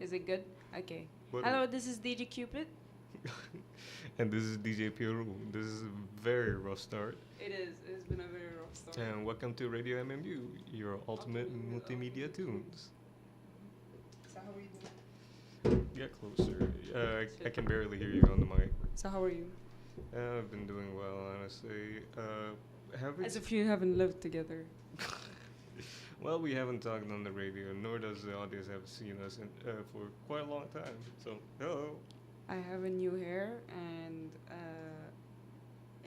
Is it good? Okay. But Hello, this is DJ Cupid. and this is DJ Peru. This is a very rough start. It is. It's been a very rough start. And welcome to Radio MMU, your ultimate multimedia tunes. So how are you doing? Get closer. I can barely hear you on the mic. So how are you? I've been doing well, honestly. Have we? As if you haven't lived together. Well, we haven't talked on the radio, nor does the audience have seen us for quite a long time. So, hello. I have a new hair and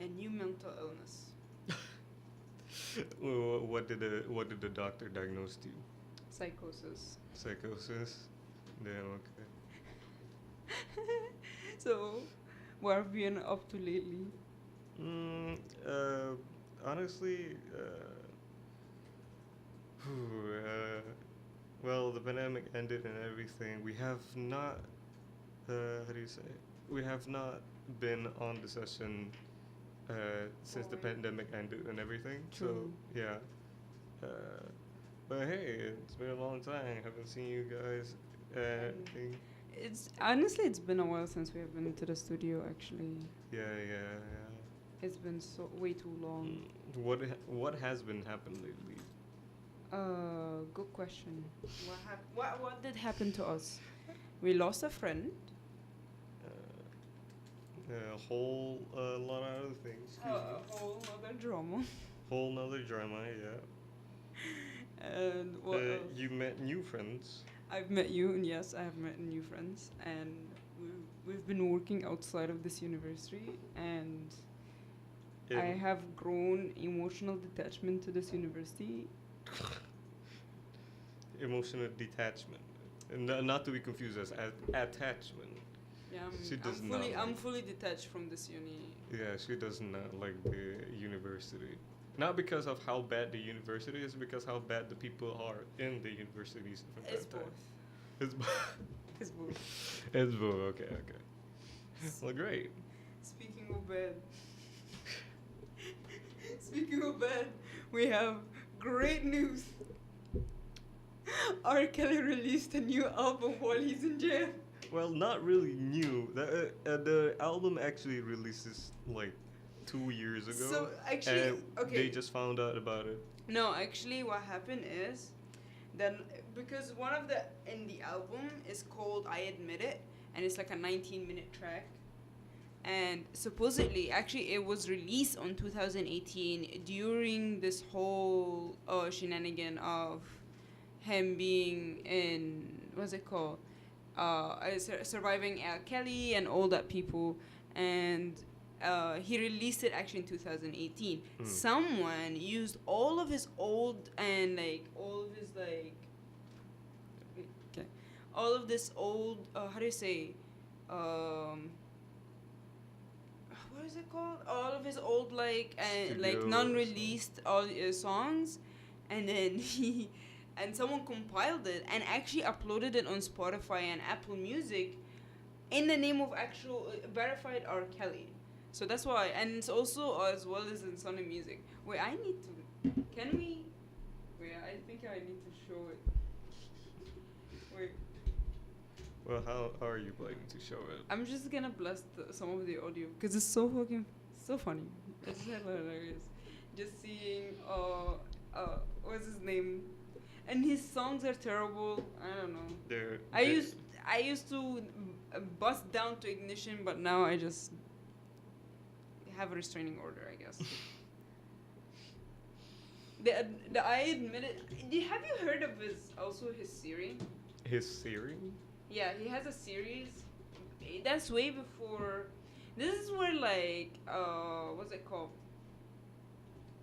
a new mental illness. Well, what did the doctor diagnose to you? Psychosis. Psychosis. Damn. Okay. So, what have you been up to lately? Honestly, well, the pandemic ended and everything. We have not, how do you say? We have not been on the session since the pandemic ended and everything. True. So, yeah. But hey, it's been a long time. Haven't seen you guys. Thing. It's been a while since we have been to the studio. Actually, Yeah. it's been way too long. What has been happening lately? Good question. What did happen to us? We lost a friend. A whole lot of other things. A whole other drama. Whole nother drama, yeah. And what else? You met new friends. I've met you, and yes, I have met new friends, and we've been working outside of this university, and I have grown emotional detachment to this university. Emotional detachment, and not to be confused as attachment. Yeah, I'm fully detached from this uni. Yeah, she does not like the university. Not because of how bad the university is, because how bad the people are in the universities. It's both. It's both. It's both. It's both. Okay. Well, great. Speaking of bad. Speaking of bad, we have great news. R. Kelly released a new album while he's in jail. Well, not really new. The album actually releases like 2 years ago. So actually, okay. They just found out about it. No, actually, what happened is, then because one of the in the album is called "I Admit It," and it's like a 19-minute track, and supposedly, actually, it was released on 2018 during this whole shenanigan of him being in what's it called, surviving R. Kelly and all that people, and. He released it actually in 2018. Someone used all of his old and all of his all of this old how do you say what is it called? All of his old non-released songs, and then and someone compiled it and actually uploaded it on Spotify and Apple Music in the name of actual verified R. Kelly. So that's why, and it's also as well as in Sony Music. Wait, I think I need to show it. Wait. Well, how are you planning to show it? I'm just gonna blast some of the audio because it's so funny. It's hilarious. Just seeing what's his name, and his songs are terrible. I don't know. I used to bust down to Ignition, but now I just have a restraining order, I guess. the I Admit It. Have you heard of his series? His series? Yeah, he has a series. That's way before. This is where what's it called?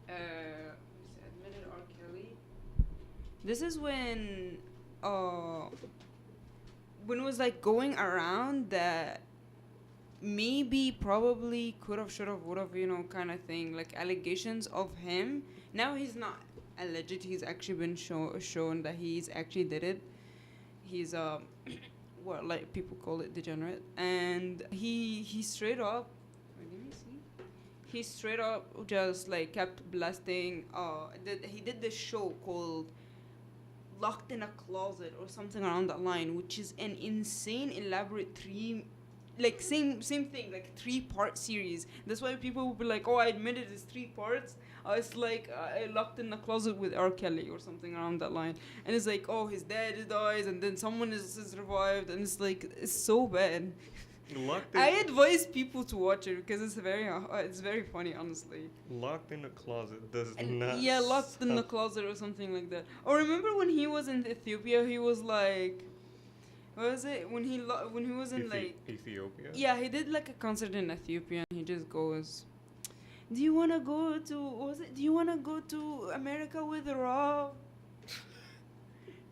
Admitted R. Kelly. This is when it was going around that. Maybe, probably, could have, should have, would have, kind of thing. Like allegations of him. Now he's not alleged. He's actually been shown that he's actually did it. He's people call it degenerate. And he straight up. Wait, let me see. He straight up just kept blasting. He did this show called locked in a closet or something around that line, which is an insane, elaborate same thing, like 3-part series. That's why people will be like, oh, I admitted it's 3 parts. It's like locked in a closet with R. Kelly or something around that line. And it's like, oh, his dad dies and then someone is revived, and it's like, it's so bad. I advise people to watch it because it's very funny, honestly. Locked in a closet does And not. yeah, locked in the closet or something like that. Or remember when he was in Ethiopia, he was like, what was it? When he was in Ethiopia. Yeah, he did like a concert in Ethiopia, and he just goes, "Do you wanna go to Do you wanna go to America with Rob?"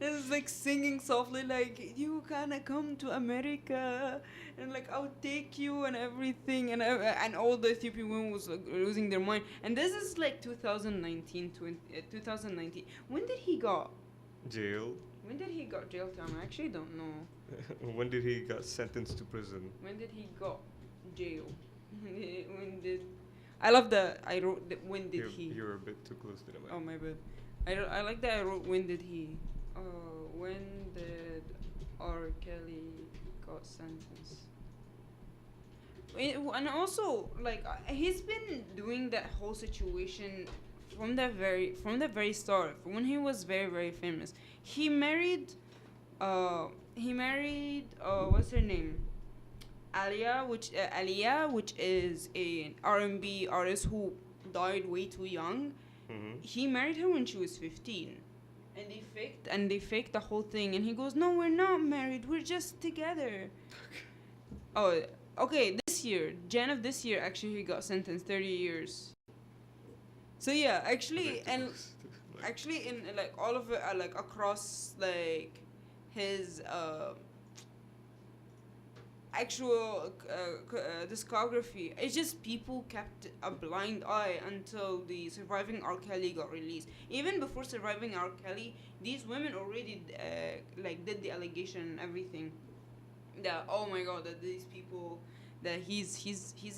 It's like singing softly, like, "You kinda come to America, and like I'll take you and everything," and all the Ethiopian women was like losing their mind. And this is like 2019. When did he got Jail. When did he got jail time? I actually don't know. When did he got sentenced to prison? When did he got jail? When did I love that I wrote that when did he? You're a bit too close to the mic. Oh, my bad. I like that I wrote when did he? When did R. Kelly got sentenced? And also, like, he's been doing that whole situation from the very start. From when he was very, very famous. He married what's her name? Aliyah, which is an R&B artist who died way too young. Mm-hmm. He married her when she was 15. And they faked the whole thing, and he goes, "No, we're not married. We're just together." Oh, okay, this year, Jan of this year, actually he got sentenced 30 years. So yeah, actually in like all of it, like across like his actual discography, it's just people kept a blind eye until the Surviving R. Kelly got released. Even before Surviving R. Kelly, these women already like did the allegation and everything. That, oh my god, that these people, that he's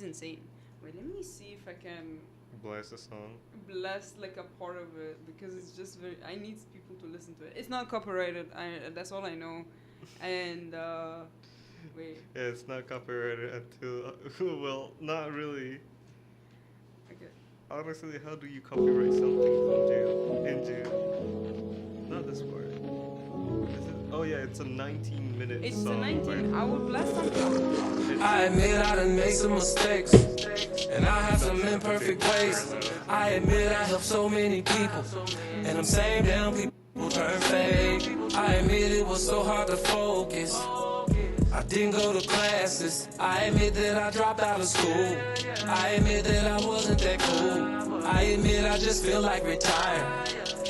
insane. Wait, let me see if I can Bless the song. bless like a part of it, because it's just very, I need people to listen to it. It's not copyrighted, that's all I know. And wait, Yeah, it's not copyrighted until well, not really. okay. Honestly, how do you copyright something from jail? In jail? Not this part. Is it? Oh yeah, it's a 19-minute It's song. a 19. I will blast something. I admit I done made some mistakes, and I have some imperfect ways. I admit I helped so many people, and them same damn people turn fake. I admit it was so hard to focus. I didn't go to classes. I admit that I dropped out of school. I admit that I wasn't that cool. I admit I just feel like retiring.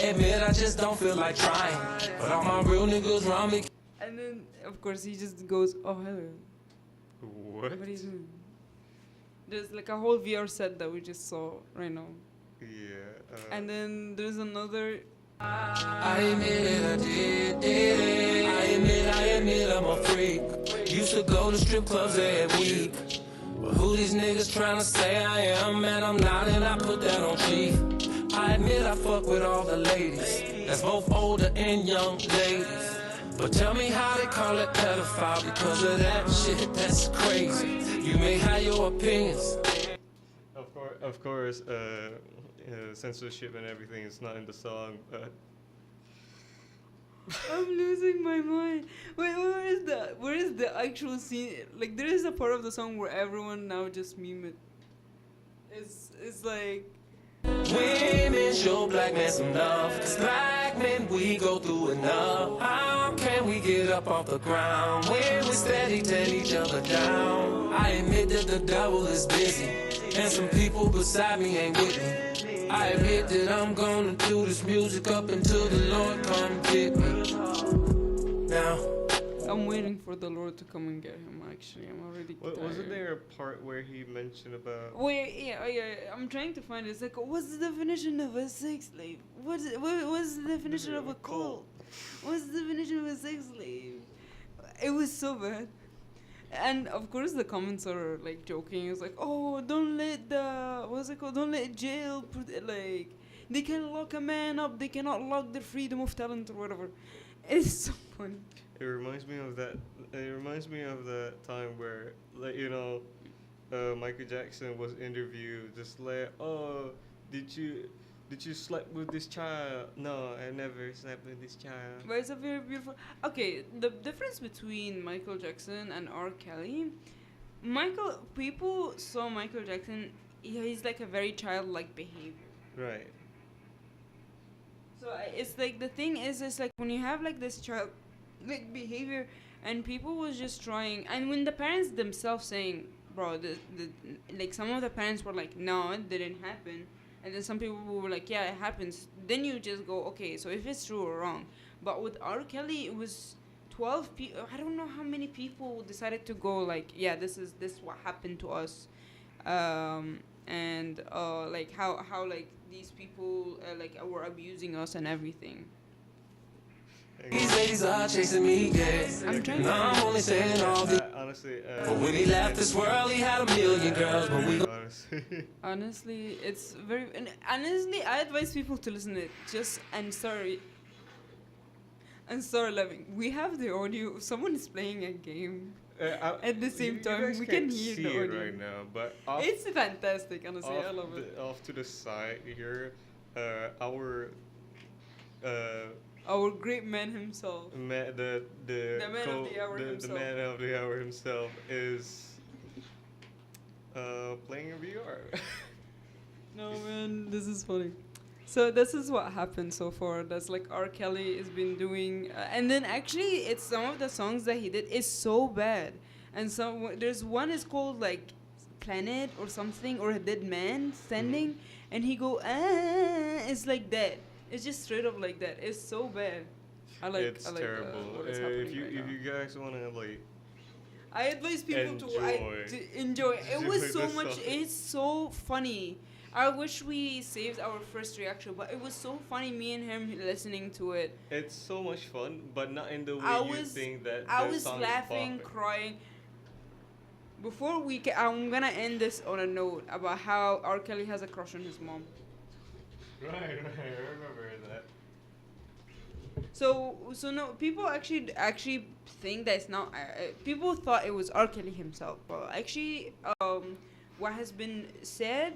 Admit I just don't feel like trying. But all my real niggas around me. And then, of course, he just goes, "Oh, hello. What? What are you doing?" There's like a whole VR set that we just saw right now. Yeah. And then there's another. I admit it, I did it. I admit I'm a freak. Used to go to strip clubs every week. But who these niggas tryna say I am? Man, I'm not, and I put that on chief. I admit I fuck with all the ladies. That's both older and young ladies. But tell me how they call it pedophile because of that shit, that's crazy. You may have your opinions. Of course, censorship and everything is not in the song, but I'm losing my mind. Wait, where is the actual scene? Like, there is a part of the song where everyone now just meme it. It's like, Women show black men some love, 'cause black men, we go through enough. How can we get up off the ground when we steady tear each other down? I admit that the devil is busy, and some people beside me ain't with me. I admit that I'm gonna do this music up until the Lord come get me. Now, I'm waiting for the Lord to come and get him, actually. I'm already tired. wasn't there a part where he mentioned about? Wait, yeah, I'm trying to find it. It's like, what's the definition of a sex slave? What's the definition of a cult? What's the definition of a sex slave? It was so bad. And of course the comments are like joking. It's like, oh, don't let jail they can lock a man up, they cannot lock their freedom of talent or whatever. It's so funny. It reminds me of that. It reminds me of the time where, like, Michael Jackson was interviewed, just like, oh, did you sleep with this child? No, I never slept with this child. But it's a very beautiful. Okay, the difference between Michael Jackson and R. Kelly, people saw Michael Jackson. He's like a very childlike behavior. Right. So it's like the thing is, it's like when you have like this child like behavior, and people was just trying, and when the parents themselves saying, bro, the like some of the parents were like, no, it didn't happen. And then some people were like, yeah, it happens. Then you just go, okay, so if it's true or wrong. But with R. Kelly, it was 12 people. I don't know how many people decided to go like, yeah, this what happened to us. And like how like these people like were abusing us and everything. These ladies are chasing me, yeah. I'm trying And I'm only saying all this. Honestly. But when he left this world, he had a million girls. But we Honestly, it's very. And honestly, I advise people to listen to it. And sorry, loving. We have the audio. Someone is playing a game at the same time. You guys We can can't hear see the it audio right now, but It's fantastic, honestly. I love it. Off to the side here, our Our great man himself. the man of the hour the himself. man of the hour himself is playing in VR. No, man, this is funny. So this is what happened so far. That's like R. Kelly has been doing, and then actually, it's some of the songs that he did is so bad, and there's one is called like Planet or something, or a Dead Man Standing, and he go it's like that. It's just straight up like that. It's so bad. It's I like terrible. what is happening right now. If you guys wanna like I advise people to enjoy. It was Enjoy so the much. song. It's so funny. I wish we saved our first reaction, but it was so funny. Me and him listening to it. it's so much fun, but not in the way I you was- think that I the was song laughing, is popping. crying. Before I'm gonna end this on a note about how R. Kelly has a crush on his mom. Right, I remember that. So no, people actually think that it's not. People thought it was R. Kelly himself, but actually, what has been said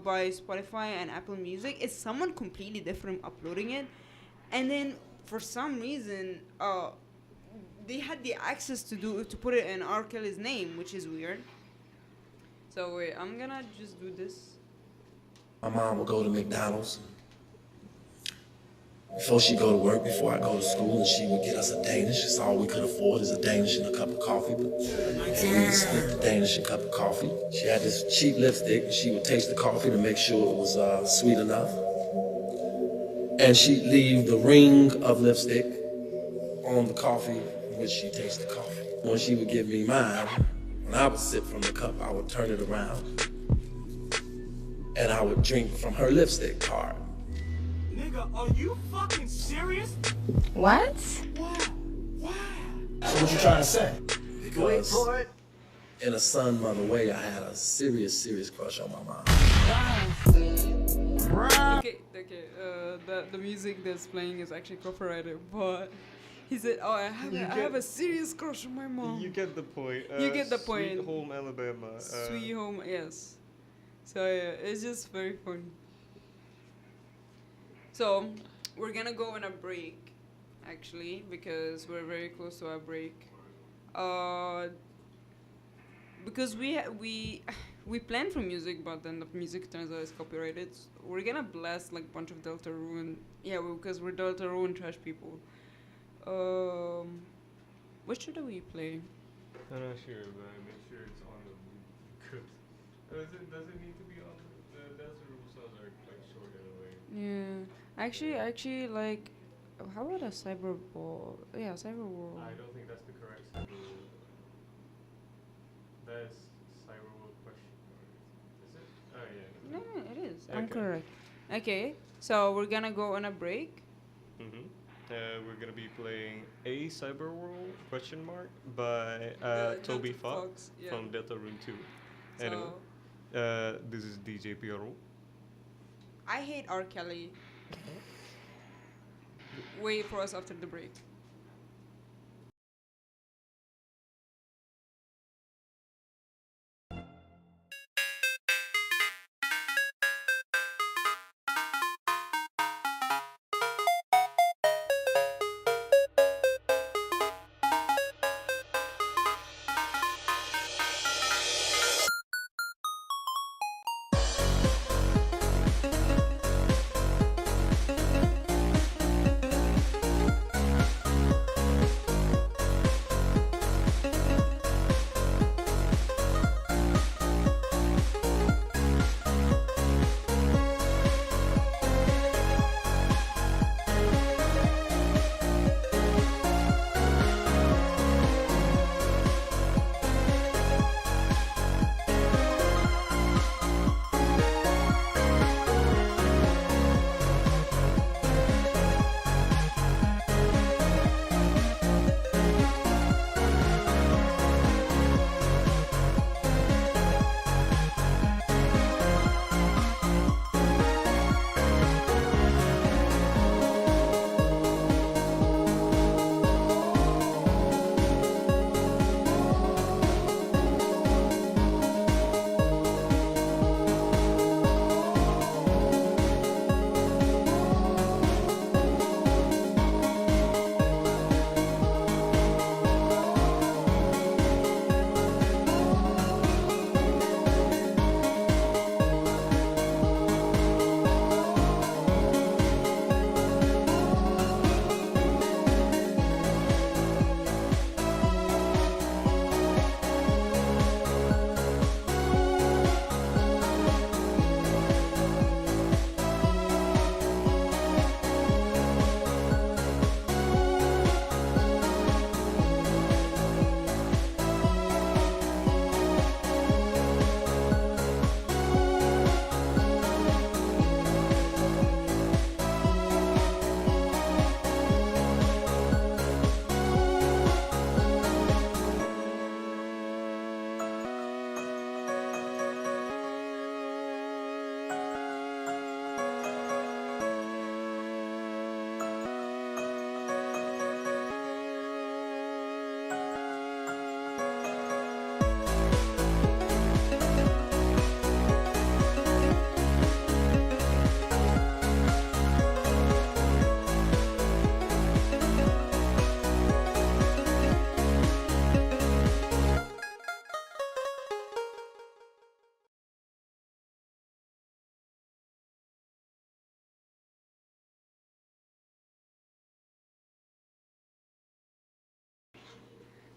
by Spotify and Apple Music is someone completely different uploading it, and then for some reason, they had the access to put it in R. Kelly's name, which is weird. So wait, I'm gonna just do this. My mom would go to McDonald's before she go to work, before I go to school, and she would get us a Danish. It's all we could afford is a Danish and a cup of coffee. But we would split the Danish and cup of coffee. She had this cheap lipstick, and she would taste the coffee to make sure it was sweet enough. And she'd leave the ring of lipstick on the coffee in which she tasted the coffee. When she would give me mine, when I would sip from the cup, I would turn it around, and I would drink from her lipstick part. Nigga, are you fucking serious? What? Why? So what you trying to say? Wait Because for it. in a son mother way, I had a serious crush on my mom. Okay. The music that's playing is actually copyrighted, but he said, "Oh, I have a serious crush on my mom." You get the point. You get the point. Sweet Home Alabama. Sweet home, yes. So yeah, it's just very funny. So we're gonna go on a break, actually, because we're very close to our break. Because we planned for music, but then the music turns out is copyrighted. We're gonna blast like a bunch of Deltarune, because we're Deltarune trash people. What should we play? I'm not sure, but make sure it's on the good. Does it need to be on the Delta Room songs are like short in a way. Yeah, actually, like, how about a cyber ball? Yeah, cyber world. I don't think that's the correct cyber. That's cyber world question mark. Is it? Oh yeah. No, it is. I'm Okay. correct. Okay, so we're gonna go on a break. Mm-hmm. We're gonna be playing A Cyber World question mark by Toby Fox yeah. from Delta Room 2. So Anyway, this is DJ Piero. I hate R. Kelly. Wait for us after the break.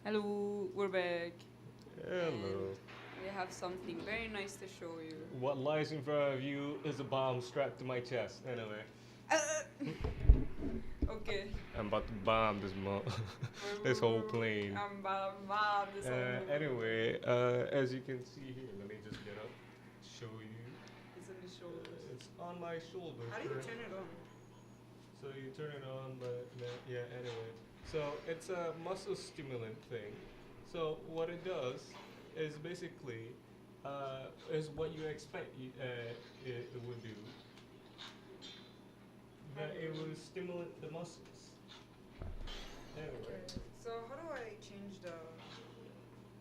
Hello, we're back. Hello. We have something very nice to show you. What lies in front of you is a bomb strapped to my chest. Anyway, Okay. I'm about to bomb this this whole plane. Mom, this whole Anyway, as you can see here, let me just get up, show you. It's on the shoulders. It's on my shoulder. How do you turn it on? So you turn it on, but yeah. Anyway, so it's a muscle stimulant thing. So what it does is basically is what you expect it would do. That it will stimulate the muscles. Anyway, So how do I change the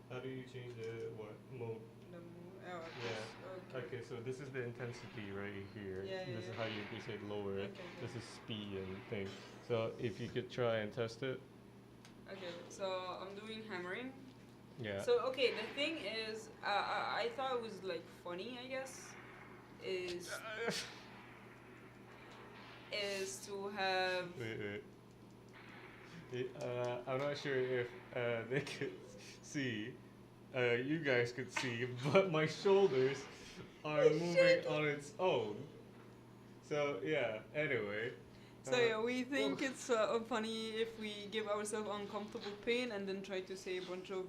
how do you change the what mode? mood? Oh, Yeah. okay. Okay, so this is the intensity right here. Yeah, yeah, This is yeah. how you say lower it. Okay, This is speed and thing. So if you could try and test it. Okay, so I'm doing hammering. Yeah. So okay, the thing is, I thought it was like funny, I guess, is to have. Wait. I'm not sure if they could see. You guys could see, but my shoulders are moving on its own. So yeah. Anyway. So yeah, we think it's funny if we give ourselves uncomfortable pain and then try to say a bunch of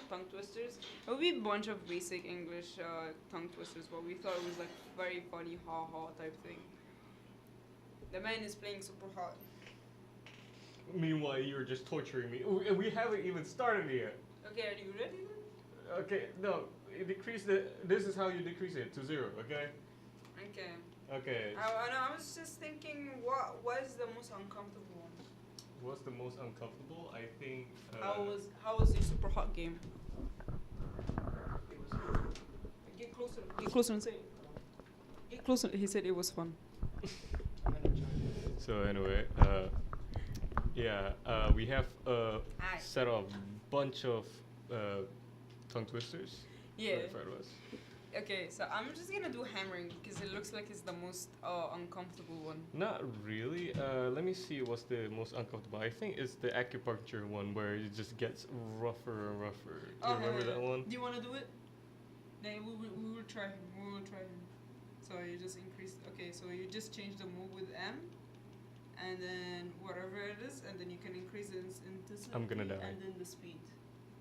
tongue twisters. It would be a bunch of basic English tongue twisters, but we thought it was like very funny, ha ha type thing. The man is playing super hard. Meanwhile, you're just torturing me. We haven't even started yet. Okay, are you ready? Okay, no. Decrease the. This is how you decrease it to 0. Okay. Okay. Okay. I was just thinking, what was the most uncomfortable one? What's the most uncomfortable? I think. How was your super hot game? Get closer. Get closer and say it. Get closer. He said it was fun. So anyway, we have a set of bunch of tongue twisters. Yeah. In front of us. Okay, so I'm just gonna do hammering because it looks like it's the most uncomfortable one. Not really. Let me see what's the most uncomfortable. I think it's the acupuncture one where it just gets rougher and rougher. Do you remember that one? Do you want to do it? Then we will try him. We will try him. So you just increase. Okay, so you just change the move with M, and then whatever it is, and then you can increase the intensity. I'm gonna die. And then the speed.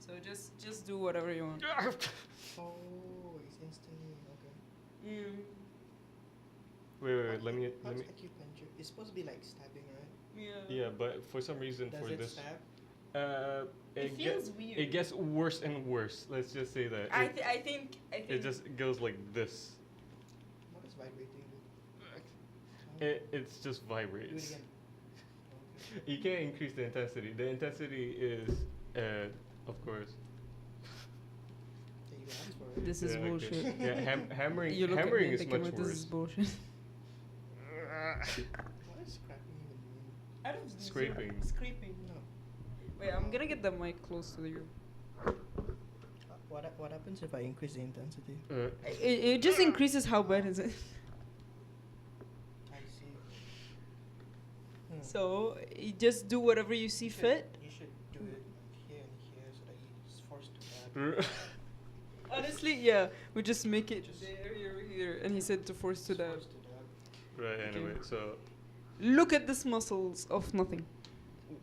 So just do whatever you want. Oh, it's instantly okay. Yeah. Wait. Let me. How's acupuncture? It's supposed to be like stabbing, right? Yeah. Yeah, but for some reason Does for it this. stab? It feels weird. It gets worse and worse. Let's just say that. I think. It just goes like this. What does vibrating do? It's just Do it vibrates. again. You can't increase the intensity. The intensity is, of course. Okay, you asked for it. This is Yeah, okay. bullshit. Yeah, hammering. You look at Hammering me is thinking, much this is worse. bullshit. What does scrapping even mean? I don't know. Scraping. Scraping. No. Wait, I'm gonna get the mic close to you. What happens if I increase the intensity? It just increases how bad is it. I see. So you just do whatever you see fit. You should do it here and here so that he's forced to dab. Honestly, yeah, we just make it there, here, and he said to force to the. Forced to dab. Right. Anyway, so Look at these muscles of nothing.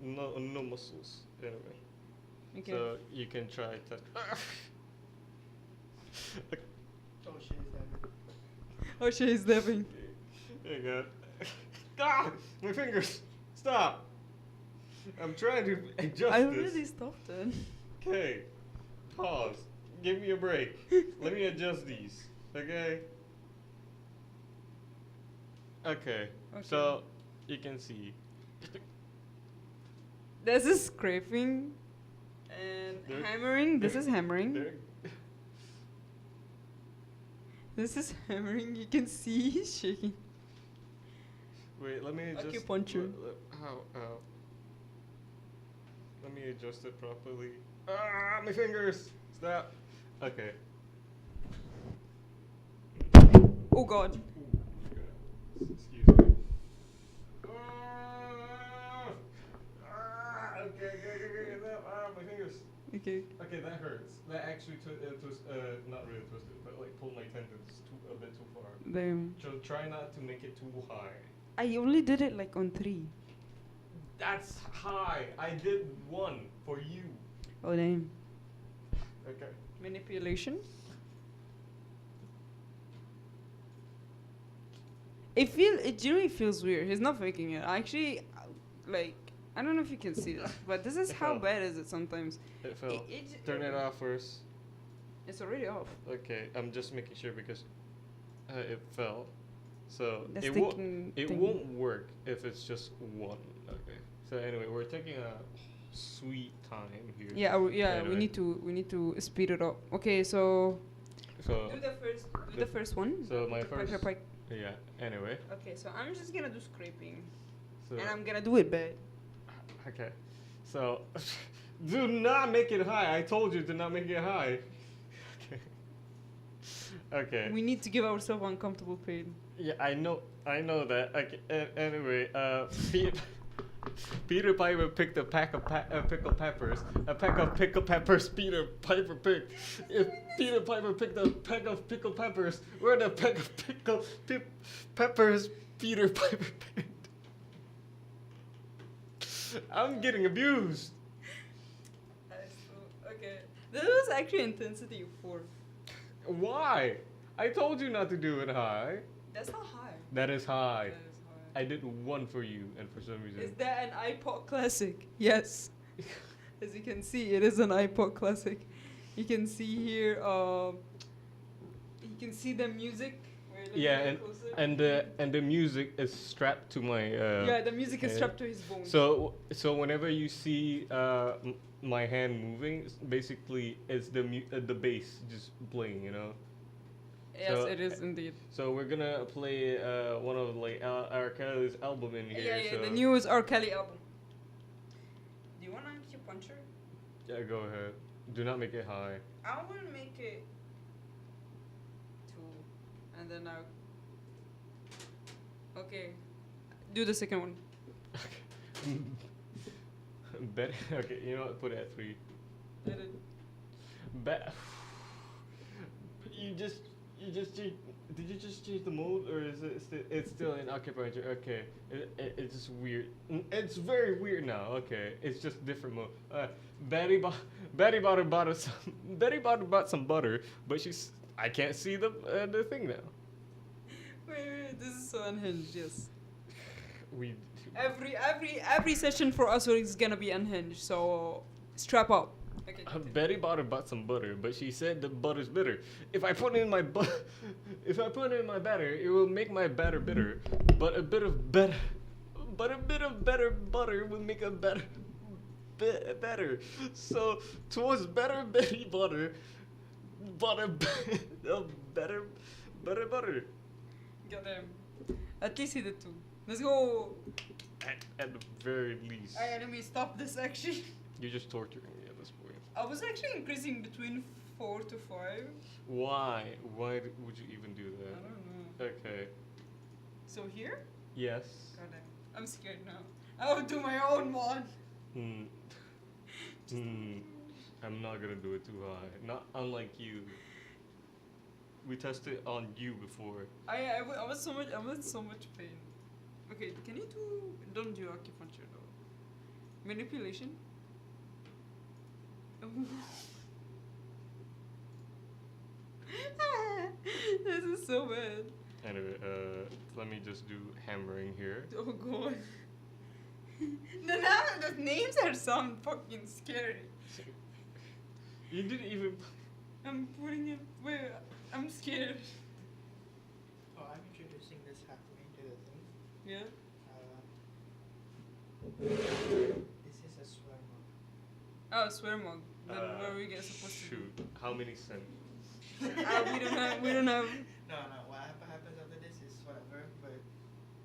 no muscles. Anyway, Okay. so you can try to. Oh shit, is that Oh, shit, he's dabbing. There you go. Ah! My fingers! Stop! I'm trying to adjust I this. already stopped then. Okay. Pause. Give me a break. Let me adjust these. Okay? Okay. So, you can see. This is scraping and There- hammering. This is hammering. There- This is hammering. You can see he's shaking. Wait, let me adjust. Acupuncture. How? Let me adjust it properly. Ah, my fingers! Stop. Okay. Oh god. Excuse me. Okay. My fingers. Okay. Okay, that hurts. That actually not really twisted, but like pulled my tendons a bit too far. Damn. So try not to make it too high. I only did it like on 3. That's high. I did 1 for you. Oh damn. Okay. Manipulation. It genuinely feels weird. He's not faking it. Actually, like, I don't know if you can see this, but this is It how fell. bad is it sometimes. It fell. It Turn it off first. It's already off. Okay, I'm just making sure because it fell. So That's it taking it thing. won't work if it's just 1. Okay. So anyway, we're taking a sweet time here. Yeah, we Anyway. need to speed it up. Okay, so So do the first one. so my Pike, first pike. yeah. Anyway, Okay, so I'm just gonna do scraping, so and I'm gonna do it bad. okay. So do not make it high. I told you to not make it high. Okay. Okay. We need to give ourselves uncomfortable pain. Yeah, I know that. Okay. Anyway, Peter Piper picked a pack of pickled peppers. A pack of pickled peppers Peter Piper picked. If Peter Piper picked a pack of pickled peppers, where the pack of pickled peppers Peter Piper picked? I'm getting abused. Okay, this was actually intensity 4. Why? I told you not to do it high. That's not high. That is high. That is high. I did 1 for you, and for some reason. Is that an iPod classic? Yes. As you can see, it is an iPod classic. You can see here, you can see the music where Yeah, and the music is strapped to my. Yeah, the music is head. strapped to his bones. So whenever you see my hand moving, basically it's the bass just playing, you know. Yes, so, it is indeed. So we're gonna play one of like R. Kelly's album in here. Yeah, so the newest R. Kelly album. Do you want an acupuncture? Yeah, go ahead. Do not make it high. I will make it 2, and then I'll. Okay, do the second one. Okay, you know what? Put it at 3. I did. You just change. Did you just change the mode, or is it it's still in acupuncture? Okay, it's just weird. It's very weird now. Okay, it's just different mode. Betty bought some butter, but I can't see the thing now. Wait, this is so unhinged. Yes. We Every session for us is gonna be unhinged. So strap up. Okay. Betty bought some butter, but she said the butter's bitter. If I put it in my batter, it will make my batter bitter. But a bit of better butter will make a better. So towards better Betty butter, better butter. Goddamn. At least he did 2. Let's go. At the very least. Alright, let me stop this actually. You're just torturing me at this point. I was actually increasing between 4 to 5. Why? Why would you even do I that? don't know. Okay. So here? Yes. Goddamn. I'm scared now. I will do my own one. I'm not gonna do it too high. Not unlike you. We tested on you before. I was so much. I'm in so much pain. Okay, can you don't do acupuncture though. Manipulation. This is so bad. Anyway, let me just do hammering here. Oh god. The names are sound fucking scary. You didn't even. I'm putting it. Wait, I'm scared. Oh, I'm introducing this halfway into the thing. Yeah. This is a swear mug. Oh, swear mug. Then where are we get supposed to? Shoot. How many cents? We don't have. No. What happens after this is whatever, but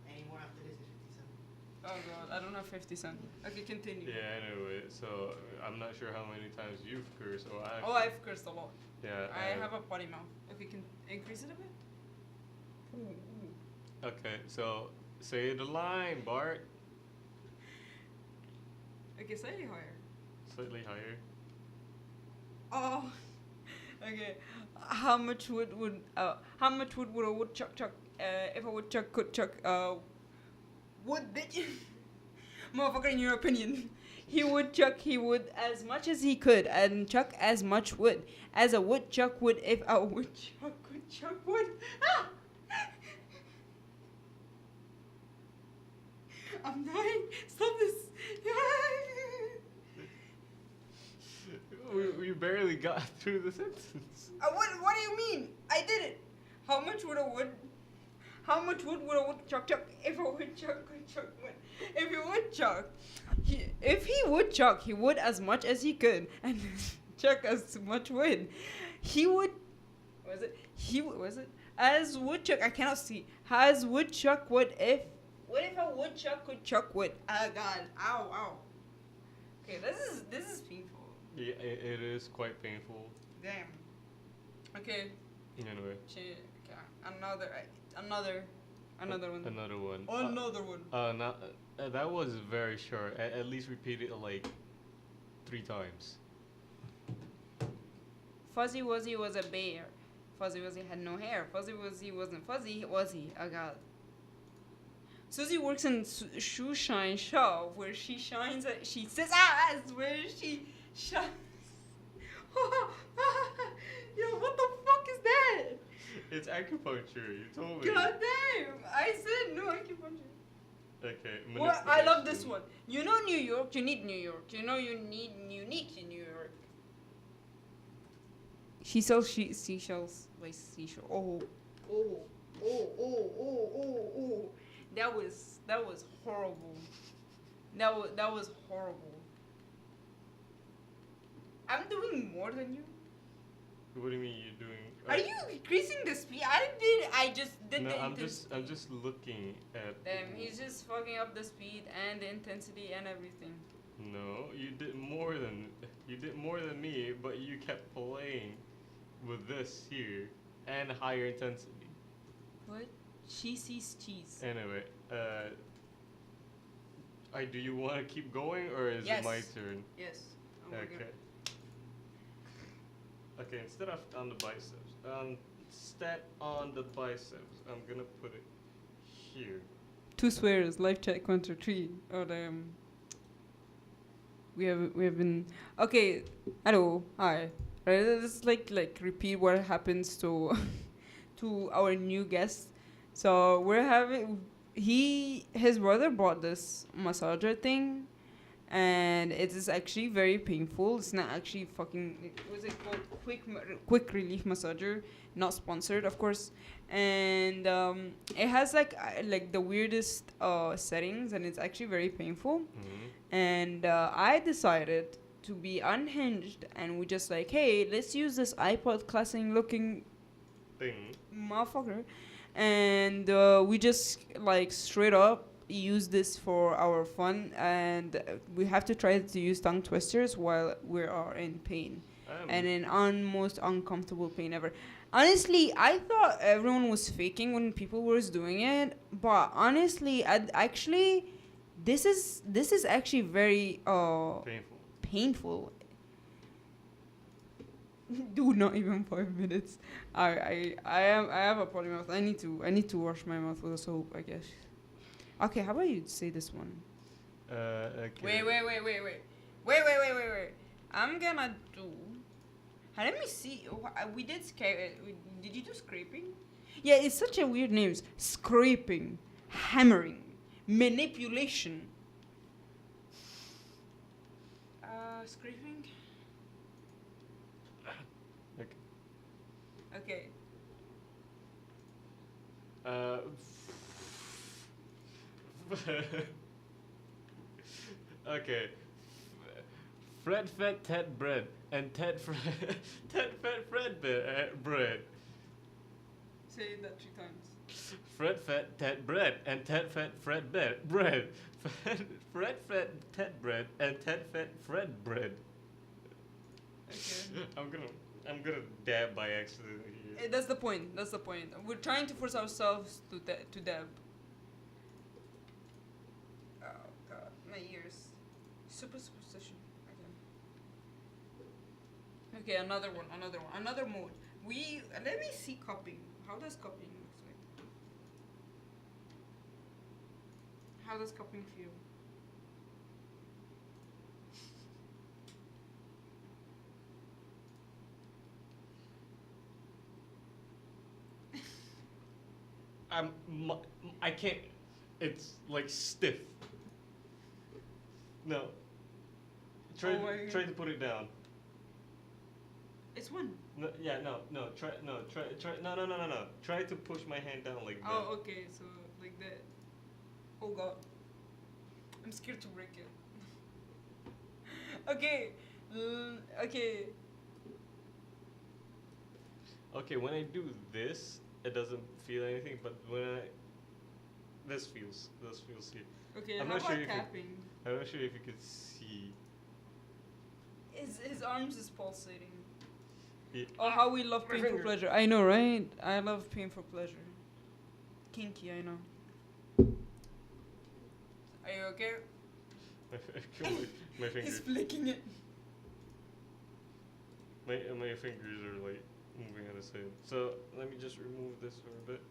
any more after this is 50 cents. Oh god, I don't have 50 cents. Okay, continue. Yeah. Anyway, so I'm not sure how many times you've cursed or I. Oh, I've cursed a lot. Yeah. I have a potty mouth. Okay, can increase it a bit? Ooh. Okay, so say the line, Bart. Okay, slightly higher. Slightly higher. Oh. Okay. How much wood would a woodchuck chuck if a woodchuck could chuck wood bitch? Motherfucker, in your opinion. He would as much as he could and chuck as much wood as a woodchuck would if a woodchuck could chuck wood. Ah! I'm dying. Stop this. We barely got through the sentence. What do you mean? I did it. How much wood would a woodchuck chuck if a woodchuck could chuck wood? If he would chuck, he would as much as he could and chuck as much wood. He would. Was it? As woodchuck, I cannot see. As woodchuck would if. What if a woodchuck could chuck wood? Oh God! Ow! Okay, this is painful. Yeah, it is quite painful. Damn. Okay. Anyway. Another one. Another one. Another one. That was very short. At least repeat it like 3 times. Fuzzy Wuzzy was a bear. Fuzzy Wuzzy had no hair. Fuzzy Wuzzy wasn't fuzzy, was he? Oh God. Susie works in Shoe Shine Shop, where she shines. She says, where she shines. Yo, what the fuck is that? It's acupuncture. You told me. God damn! I said no acupuncture. Okay. Well, I love this one. You know New York, you need New York. You know you need unique in New York. She sells seashells. Like seashell. Oh. Oh. That was horrible. That was horrible. I'm doing more than you. What do you mean you're doing? Are you increasing the speed? I just did No, the I'm intensity. just looking at. Damn, he's just fucking up the speed and the intensity and everything. No, you did more than me, but you kept playing with this here and higher intensity. What? Cheesy's cheese. Anyway, do you want to keep going or is Yes. it my turn? Yes. Oh my Okay. God. Okay, instead on the biceps, I'm gonna put it here. 2 swears. Life check 1 2 3. Oh damn. We have been okay. Hello. Hi. Let's like repeat what happens to to our new guest. So we're having his brother bought this massager thing, and it is actually very painful. It's not actually fucking. What's it called? Quick relief massager. Not sponsored, of course. And it has like the weirdest settings, and it's actually very painful. And I decided to be unhinged, and we just like, hey, let's use this iPod classic looking Thing. motherfucker, and we just like straight up use this for our fun, and we have to try to use tongue twisters while we are in pain and in most uncomfortable pain ever. Honestly, I thought everyone was faking when people were doing it, but honestly, this is actually very painful. Dude, not even 5 minutes. I have a potty mouth. I need to wash my mouth with a soap, I guess. Okay, how about you say this one? Okay. Wait. I'm gonna do. Let me see. We did did you do scraping? Yeah, it's such a weird name. Scraping, hammering, manipulation. Scraping. Okay. Okay. Fred fed Ted bread and Ted fed Fred bread. Say that 3 times. Fred fed Ted bread and Ted fed Fred bread. Fred fed Ted bread and Ted fed Fred bread. Okay. I'm gonna dab by accident here. That's the point. We're trying to force ourselves to dab. Oh god, my ears. Superstition. Okay, another one. Another mode. Let me see cupping. How does cupping look like? How does cupping feel? I can't. It's like stiff. No. Try to put it down. It's one. No. Try. No. Try to push my hand down like that. Oh, okay. So like that. Oh god. I'm scared to break it. Okay. Okay. Okay. When I do this, it doesn't feel anything. But when this feels here. Okay. I'm how not about sure if tapping? I'm not sure if you could see. His arms is pulsating. Yeah. Oh, how we love My pain for finger. pleasure. I know, right? I love pain for pleasure. Kinky, I know. Are you okay? My fingers. He's flicking it. My fingers are like moving at the same. So let me just remove this for a bit.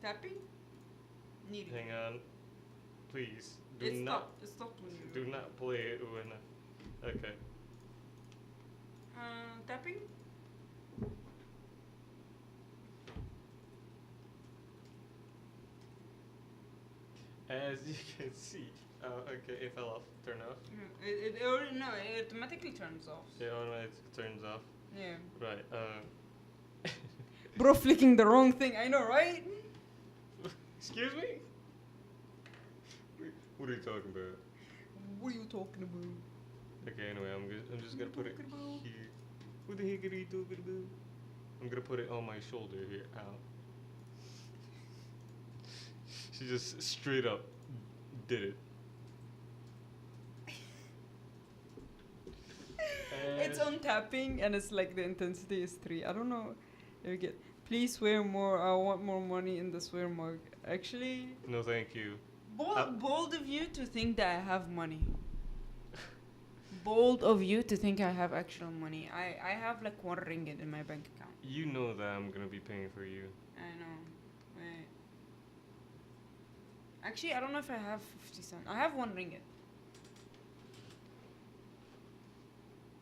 Tapping? Needing. Hang on, please. It stopped when you. Do not play it when. Okay. Tapping? As you can see, okay, it fell off. Turn off. It automatically turns off. Yeah, automatically turns off. Yeah. Right. Bro, flicking the wrong thing. I know, right? Excuse me? What are you talking about? What are you talking about? Okay, anyway, I'm just gonna put it talking about? here. What the heck are you talking about? I'm gonna put it on my shoulder here. Ow. She just straight up did it. It's on tapping and it's like the intensity is 3. I don't know. You get. Please swear more. I want more money in the swear mug. Actually, No, thank you. bold of you to think that I have money. Bold of you to think I have actual money. I have like 1 ringgit in my bank account. You know that I'm gonna be paying for you. I know. Wait. Actually, I don't know if I have 50 cents. I have 1 ringgit.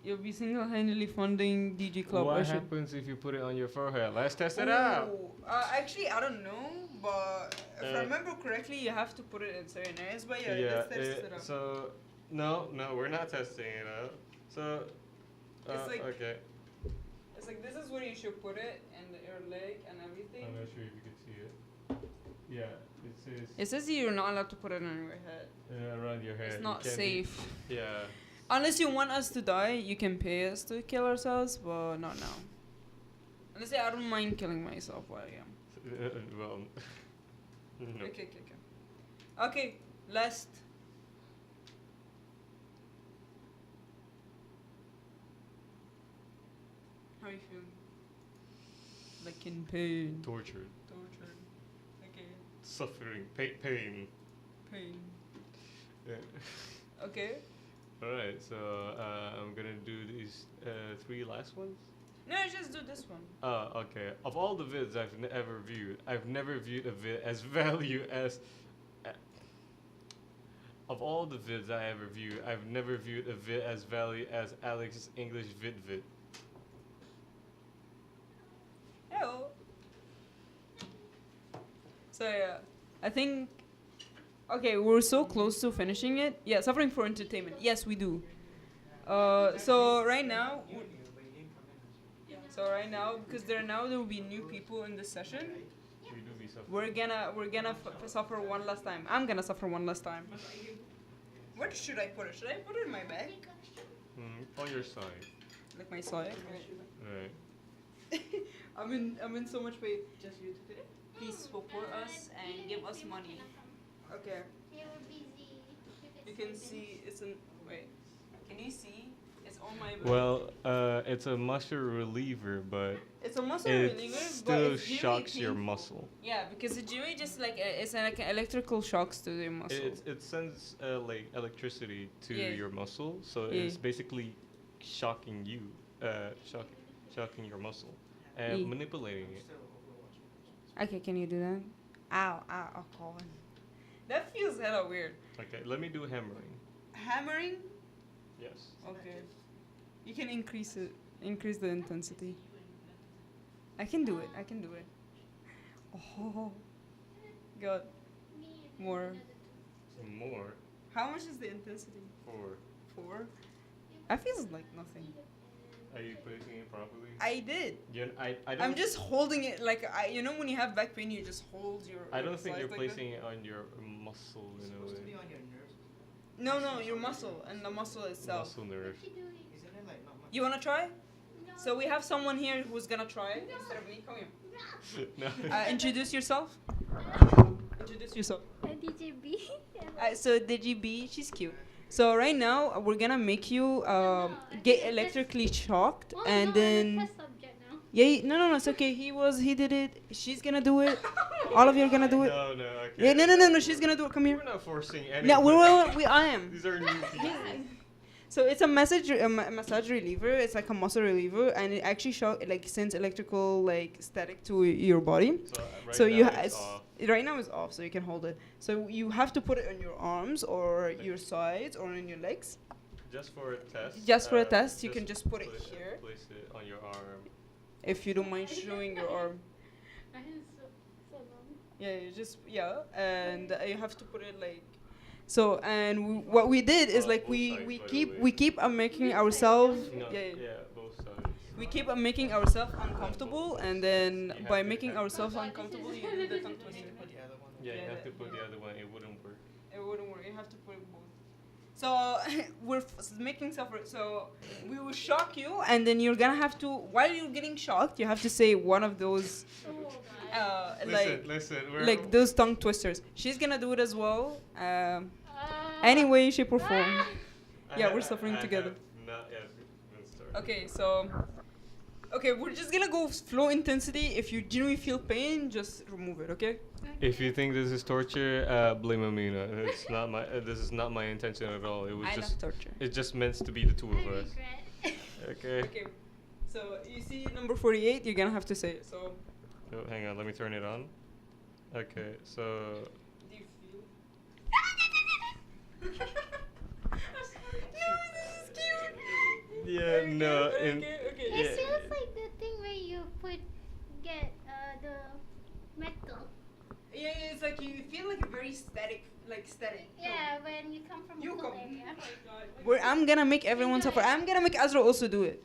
You'll be single-handedly funding DJ Club. What I should- happens if you put it on your forehead? Let's test it out. Actually, I don't know, but if I Uh, remember correctly, you have to put it in certain areas. But yeah, let's test it out. So no, we're not testing it out. So It's like- okay. It's like this is where you should put it, and your leg and everything. I'm not sure if you can see it. Yeah, it says It says you're not allowed to put it on your head. around your head. It's You not can't safe. Yeah. Unless you want us to die, you can pay us to kill ourselves, but not now. Honestly, I don't mind killing myself while I am. Well. No. Okay. Okay, last. How you feel? Like in pain. Tortured, Tortured. Okay. suffering, pain. Pain. Yeah. Okay. All right. So I'm gonna do these 3 last ones. No, just do this one. Okay. Of all the vids ever viewed, I've never viewed a vid as value as. Of all the vids I ever viewed, I've never viewed a vid as value as Alex's English vid. Hello. So yeah, I think. Okay, we're so close to finishing it. Yeah, suffering for entertainment. Yes, we do. So right now. So right now, because there will be new people in this session, We do be suffering. we're gonna suffer one last time. I'm gonna suffer one last time. Where should I put it? Should I put it in my bag? On your side. Like my sock? Right. I'm in so much pain. Just you today. Please support us and give us money. Okay. You can see it's in. Wait. Can you see? It's on my bag. Well, it's a muscle reliever, but It's a muscle it reliever, but still it's really shocks your painful. muscle. Yeah, because it's really just like it's like electrical shocks to the muscle. It sends like electricity to Yeah. your muscle, so Yeah. it's basically shocking you, shocking your muscle, and Yeah. manipulating it. Okay, can you do that? Ow, oh, God. That feels hella weird. Okay, let me do hammering. Hammering? Yes. Okay. You can increase the intensity. I can do it. Oh, God. More. Some more. How much is the intensity? 4. 4? That feels like nothing. Are you placing it properly? I did. I don't. I'm just holding it like you know when you have back pain, you just hold your. I don't think sides you're like placing it on your muscle in a supposed to be way. on your nerves. No, your muscle and the muscle itself. Muscle nerve. Isn't it like not much? You wanna try? So we have someone here who's gonna try instead of me. Come here. No. Introduce yourself. Introduce yourself. DJB. So DGB, she's cute. So right now we're gonna make you get electrically shocked, and then no, it's okay. He did it. She's gonna do it. All of you are gonna do it. No, okay. Yeah, no. She's gonna do it. Come here. We're not forcing anything. No, I am. These are new people. So it's a massage reliever. It's like a muscle reliever, and it actually sends electrical static to your body. So right So now it's off. right now it's off, so you can hold it. So you have to put it on your arms or your sides or on your legs. Just for a test. Just for a test, you can just put it here. Place it on your arm. If you don't mind showing your arm. My hand is so long. And you have to put it like. So what we did is Both we sides, by the keep way. we keep making ourselves No, yeah. both sides. we keep on making ourselves uncomfortable, and then You by have to making have- ourselves Oh God, uncomfortable, this you is- do the tongue You twister. need to put the other one. Yeah, you Yeah, have to that- put the other one. It wouldn't work. It wouldn't work. You have to put it both. So we're making separate. So we will shock you, and then you're gonna have to, while you're getting shocked, you have to say one of those, Oh God. Listen. We're like those tongue twisters. She's gonna do it as well. Ah. Any way, shape, or form. Ah. Yeah, we're suffering together. Have not yet been started. Okay, so. Okay, we're just gonna go flow intensity. If you genuinely feel pain, just remove it, okay? If you think this is torture, blame Amina. It's not my. This is not my intention at all. It was I just. love torture. It's just meant to be the two I of us. regret. Okay. Okay, so you see number 48, you're gonna have to say it. So, Oh, hang on. Let me turn it on. Okay. So. do you feel? Yeah. No. In. Okay. It Yeah. feels like the thing where you get the metal. Yeah, it's like you feel like a very static. Yeah, when you come from You a cold come. area. I'm gonna make everyone Enjoy. suffer. I'm gonna make Azra also do it.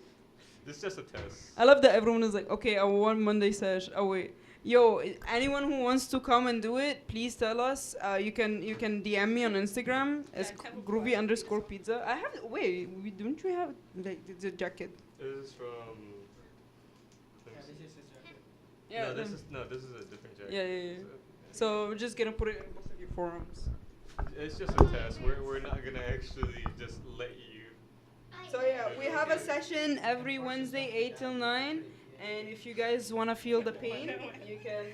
This is just a test. I love that everyone is like, okay, I want Monday sesh. Oh wait, yo, anyone who wants to come and do it, please tell us. You can DM me on Instagram as groovy_pizza. I have don't you have like the jacket? This is from. Yeah, this is his jacket. Yeah. This is a different jacket. Yeah. So we're just gonna put it in both of your forearms. It's just a test. We're not gonna actually just let you. So yeah, we have a session every Wednesday 8 till 9, and if you guys wanna feel the pain, you can.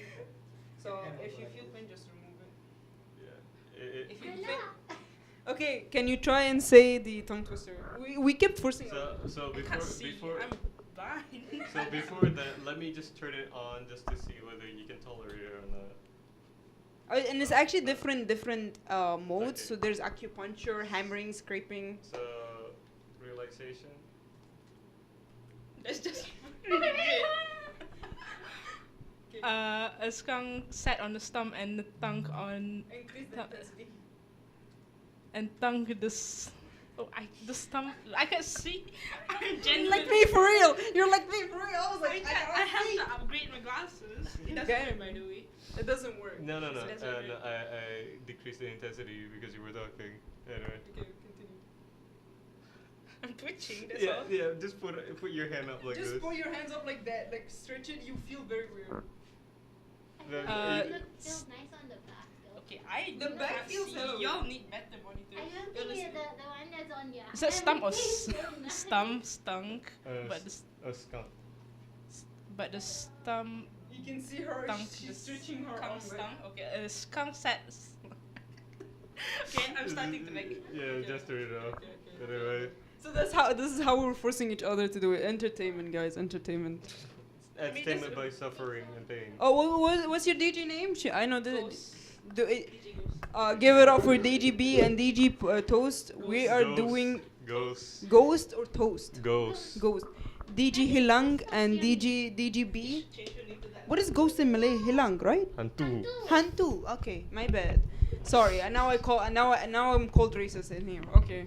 So if you feel pain, just remove it. Yeah. If you feel. Okay, can you try and say the tongue twister? We kept forcing it. So before blind. so before that, let me just turn it on just to see whether you can tolerate it or not. And it's actually different modes. Okay. So there's acupuncture, hammering, scraping. So relaxation. It's just. A skunk sat on the stump and the tongue on Increase the Tongue. intensity. and tongue the stump. I can see. I'm You're genuinely. like me for real. You're like me for real. I was like, I have see. to upgrade my glasses. It doesn't Okay. work, by the way. It doesn't work. No. So that's okay. No, I decreased the intensity because you were talking. Anyway. Okay, continue. I'm twitching. That's Yeah, all. yeah. Just put your hand up like Just this. put your hands up like that, like stretch it. You feel very weird. Then It feels nice on the back though. Okay, I The do back not feels see. hella Y'all need better monitors. I don't You're think listening. the one that's on your Is that stump or everything feels nice. stunk? But the a skunk. but the stump You can see her. Stunk. She's stretching her skunk arm. stunk. Okay, skunk sat. Okay, I'm starting to like. Yeah, just turn it off. Okay. Anyway, So this is how we're forcing each other to do it. Entertainment, guys. Entertainment. entertainment by suffering and pain. Oh, what's your DJ name? I know the. Ghost. Do it, DJ Ghost. give it up for DGB and DG Toast. We are Ghost. doing Ghost. Ghost or Toast. Ghost. Ghost. DG Hilang and DGB. Change your name to that. What is ghost in Malay? Hilang, right? Hantu. Hantu. Okay, my bad. Sorry. Now I'm called racist in here. Okay.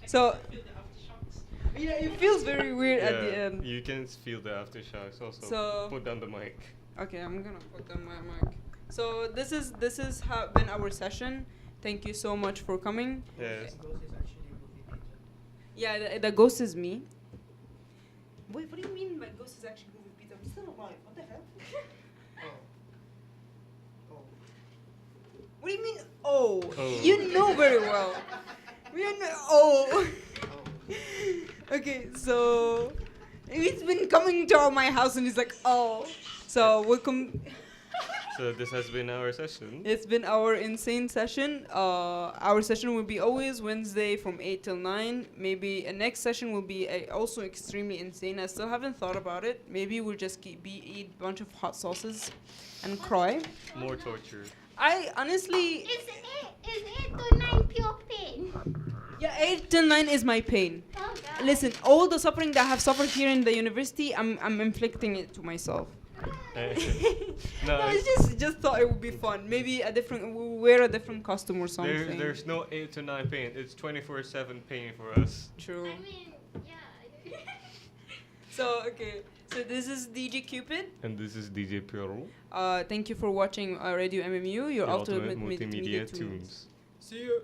So Feel the aftershocks. yeah, it feels very weird at the Yeah, end. you can feel the aftershocks also. So- Put down the mic. Okay, I'm gonna put on my mic. So this is been our session. Thank you so much for coming. Yes. Ghost is actually Goofy Pizza. Yeah, the ghost is me. Wait, what do you mean my ghost is actually moving pizza? I'm still alive. What the hell? Oh. What do you mean? Oh, Oh. you know very well. You know. Oh. Oh. Okay, so he's been coming to my house and he's like, oh. So welcome. So this has been our session. It's been our insane session. Our session will be always Wednesday from 8 till 9. Maybe a next session will be also extremely insane. I still haven't thought about it. Maybe we'll just eat a bunch of hot sauces and cry. More torture. I honestly, Is 8 to 9 pure pain? yeah, 8 till 9 is my pain. Oh god. Listen, all the suffering that I have suffered here in the university, I'm inflicting it to myself. No, No, it's just thought it would be fun. Maybe we'll wear a different costume or something. there's no 8 to 9 pain. It's 24/7 pain for us. True. I mean, yeah. So okay. So this is DJ Cupid. And this is DJ Piero. Thank you for watching Radio MMU, your The ultimate multimedia tunes. tunes. See you.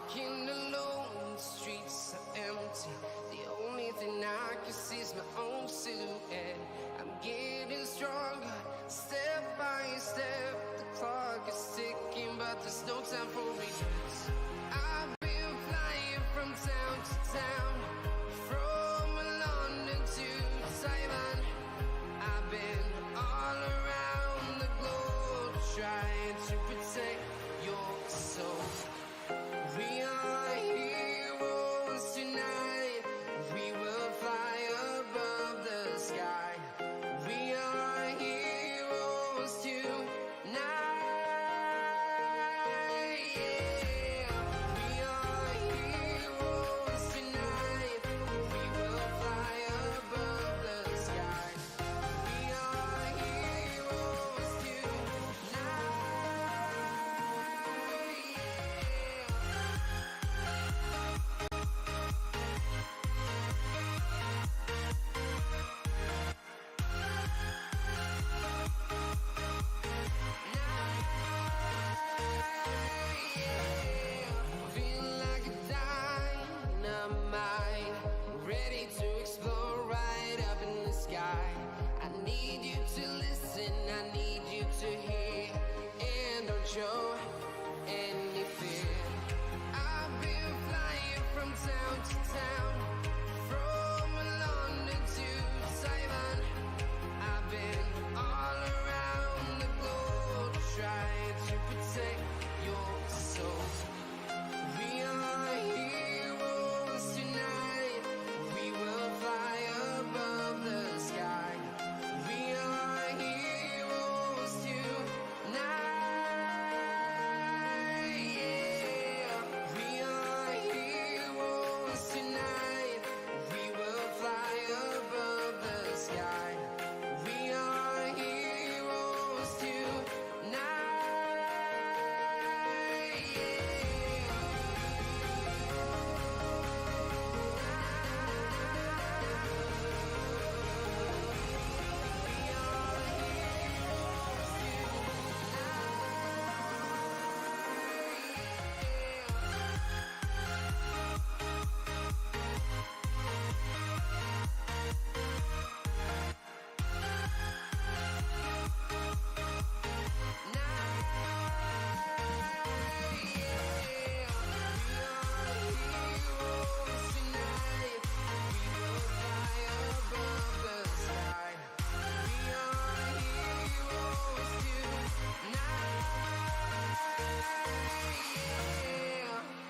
walking alone, the streets are empty. The only thing I can see is my own silhouette. I'm getting stronger, step by step. The clock is ticking, but there's no time for regrets. I've been flying from town to town, from London to Taiwan. I've been all around the globe trying to protect your soul. We are heroes tonight. We will fly above the sky. We are heroes tonight. Yeah. We are heroes tonight. We will fly above the sky. We are heroes tonight. Feel like a dynamite, ready to explode right up in the sky. I need you to listen, I need you to hear, and don't show any fear. I've been flying from town to town, from London to Taiwan. I've been all around the globe trying to protect your soul. We are heroes tonight. We will fly above the sky. We are heroes tonight. Yeah. We are heroes tonight. We will fly above the sky. We are heroes tonight.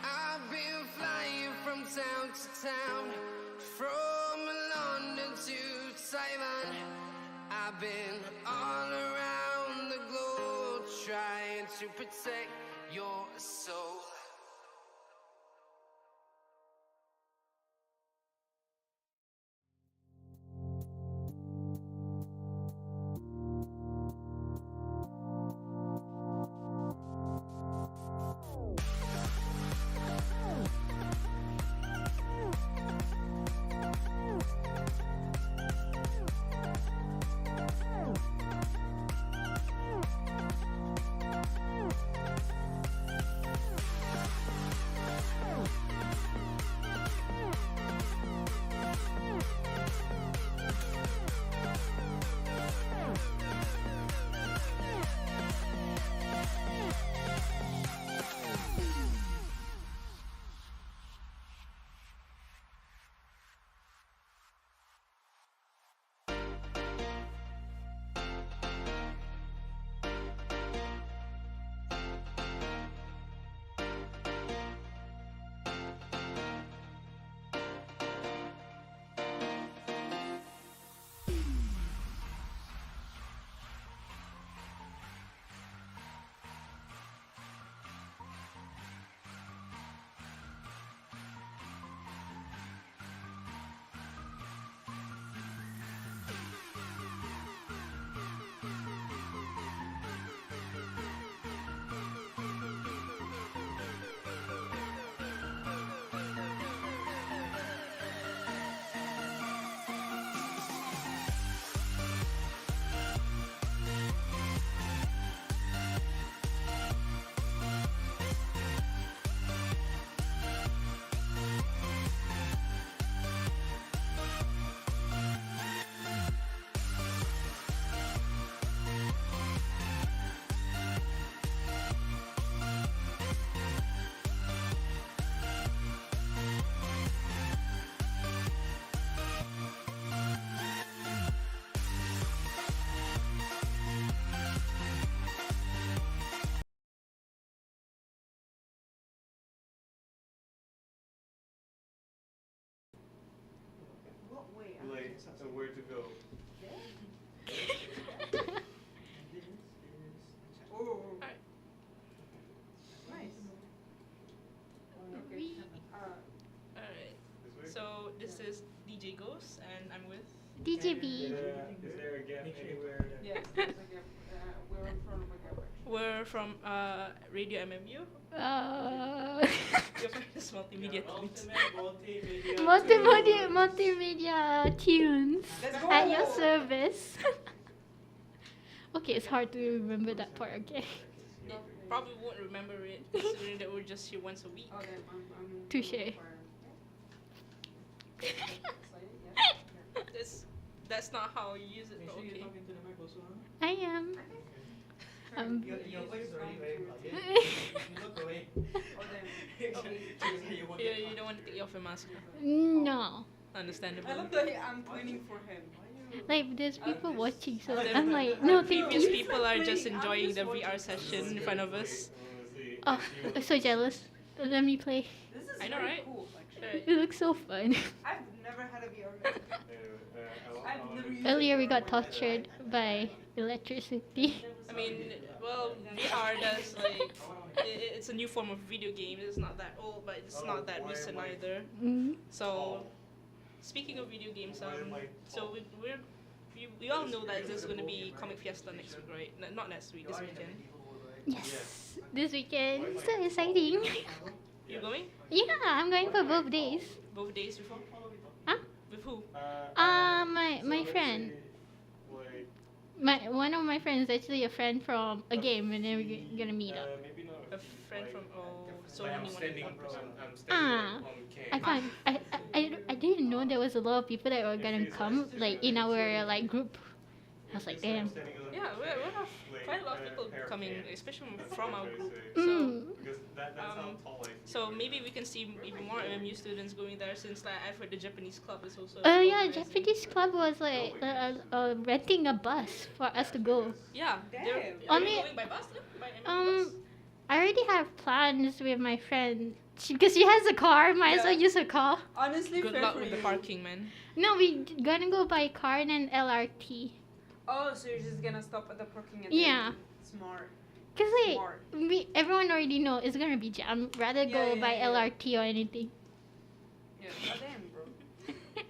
I've been flying from town to town, from London to Taiwan. I've been all around the globe trying to protect your soul. This is DJ Ghost, and I'm with. DJ B. Is there a gap anywhere? Yes, there's a gap. We're in front of a gap actually. We're from RadioMMU. Your famous multimedia tunes. Multimedia tunes Let's go. at your service. Okay, it's hard to remember that part. Okay. You probably won't remember it, considering that we're just here once a week. Oh, damn, I'm Touche. That's not how you use it, but okay. I am. Your voice is already very quiet. You look away. Oh, damn. Okay. You don't want to take off your mask. No. Understandable. I love that I'm pointing for him. Like there's people watching, so The I'm like, no, thank previous you. people are just enjoying the VR session in front of us. Oh, I'm so jealous. Let me play. This is I know, very right? cool, actually. It looks so fun. I've never had a VR headset. I've never used Earlier it. we got tortured by electricity. I mean, well, VR does like it's a new form of video game. It's not that old, but it's not that recent either. Mm. So, speaking of video games, so we all know that there's going to be Comic Fiesta next week, right? Not next week, this weekend. Yes, this weekend. So exciting. You're going? Yeah, I'm going for both days. Both days before? Huh? With who? My friend. One of my friends is actually a friend from a game, and then we're gonna meet up. A friend from so only one person. Ah, I can't. I didn't know there was a lot of people that were gonna come like in our like group. I was like, damn. Yeah, we have quite a lot of people coming, especially from our group. Mm. So maybe we can see even more MMU students going there, since like I've heard the Japanese club is also. Yeah, organizing. Japanese club was like renting a bus for us to go. Yeah, they're Only- going by bus, by MMU bus. I already have plans with my friend because she has a car. Might as well Yeah. use her car. Honestly, Good fair luck for with the you. parking, man. No, we gonna go by car and then LRT. Oh, so you're just gonna stop at the parking and Yeah. then smart. Cause like Smart. everyone already know it's gonna be jam. Rather Yeah, go yeah, by yeah. LRT or anything. Yeah. Oh, damn, bro.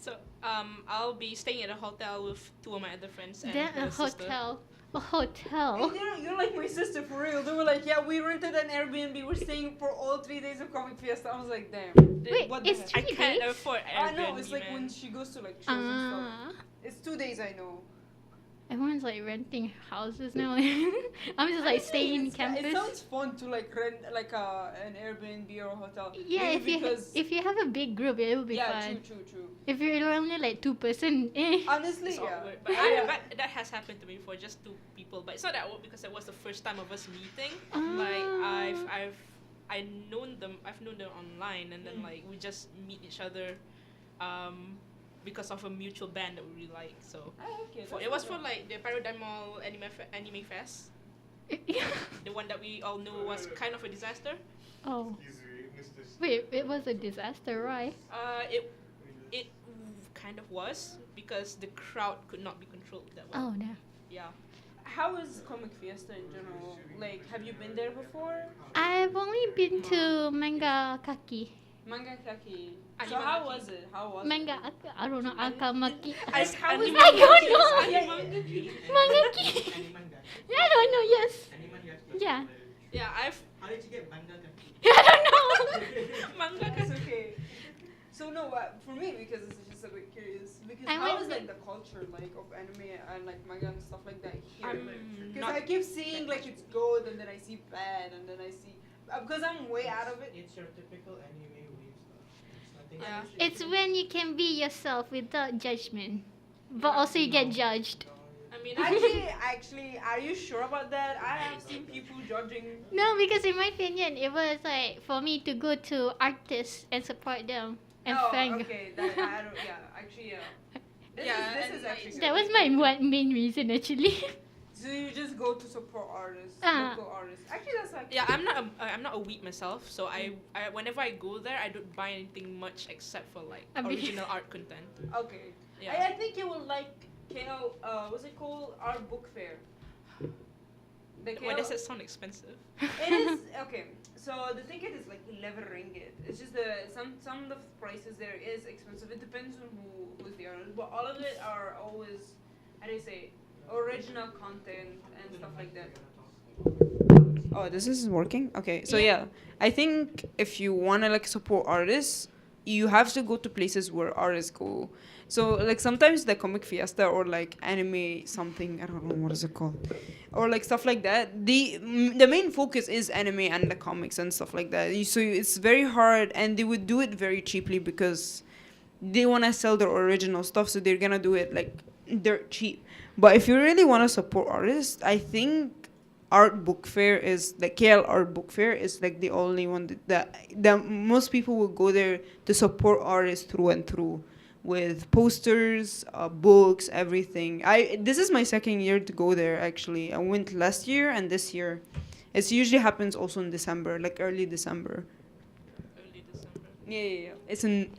So I'll be staying at a hotel with two of my other friends and Then her a sister. hotel. A Hey, hotel. you're like my sister for real. They were like, yeah, we rented an Airbnb. We're staying for all 3 days of Comic Fiesta. I was like, damn. Wait, what the it's heck? I 3 can't days? afford I know. Airbnb, It's like man. when she goes to like shows and stuff. Ah. It's 2 days, I know. Everyone's like renting houses now. I'm just like staying in It campus. sounds fun to like rent like an Airbnb or a hotel. Yeah, Maybe if you have a big group, it will be yeah, fun. true. If you're only like 2 person, Honestly, It's yeah. awkward. But that has happened to me before, just two people. But it's not that awkward because it was the first time of us meeting. Like I've known them online, and then like we just meet each other, because of a mutual band that we really like. So Okay, it was for like the Paradigm Mall Anime Fest, the one that we all knew was kind of a disaster. Oh, wait, it was a disaster, right? It kind of was because the crowd could not be controlled that well. Oh no. Yeah. How is Comic Fiesta in general? Like, have you been there before? I've only been to Manga Kaki. Manga Kaki. So Anime how Kaki. was it? How was Manga, it? I don't know, Akamaki. How is I it? don't know. Animangaki. Mangaki. I don't know, yes. Animangaki. Yeah. Yeah, How did you get manga kaki? I don't know. manga. It's okay. So no, for me, because it's just a bit curious. Because I how went is to- like the culture like of anime and like manga and stuff like that here? I'm Because not. I keep seeing like it's good and then I see bad and then I see because I'm way out of it. It's your typical anime weeb stuff. It's nothing Yeah. special. It's when you can be yourself without judgment. But also you get judged. I mean, Actually, are you sure about that? I have seen people judging. No, because in my opinion, it was like for me to go to artists and support them and Oh, thank. okay. That, I don't. Yeah, actually, yeah. This and is like, actually. That good. was my one main reason actually. So you just go to support artists, local artists. Actually, that's like. yeah, I'm not a weeb myself, so I whenever I go there, I don't buy anything much except for like A bit. original art content. Okay. Yeah. I think you will like KL. What's it called? Art book fair. The Why KL does it sound expensive? It is okay. So So the ticket is like 11 ringgit. It's just some of the prices there is expensive. It depends on who's the artist, but all of it are always, how do you say, original content and stuff like that. Oh, this is working? Okay, so yeah, I think if you want to like support artists, you have to go to places where artists go. So like sometimes the comic fiesta or like anime something, I don't know what is it called, or like stuff like that. The main focus is anime and the comics and stuff like that. So it's very hard, and they would do it very cheaply because they want to sell their original stuff. So they're gonna do it like dirt cheap. But if you really want to support artists, I think art book fair is the KL art book fair is like the only one that most people will go there to support artists through and through, with posters, books, everything. This is my second year to go there actually. I went last year and this year. It usually happens also in December, like early December. Early December. Yeah. It's in,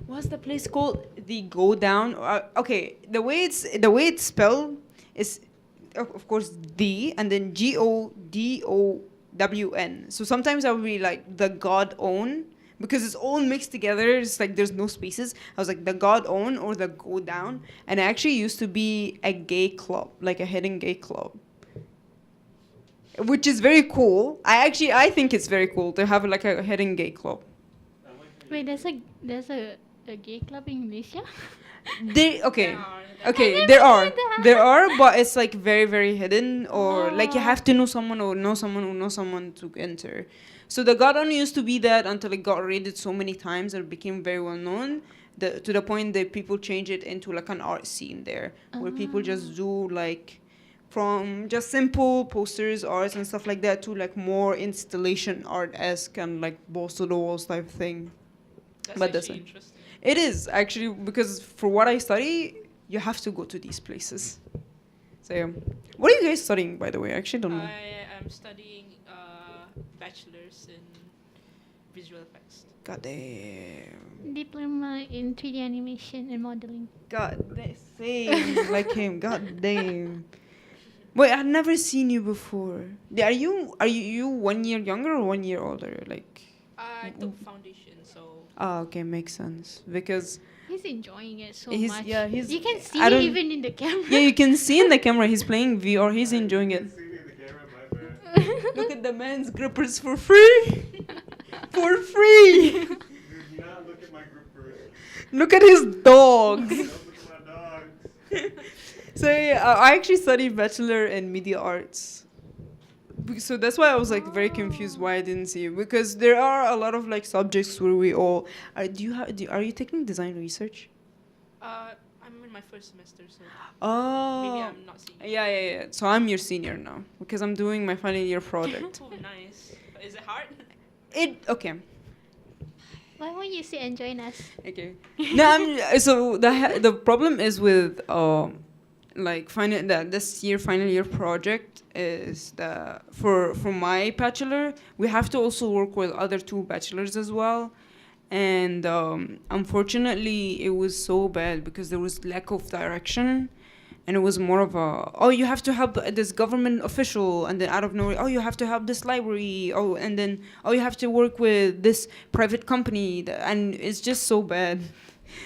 what's the place called? The Go Down. Okay, the way it's spelled is, of course, D and then GODOWN. So sometimes I would be like the God Own, because it's all mixed together. It's like there's no spaces. I was like the God Own or the Go Down, and it actually used to be a gay club, like a hidden gay club, which is very cool. I think it's very cool to have like a hidden gay club. Wait, there's a gay club in Malaysia? There are, but it's like very, very hidden, or like you have to know someone or know someone who knows someone to enter. So the God only used to be that until it got raided so many times and it became very well known, to the point that people change it into like an art scene there, where people just do like from just simple posters, arts and stuff like that to like more installation art-esque and like balls to the walls type thing. That's actually interesting. It is actually, because for what I study, you have to go to these places. So yeah. What are you guys studying, by the way? I actually don't know. I am studying bachelor's in visual effects. God damn. Diploma in 3D animation and modeling. God damn. Same like him. God damn. Wait, I've never seen you before. Are you 1 year younger or 1 year older? Like. I took foundation, so. Oh, okay, makes sense. Because he's enjoying it so much. Yeah, you can see it even in the camera. Yeah, you can see in the camera. He's playing VR. He's enjoying it. Look at the man's grippers for free. For free. Do not look at my grippers. Look at his dogs. Don't look at my dogs. So yeah, I actually studied bachelor in media arts. So that's why I was like very confused why I didn't see you, because there are a lot of like subjects where we all are you taking design research? I'm in my first semester, so maybe Oh. I'm not seeing. Yeah. So I'm your senior now because I'm doing my final year project. Oh, nice. Is it hard? Okay. Why won't you sit and join us? Okay. No, so the problem is with like this year final year project is for my bachelor we have to also work with other two bachelors as well, and unfortunately it was so bad because there was lack of direction, and it was more of you have to help this government official, and then out of nowhere you have to help this library, and then you have to work with this private company, and it's just so bad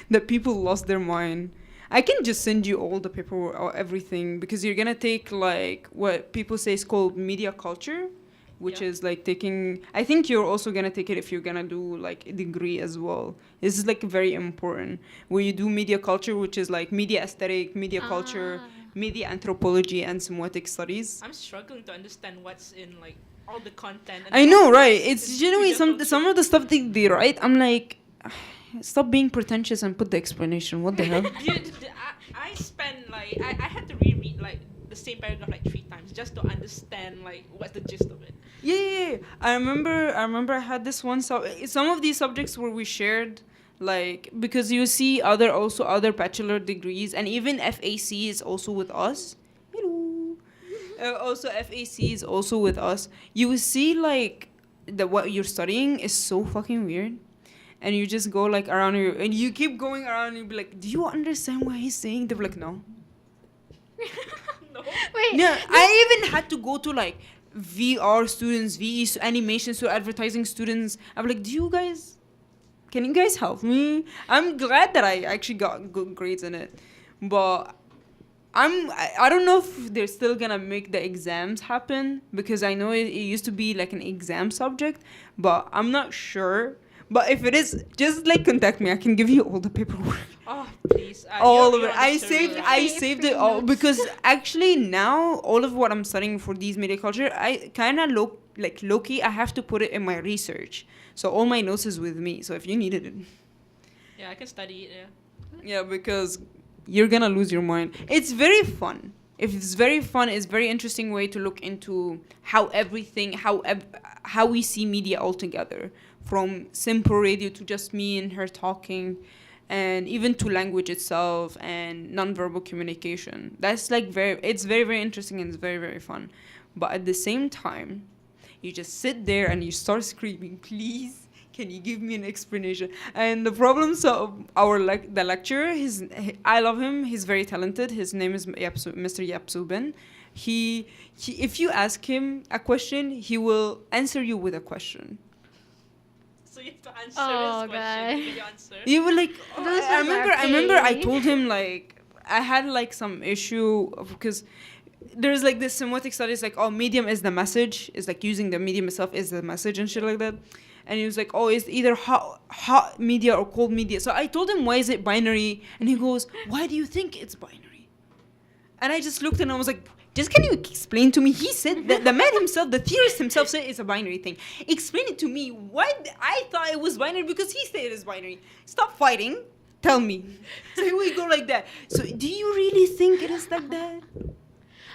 that people lost their mind. I can just send you all the paperwork or everything, because you're gonna take like what people say is called media culture, which is like taking. I think you're also gonna take it if you're gonna do like a degree as well. This is like very important, where you do media culture, which is like media aesthetic, media culture, media anthropology, and semiotic studies. I'm struggling to understand what's in like all the content. And I know, right? It's genuinely some of the stuff they write. I'm like. Stop being pretentious and put the explanation. What the hell? Dude, I spent like I had to reread like the same paragraph like 3 times just to understand like what's the gist of it. Yeah. I remember I had this one some of these subjects where we shared, like, because you see other bachelor degrees, and even FAC is also with us. Hello. Also FAC is also with us. You will see like what you're studying is so fucking weird. And you just go like around here, and you keep going around, and you be like, do you understand what he's saying? They're like, no. No. Wait. Yeah, I even had to go to like VR students, animation students, advertising students. I'm like, can you guys help me? I'm glad that I actually got good grades in it, but I don't know if they're still gonna make the exams happen, because I know it used to be like an exam subject, but I'm not sure. But if it is, just like contact me. I can give you all the paperwork. Oh, please. All you're of it. on the I server. saved it all, because actually now all of what I'm studying for these media culture, I kind of low key, I have to put it in my research. So all my notes is with me. So if you needed it. Yeah, I can study it, yeah. Yeah, because you're gonna lose your mind. It's very fun. If it's very fun, it's very interesting way to look into how we see media altogether, from simple radio to just me and her talking, and even to language itself and nonverbal communication. That's like it's very, very interesting, and it's very, very fun. But at the same time, you just sit there and you start screaming, please, can you give me an explanation? And the problems of the lecturer, I love him. He's very talented. His name is Mr. Yapsubin. He, if you ask him a question, he will answer you with a question. So you have to answer his question. Did you answer? You were like, I remember I okay. told him, like, I had like some issue because there's like this semiotic studies, like, oh, medium is the message. It's like using the medium itself is the message and shit like that. And he was like, oh, it's either hot media or cold media. So I told him, why is it binary? And he goes, why do you think it's binary? And I just looked and I was like, just can you explain to me? He said that the man himself, the theorist himself, said it's a binary thing. Explain it to me. Why I thought it was binary because he said it is binary. Stop fighting. Tell me. So here we go like that. So do you really think it is like that?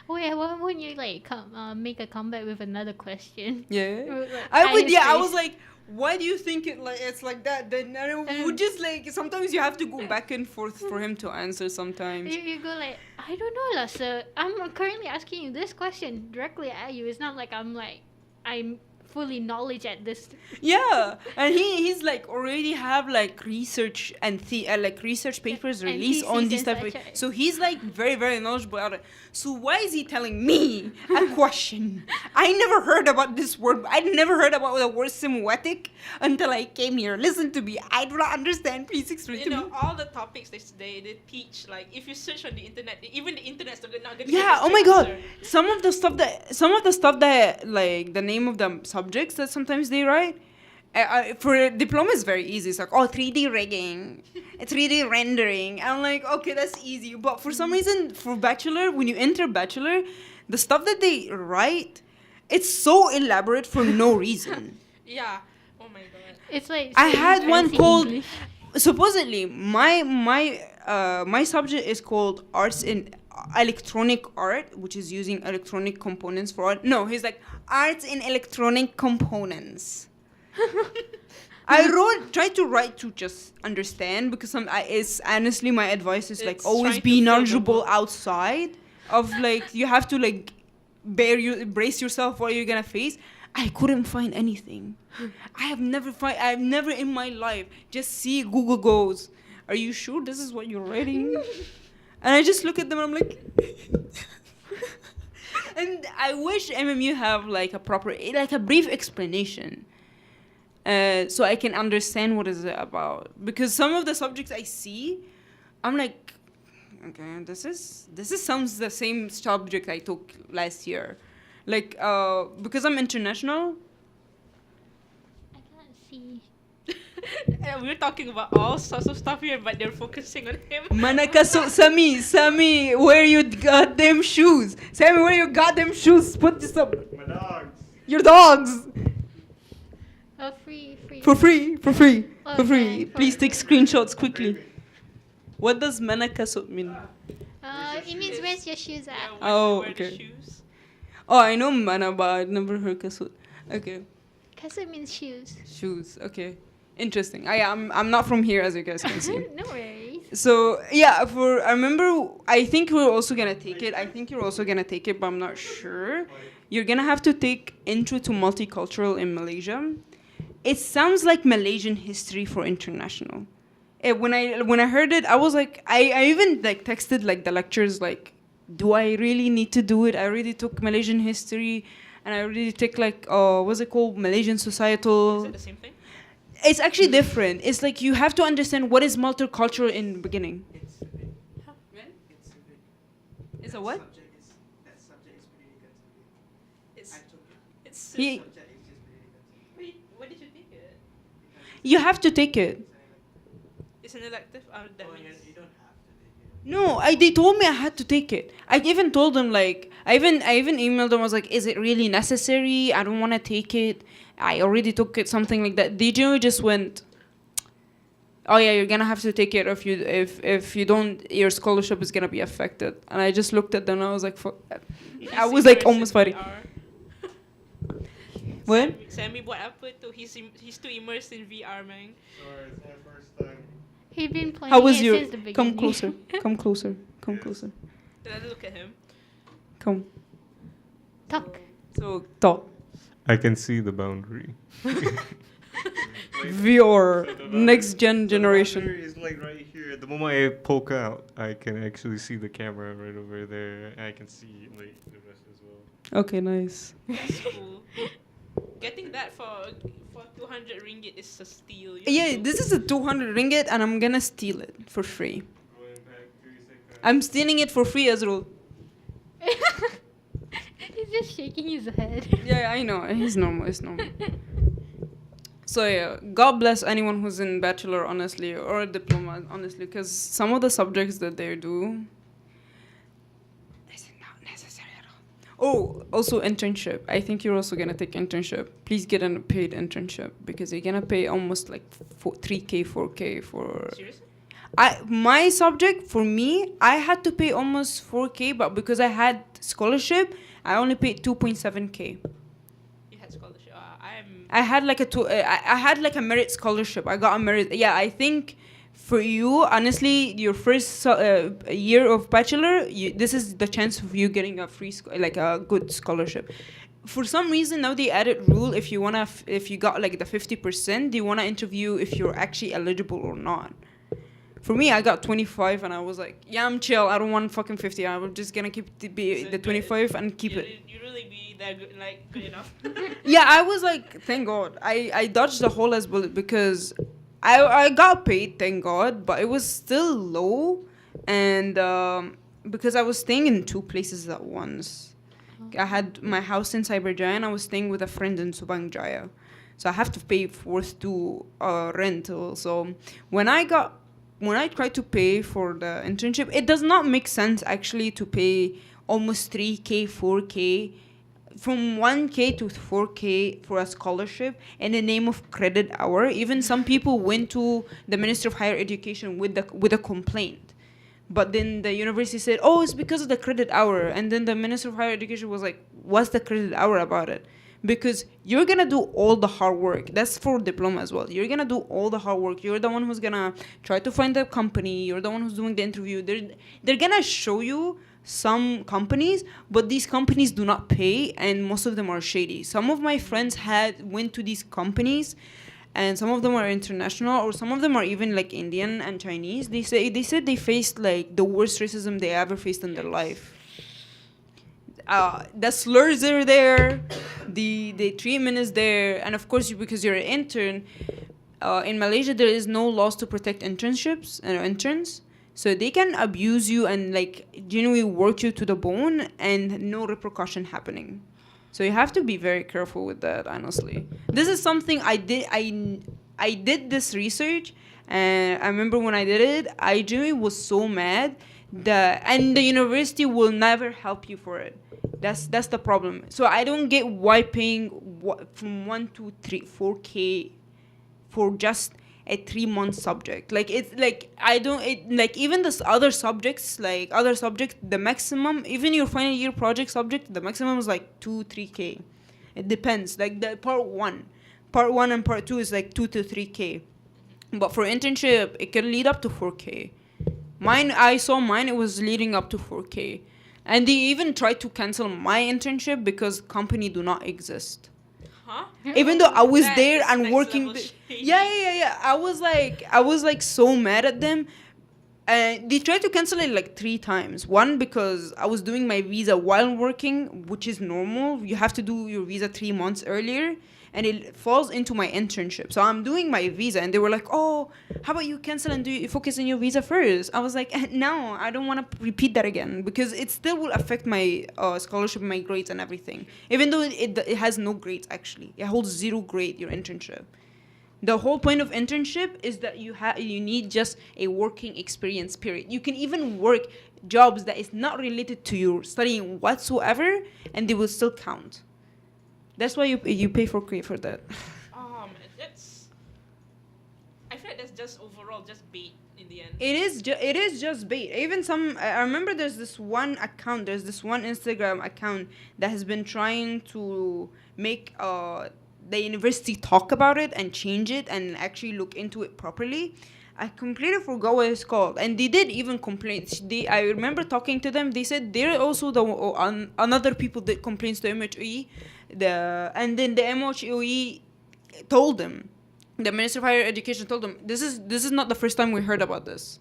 Wait, why wouldn't you like make a comeback with another question? Yeah. Or, like, I would. Yeah. I phrase. was like, why do you think it's like that? Then I would just like, sometimes you have to go back and forth for him to answer sometimes. You go like, I don't know, lah, sir. I'm currently asking you this question directly at you. It's not like I'm fully knowledge at this. Yeah, and he's like already have like research and like research papers And released on theses this and stuff. such, So he's like very, very knowledgeable about it. So why is he telling me a question? I never heard about this word. I never heard about the word semiotic until I came here. Listen to me. I do not understand. Please explain You to know, me. all the topics they teach, like, if you search on the internet, even the internet's not gonna Yeah. give you Oh a my straight God. answer. Some of the stuff that like the name of the subjects that sometimes they write. For diploma is very easy. It's like, oh, 3D rigging, 3D rendering. I'm like, okay, that's easy. But for some reason, for bachelor, when you enter bachelor, the stuff that they write, it's so elaborate for no reason. Yeah. Oh my god. It's like I had one fancy called, English. supposedly, my subject is called arts in electronic art, which is using electronic components for art. No, he's like, arts in electronic components. I tried to write to just understand, because it's honestly my advice is like It's always trying be to fill the knowledgeable book. outside of like, you have to like brace yourself what you're gonna face. I couldn't find anything. I've never in my life just see Google goes, are you sure this is what you're writing? And I just look at them and I'm like and I wish MMU have like a proper, like a brief explanation. So I can understand what is it about, because some of the subjects I see, I'm like, okay, this sounds the same subject I took last year, like because I'm international. I can't see. And we're talking about all sorts of stuff here, but they're focusing on him. Manaka, so Sammy, wear your goddamn shoes. Sammy, wear your goddamn shoes. Put this up. My dogs. Your dogs. Free. For free. Oh, For free. okay, Please take screenshots quickly. What does manakasut mean? It means where's your shoes at? Yeah, Oh, wear the okay. shoes. Oh, I know mana, but I've never heard kasut. Okay. Kasut means shoes. Shoes. Okay. Interesting. I'm not from here, as you guys can see. No worries. So yeah, I remember, I think we're also gonna take it. I think you're also gonna take it, but I'm not sure. You're gonna have to take Intro to Multicultural in Malaysia. It sounds like Malaysian history for international. When I heard it, I was like, I even like texted like the lecturers, like, do I really need to do it? I already took Malaysian history, and I already took like what's it called, Malaysian Is societal. it the same thing? It's actually different. It's like you have to understand what is multicultural in the beginning. It's civic. It's civic. It's a what? That subject is political civic. It's I took it. it's. He- Subject is just political civic. Wait, why did you take it? You have to take it. It's an elective. That means. You don't have to take it. No, they told me I had to take it. I even told them like I even emailed them. I was like, is it really necessary? I don't want to take it. I already took it, something like that. They generally just went, oh yeah, you're gonna have to take it. If you don't, your scholarship is gonna be affected. And I just looked at them and I was like, fuck. I was like almost fighting. What? Sammy buat apa tu? He's too immersed in VR, man. Sorry, it's my first time. He's been playing How was it your? since the beginning. Come closer. Come closer. Come closer. Look at him. Come. Talk. So talk. I can see the boundary. VR, So the next boundary generation. is like right here. The moment I poke out, I can actually see the camera right over there. I can see like the rest as well. Okay, nice. That's cool. Getting that for 200 ringgit is a steal. Yeah, this is a 200 ringgit and I'm gonna steal it for free. Going back 3 seconds. I'm stealing it for free, Azrul. He's just shaking his head. Yeah, I know. It's normal. It's normal. So yeah, God bless anyone who's in bachelor, honestly, or a diploma, honestly, because some of the subjects that they do is not necessary at all. Oh, also internship. I think you're also gonna take internship. Please get a paid internship because you're gonna pay almost like 3K, 4K for. Seriously? My subject, for me, I had to pay almost 4K, but because I had scholarship, I only paid 2.7K. You had scholarship. I had like I had like a merit scholarship. I got a merit. Yeah, I think for you, honestly, your first year of bachelor, this is the chance of you getting a free like a good scholarship. For some reason now they added rule if you got like the 50%, they wanna interview if you're actually eligible or not. For me, I got 25 and I was like, yeah, I'm chill. I don't want fucking 50. I'm just gonna keep the 25 and keep it. You really be that good, like good enough. Yeah, I was like, thank God. I dodged the whole ass bullet because I got paid, thank God, but it was still low. And because I was staying in 2 places at once. I had my house in Cyberjaya and I was staying with a friend in Subang Jaya. So I have to pay fourth to rental. So when I tried to pay for the internship, it does not make sense actually to pay almost 3K, 4K, from 1K to 4K for a scholarship in the name of credit hour. Even some people went to the Ministry of Higher Education with a complaint. But then the university said, oh, it's because of the credit hour. And then the Minister of Higher Education was like, what's the credit hour about it? Because you're going to do all the hard work. That's for diploma as well. You're going to do all the hard work. You're the one who's going to try to find the company. You're the one who's doing the interview. They're going to show you some companies, but these companies do not pay, and most of them are shady. Some of my friends went to these companies, and some of them are international, or some of them are even like Indian and Chinese. They said they faced like the worst racism they ever faced in their life. The slurs are there, the treatment is there, and of course because you're an intern, in Malaysia there is no laws to protect internships and interns, so they can abuse you and like genuinely work you to the bone and no repercussion happening. So you have to be very careful with that, honestly. This is something I did this research, and I remember when I did it, I genuinely was so mad and the university will never help you for it. That's the problem. So I don't get why paying from 1 to 3, 4K for just a 3-month subject. Like it's like even this other subjects, the maximum, even your final year project subject, the maximum is like 2-3K. It depends. Like the part one and part 2 is like 2 to 3K. But for internship, it can lead up to 4K. I saw mine, it was leading up to 4K. And they even tried to cancel my internship because company do not exist. Huh? Even though I was That there is and next working. level shady. Yeah. I was like so mad at them. They tried to cancel it like 3 times. One, because I was doing my visa while working, which is normal. You have to do your visa 3 months earlier, and it falls into my internship. So I'm doing my visa, and they were like, "Oh, how about you cancel and focus on your visa first?" I was like, "No, I don't want to repeat that again because it still will affect my scholarship, my grades, and everything. Even though it has no grades actually, it holds 0 grade your internship." The whole point of internship is that you need just a working experience period. You can even work jobs that is not related to your studying whatsoever, and they will still count. That's why you pay for that. It's. I feel like that's just overall just bait in the end. It is just bait. Even I remember there's this one Instagram account that has been trying to make the university talk about it and change it and actually look into it properly. I completely forgot what it's called, and they did even complain. I remember talking to them. They said they're also another people that complains to MHOE, and then the MHOE told them, the Minister of Higher Education told them, this is not the first time we heard about this.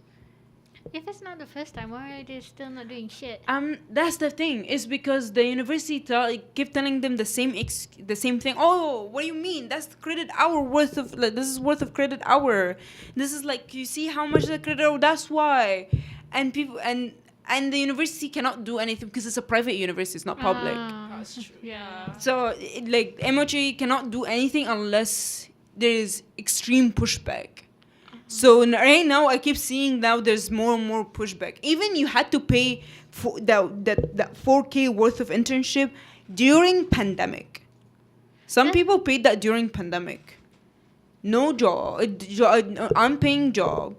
If it's not the first time, why are they still not doing shit? That's the thing. It's because the university keep telling them the same thing. Oh, what do you mean? That's credit hour worth of this is worth of credit hour. This is like, you see how much the credit hour. That's why, and people and the university cannot do anything because it's a private university. It's not public. That's true. Yeah. So like MHA cannot do anything unless there is extreme pushback. So right now, I keep seeing now there's more and more pushback. Even you had to pay for that 4K worth of internship during pandemic. Some people paid that during pandemic. No job, unpaying job,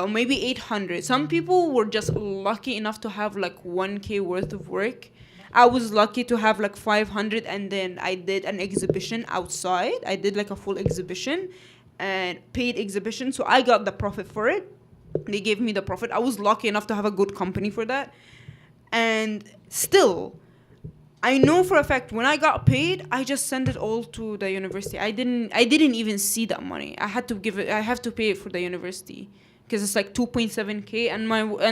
maybe 800. Some people were just lucky enough to have like 1K worth of work. I was lucky to have like 500, and then I did an exhibition outside. I did like a full exhibition. And paid exhibition, so I got the profit for it. They gave me the profit. I was lucky enough to have a good company for that. And still, I know for a fact when I got paid, I just sent it all to the university. I didn't even see that money. I have to pay it for the university because it's like 2.7K, and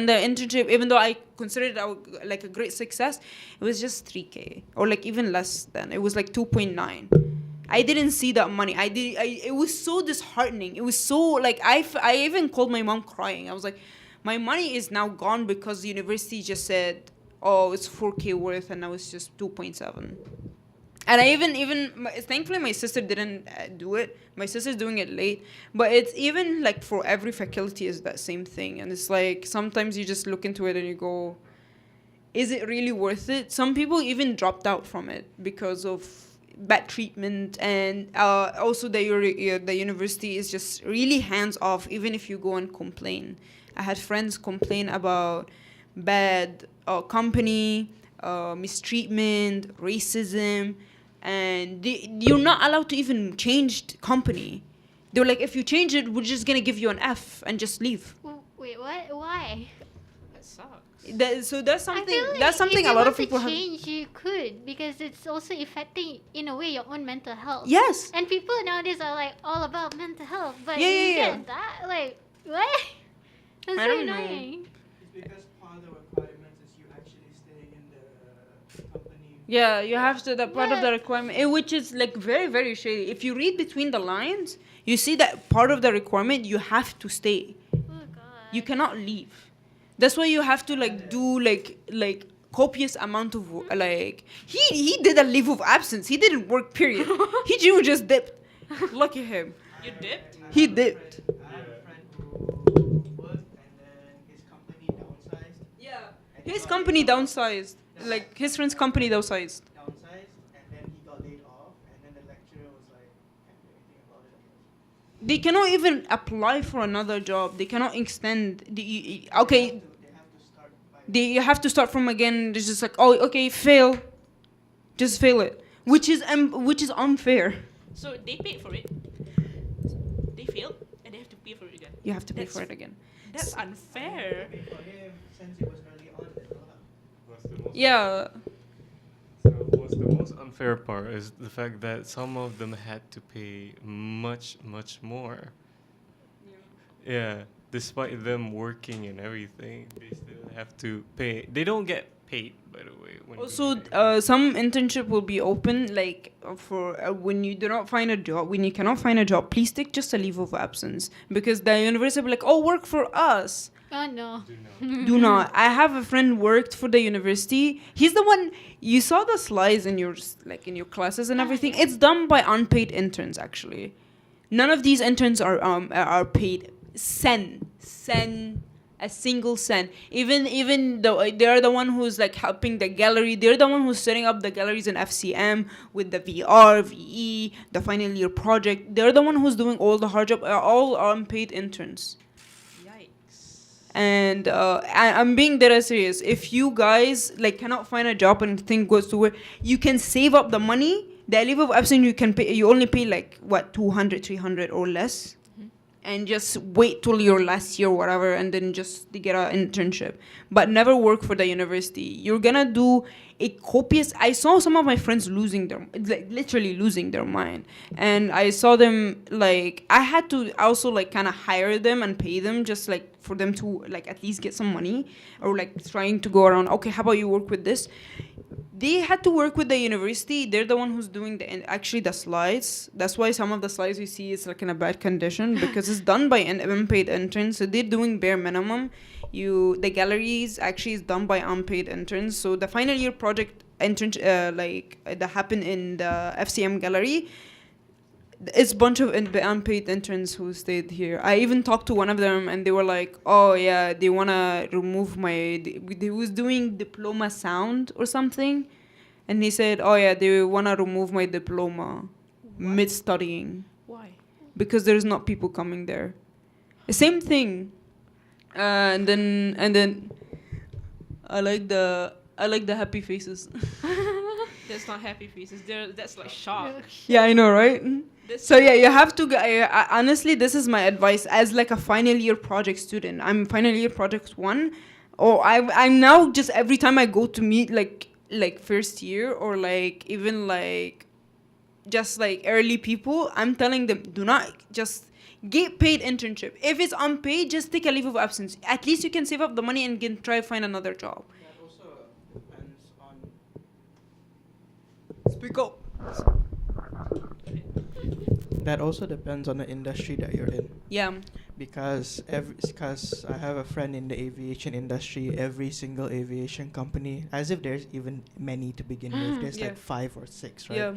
the internship, even though I considered it like a great success, it was just 3K or like even less than. It was like 2.9. I didn't see that money. It was so disheartening. It was so like I even called my mom crying. I was like, my money is now gone because the university just said, oh, it's 4K worth, and now it's just 2.7. And I even thankfully my sister didn't do it. My sister's doing it late, but it's even like for every faculty is that same thing. And it's like sometimes you just look into it and you go, is it really worth it? Some people even dropped out from it because of bad treatment, and also the university is just really hands off. Even if you go and complain, I had friends complain about bad company, mistreatment, racism, and you're not allowed to even change company. They're like, if you change it, we're just gonna give you an F and just leave. Wait, what? Why? That sucks. That's something. Like That's something a lot of people if have. you want to change, you could, because it's also affecting, in a way, your own mental health. Yes. And people nowadays are like all about mental health, but Yeah, you yeah, yeah. get that, like, what? That's I so don't know. annoying. It's because part of the requirements is you actually stay in the company. Yeah, you have to. That part of the Yeah. requirement, which is like very, very shady. If you read between the lines, you see that part of the requirement you have to stay. Oh god. You cannot leave. That's why you have to like do like copious amount of like he did a leave of absence. He didn't work. Period. He just dipped. Lucky him. You dipped? He dipped. I have a friend who worked and then his company downsized. Yeah. And he His got company laid off. downsized. Like his friend's company downsized. Downsized, and then he got laid off, and then the lecturer was like, can't do anything about it. They cannot even apply for another job. They cannot extend the okay. They have to start by You have to start from again. It's just like, oh, okay, fail. Just fail it, which is unfair. So they paid for it. They failed, and they have to pay for it again. You have to pay That's- for it again. That's unfair. pay for him since it was early on as well. What's the most Yeah, So what's the most unfair part is the fact that some of them had to pay much, much more. Yeah, despite them working and everything, they still have to pay. They don't get paid, by the way. Also, some internship will be open, like for when you do not find a job. When you cannot find a job, please take just a leave of absence, because the university will be like, oh, work for us. Oh no. Do not. I have a friend worked for the university. He's the one you saw the slides in your classes and everything. It's done by unpaid interns actually. None of these interns are paid a single cent. Even though they're the one who's like helping the gallery, they're the one who's setting up the galleries in FCM with the VR, VE, the final year project. They're the one who's doing all the hard job. All unpaid interns. And I'm being dead serious. If you guys like cannot find a job and think goes to work, you can save up the money. The leave of absence you can pay. You only pay like what 200, 300 or less, and just wait till your last year or whatever, and then just to get an internship. But never work for the university. You're gonna do a copious. I saw some of my friends literally losing their mind, and I saw them like I had to also like kind of hire them and pay them just like for them to like at least get some money, or like trying to go around. Okay, how about you work with this? They had to work with the university. They're the one who's doing the slides. That's why some of the slides you see is like in a bad condition because it's done by an unpaid interns. So they're doing bare minimum. The galleries actually is done by unpaid interns. So the final year project that happened in the FCM gallery, it's a bunch of unpaid interns who stayed here. I even talked to one of them and they were like, oh yeah, they want to remove they was doing diploma sound or something. And he said, oh yeah, they want to remove my diploma mid-studying. Why? Because there's not people coming there. The same thing. And then I like the happy faces. That's not happy faces. That's like shock. Yeah, I know, right? So yeah, you have to. Honestly, this is my advice as like a final year project student. I'm final year project 1, or I'm now just every time I go to meet like first year or like even like just like early people, I'm telling them do not just get paid internship. If it's unpaid, just take a leave of absence. At least you can save up the money and can try find another job. That also depends on. Speak up. That also depends on the industry that you're in. Yeah. Because I have a friend in the aviation industry. Every single aviation company, as if there's even many to begin with, there's like 5 or 6, right? Yeah.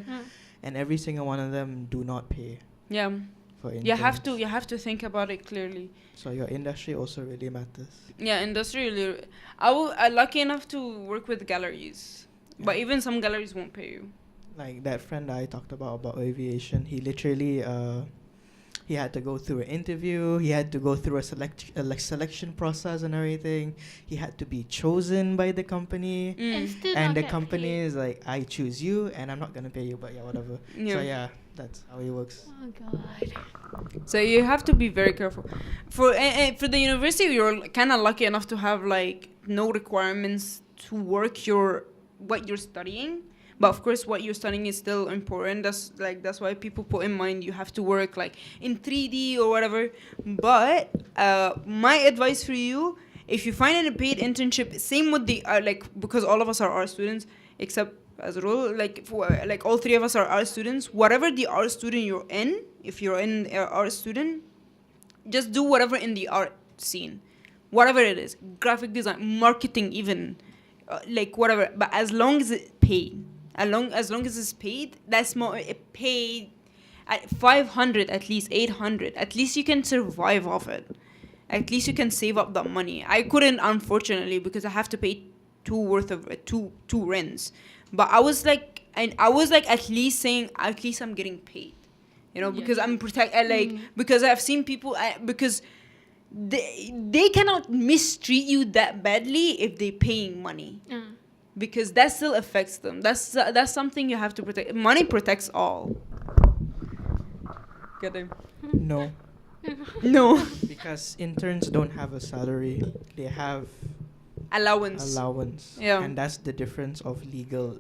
And every single one of them do not pay. Yeah. For interns. You have to think about it clearly. So your industry also really matters. Yeah, industry really. I'm lucky enough to work with galleries, but even some galleries won't pay you. Like that friend I talked about aviation, he literally he had to go through an interview, he had to go through a selection process and everything. He had to be chosen by the company, and the company is like, I choose you and I'm not gonna pay you, but yeah, whatever. Yeah. So yeah, that's how it works. Oh god. So you have to be very careful. For the university, you're kind of lucky enough to have like no requirements to work what you're studying. But of course, what you're studying is still important. That's why people put in mind you have to work like in 3D or whatever. But my advice for you, if you find a paid internship, same with the because all of us are art students, except Azrul, like all 3 of us are art students. Whatever the art student you're in, if you're in art student, just do whatever in the art scene, whatever it is, graphic design, marketing, even like whatever. But as long as it's paid. As long as it's paid, that's more paid at 500, at least 800. At least you can survive off it. At least you can save up the money. I couldn't, unfortunately, because I have to pay two rents. But I was like at least saying at least I'm getting paid, because I'm because I've seen people because they cannot mistreat you that badly if they're paying money. Because that still affects them. That's something you have to protect. Money protects all. Get him? No. No. Because interns don't have a salary. They have allowance. Yeah. And that's the difference of legal.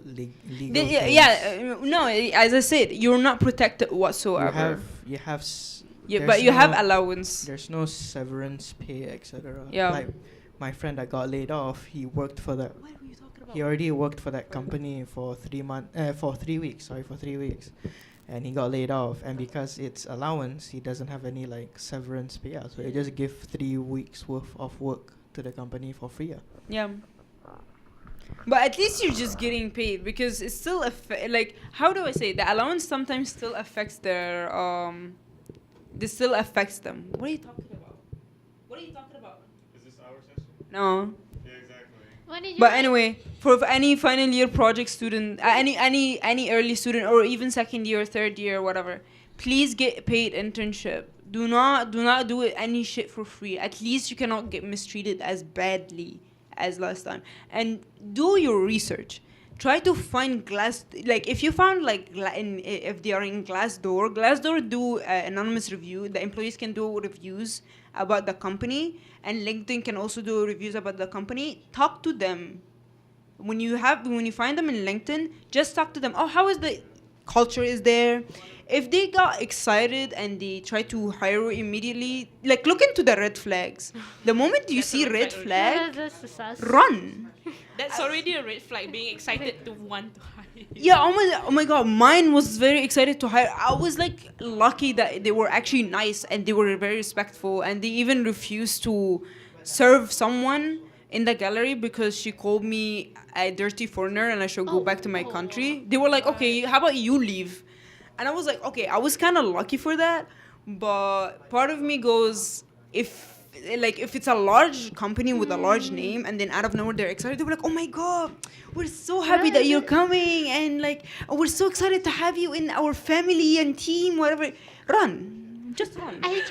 No, as I said, you're not protected whatsoever. You have Yeah, There's but you have no- allowance. There's no severance pay, etc. Yeah. Like my friend that got laid off, he worked for that. What were you talking about? He already worked for that company for 3 weeks. Sorry, for 3 weeks, and he got laid off. And because it's allowance, he doesn't have any like severance payout. So they just give 3 weeks worth of work to the company for free. Yeah. But at least you're just getting paid because it's still like, how do I say, the allowance sometimes still affects their this still affects them. What are you talking about? What are you talking about? Is this our session? No. Yeah, exactly. What did you But write? anyway, for any final year project student, any early student, or even second year, third year, whatever, please get paid internship. Do not do it any shit for free. At least you cannot get mistreated as badly as last time. And do your research. Try to find like if you found like if they are in Glassdoor do anonymous review. The employees can do reviews about the company, and LinkedIn can also do reviews about the company. Talk to them. When you find them in LinkedIn, just talk to them. Oh, how is the culture is there? If they got excited and they try to hire you immediately, like look into the red flags. The moment you That's a see red red flag flag, That's the sus. run. That's already a red flag. Being excited to want to hire. You. Yeah, oh my god, mine was very excited to hire. I was like lucky that they were actually nice and they were very respectful, and they even refused to serve someone in the gallery because she called me a dirty foreigner and I should go back to my country. They were like, okay, how about you leave? And I was like, okay, I was kind of lucky for that, but part of me goes, if it's a large company with a large name and then out of nowhere they're excited, they were like, oh my god, we're so happy that you're coming, and like, oh, we're so excited to have you in our family and team, whatever. Run, just run. I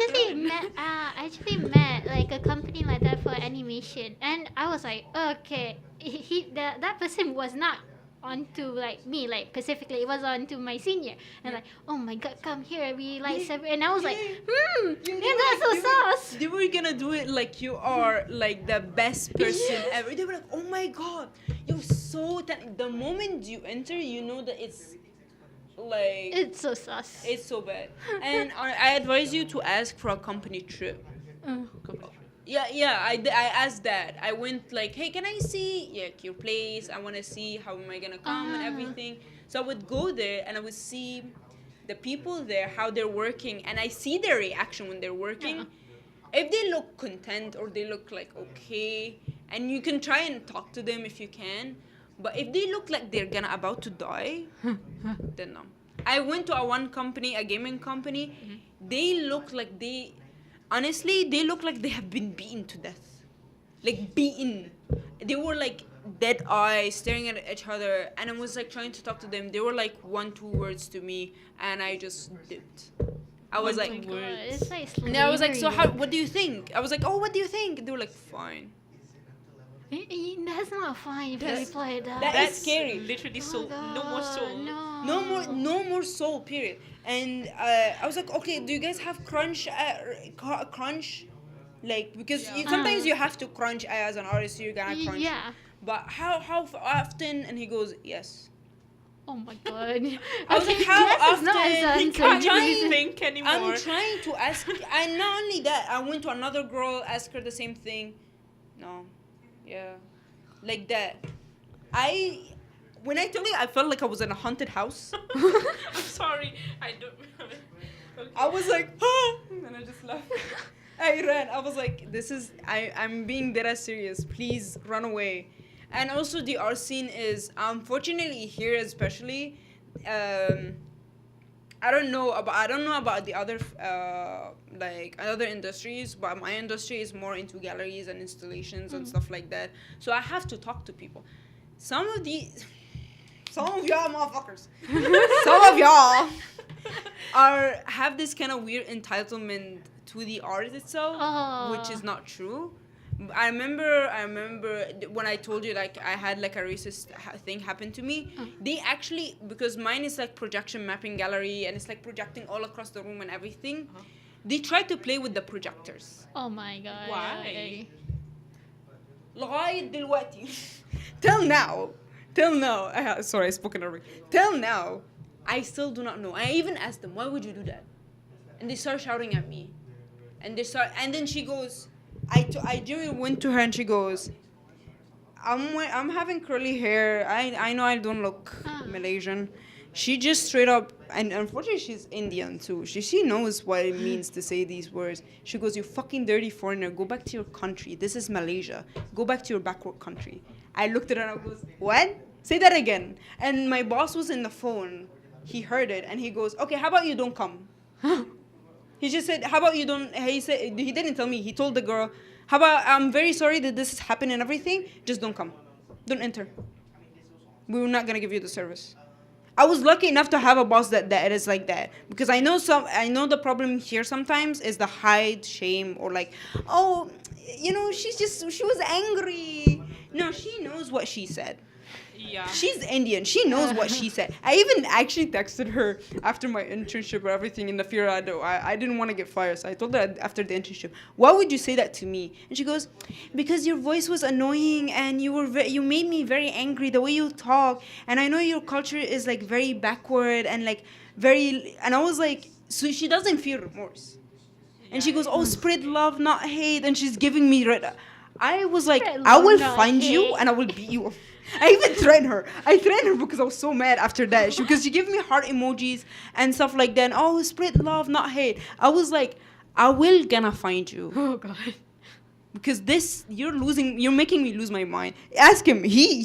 actually met like a company like that for animation, and I was like, okay, that person was not onto like me, like specifically it was onto my senior, and like, oh my god, come here, we like and I was like, that's so sus. They were gonna do it like you are like the best person ever. They were like, oh my god, you're so the moment you enter, you know that it's like It's so sus. it's so bad. And I advise you to ask for a company trip. Yeah, I asked that. I went like, hey, can I see your place? I want to see how am I gonna come and everything. So I would go there and I would see the people there, how they're working, and I see their reaction when they're working. If they look content or they look like okay, and you can try and talk to them if you can. But if they look like they're about to die, then no. I went to a gaming company. They look like honestly, they look like they have been beaten to death. Like, beaten. They were, like, dead eyes, staring at each other, and I was, like, trying to talk to them. They were, like, 1-2 words to me, and I just dipped. I was like, It's like slavery. and I was like, so what do you think? I was like, oh, what do you think? They were like, fine. That's not fine if you reply that. That's scary. Literally soul. Oh No more soul. No more soul, period. And I was like, okay, do you guys have crunch? Like, because sometimes you have to crunch as an artist, so you're gonna crunch. Yeah. But how often? And he goes, yes. Oh my god. I was like, how Yes is not often? his He answer. can't trying- even think anymore. I'm trying to ask, and not only that, I went to another girl, asked her the same thing. No, yeah, like that. When I tell you, I felt like I was in a haunted house. I'm sorry. I don't. Okay. I was like, huh, and I just left. I ran. I was like, I'm being dead serious. Please run away. And also the art scene is, unfortunately here especially, I don't know about the other like other industries, but my industry is more into galleries and installations and stuff like that. So I have to talk to people. Some of y'all motherfuckers, some of y'all have this kind of weird entitlement to the art itself, which is not true. I remember when I told you, like, I had like a racist thing happen to me. They actually, because mine is like projection mapping gallery and it's like projecting all across the room and everything. They tried to play with the projectors. Oh my god. Why? لغاية دلوقتي. Till now, sorry, I spoke in Arabic. Till now, I still do not know. I even asked them, why would you do that? and they start shouting at me, and then she goes, I do went to her and she goes, I'm having curly hair. I know I don't look Malaysian. She just straight up, and unfortunately she's Indian too. She knows what it means to say these words. She goes, "You fucking dirty foreigner, go back to your country. This is Malaysia. Go back to your backward country." I looked at her and I goes, "What? Say that again." And my boss was in the phone. He heard it and he goes, "Okay, how about you don't come?" He just said, "How about you don't?" He said he didn't tell me. He told the girl, "How about I'm very sorry that this has happened and everything. Just don't come, don't enter. We're not gonna give you the service." I was lucky enough to have a boss that is like that, because I know the problem here sometimes is the hide, shame, or like, oh, she was angry. No, she knows what she said. Yeah. She's Indian. She knows what she said. I even actually texted her after my internship or everything in the fear I didn't want to get fired. So I told her after the internship, "Why would you say that to me?" And she goes, "Because your voice was annoying and you made me very angry the way you talk. And I know your culture is like very backward and like very..." And I was like, so she doesn't feel remorse. And she goes, "Oh, spread love, not hate." And she's giving me I was like, "I will find you and I will beat you." I even threatened her. I threatened her because I was so mad after that. Because she gave me heart emojis and stuff like that. Oh, spread love, not hate. I was like, "I will gonna find you." Oh God. Because you're making me lose my mind. Ask him. He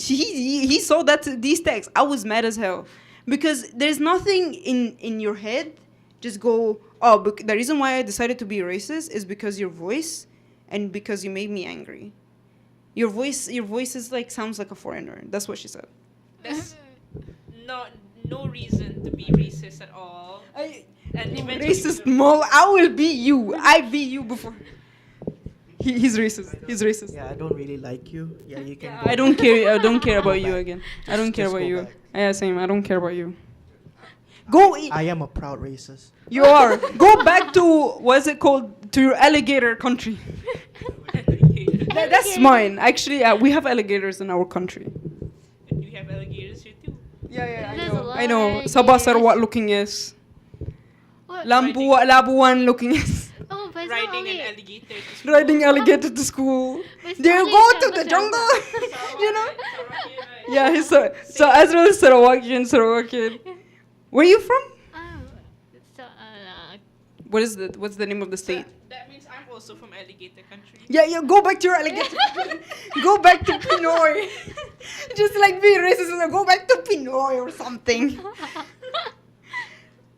saw these texts. I was mad as hell. Because there's nothing in your head. Just go, "Oh, the reason why I decided to be racist is because your voice and because you made me angry. Your voice is like, sounds like a foreigner." That's what she said. That's no reason to be racist at all. And Racist Mo, I will beat you. I beat you before. He's racist. He's racist. Yeah, I don't really like you. Yeah, you can. I don't care. I don't care about you back. again. I don't care Just about go you. back. Yeah, same. I don't care about you. Go. I am a proud racist. You are. Go back to what's it called? To your alligator country. That's mine. Actually, we have alligators in our country. And you have alligators here too. Yeah, There's a lot I know. of Sabah alligators. Sarawak looking yes. What? Labuan looking yes. Oh, but it's not Riding only- an alligator to school. Riding alligator to school. but it's They not go only to Sabah the Sarawak. jungle. You know. Sarawak, right? Yeah, he's so Azrael is Sarawakian. Where are you from? So, What's the name of the state? That means I'm also from alligator country. Yeah, go back to your alligator. Go back to Pinoy. Just like be racist, go back to Pinoy or something.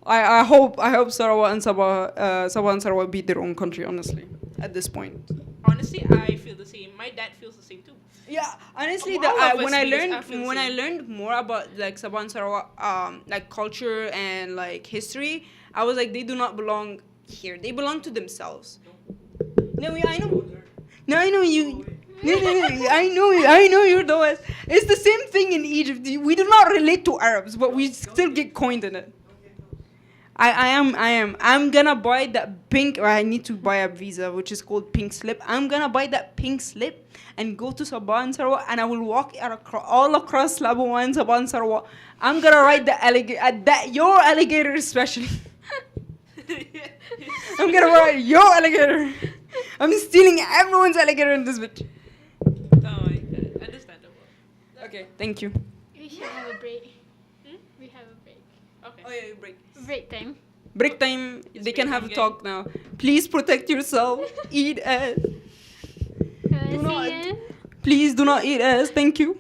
I hope Sarawak and Sabah and Sarawak beat their own country, honestly, at this point. Honestly, I feel the same. My dad feels the same too. Yeah, honestly, All of us when I feel the same. learned more about like Sabah and Sarawak, like culture and like history, I was like, they do not belong here. They belong to themselves. No, I know. No, I know you. No, I know you're the West. It's the same thing in Egypt. We do not relate to Arabs, but we still get coined in it. I am. I'm gonna buy that pink, or I need to buy a visa, which is called pink slip. I'm gonna buy that pink slip and go to Sabah and Sarawak, and I will walk all across Labuan, Sabah and Sarawak. I'm gonna ride the alligator, your alligator especially. I'm gonna ride your alligator. I'm stealing everyone's alligator in this bitch. Oh my god, understandable. Okay, thank you. We should have a break. We have a break. Okay. Oh yeah, you break. Break time. Break time. It's They can break have time a talk now. Please protect yourself. Eat ass. See not- ya. Please do not eat ass. Thank you.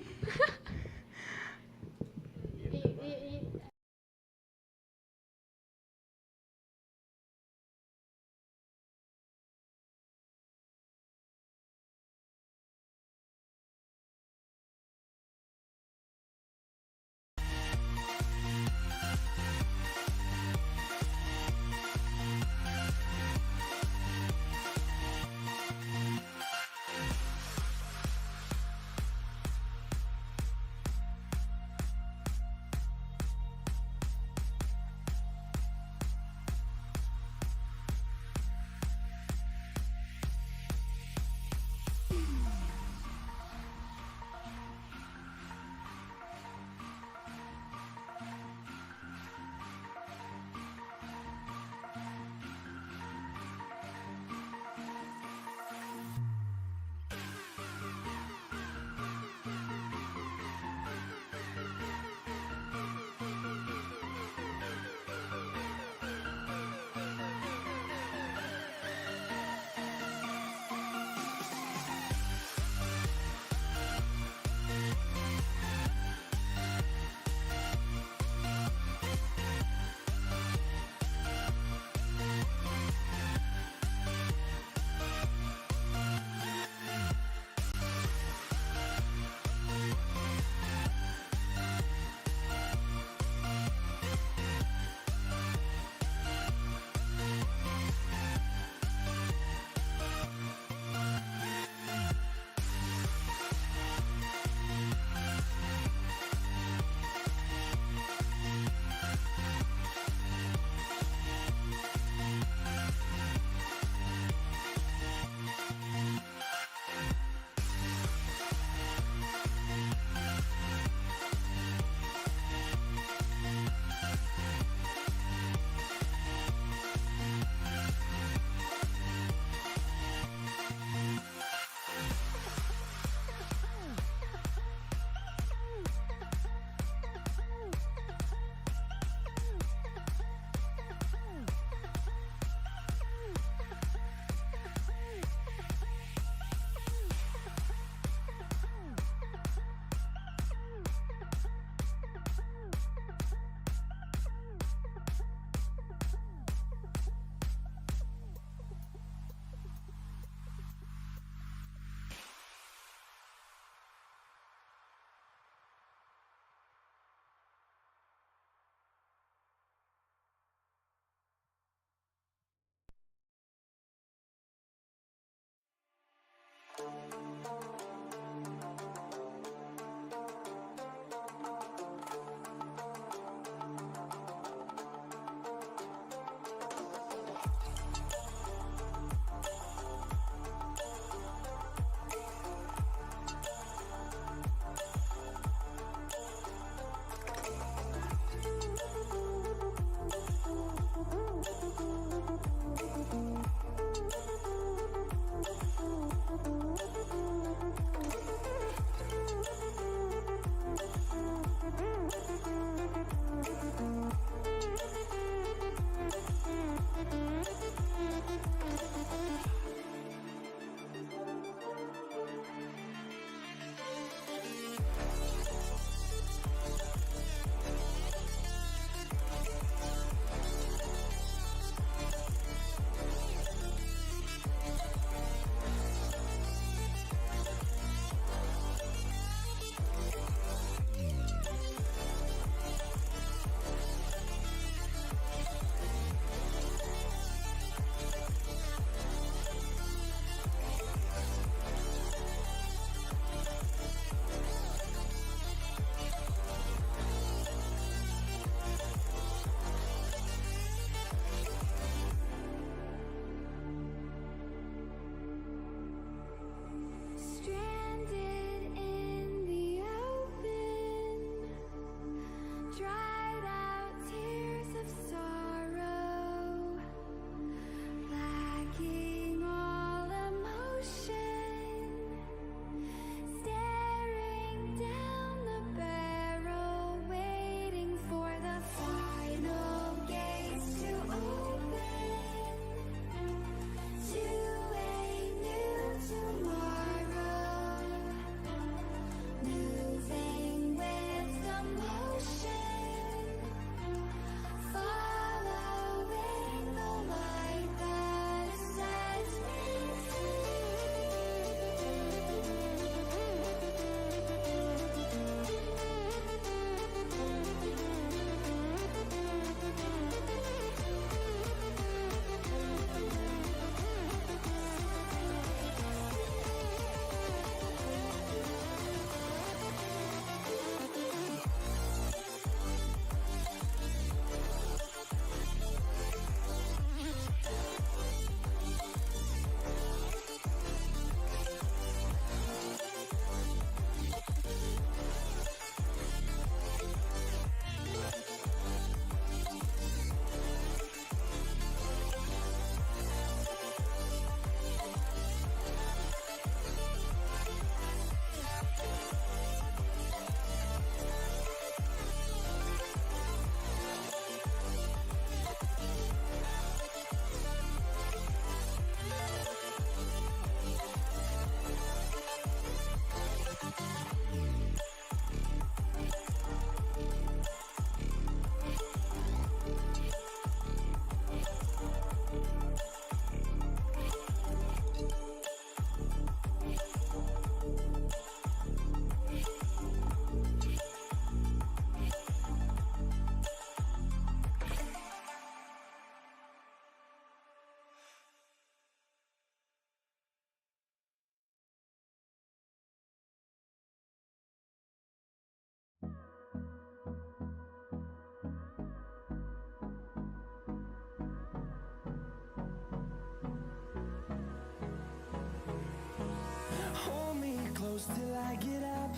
close till I get up.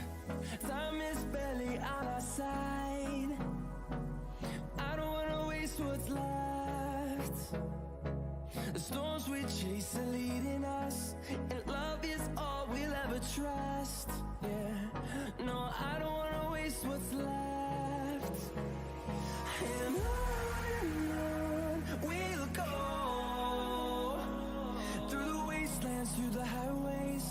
Time is barely on our side. I don't wanna waste what's left. The storms we chase are leading us, and love is all we'll ever trust. Yeah, no, I don't wanna waste what's left. And on we'll go, through the wastelands, through the highways,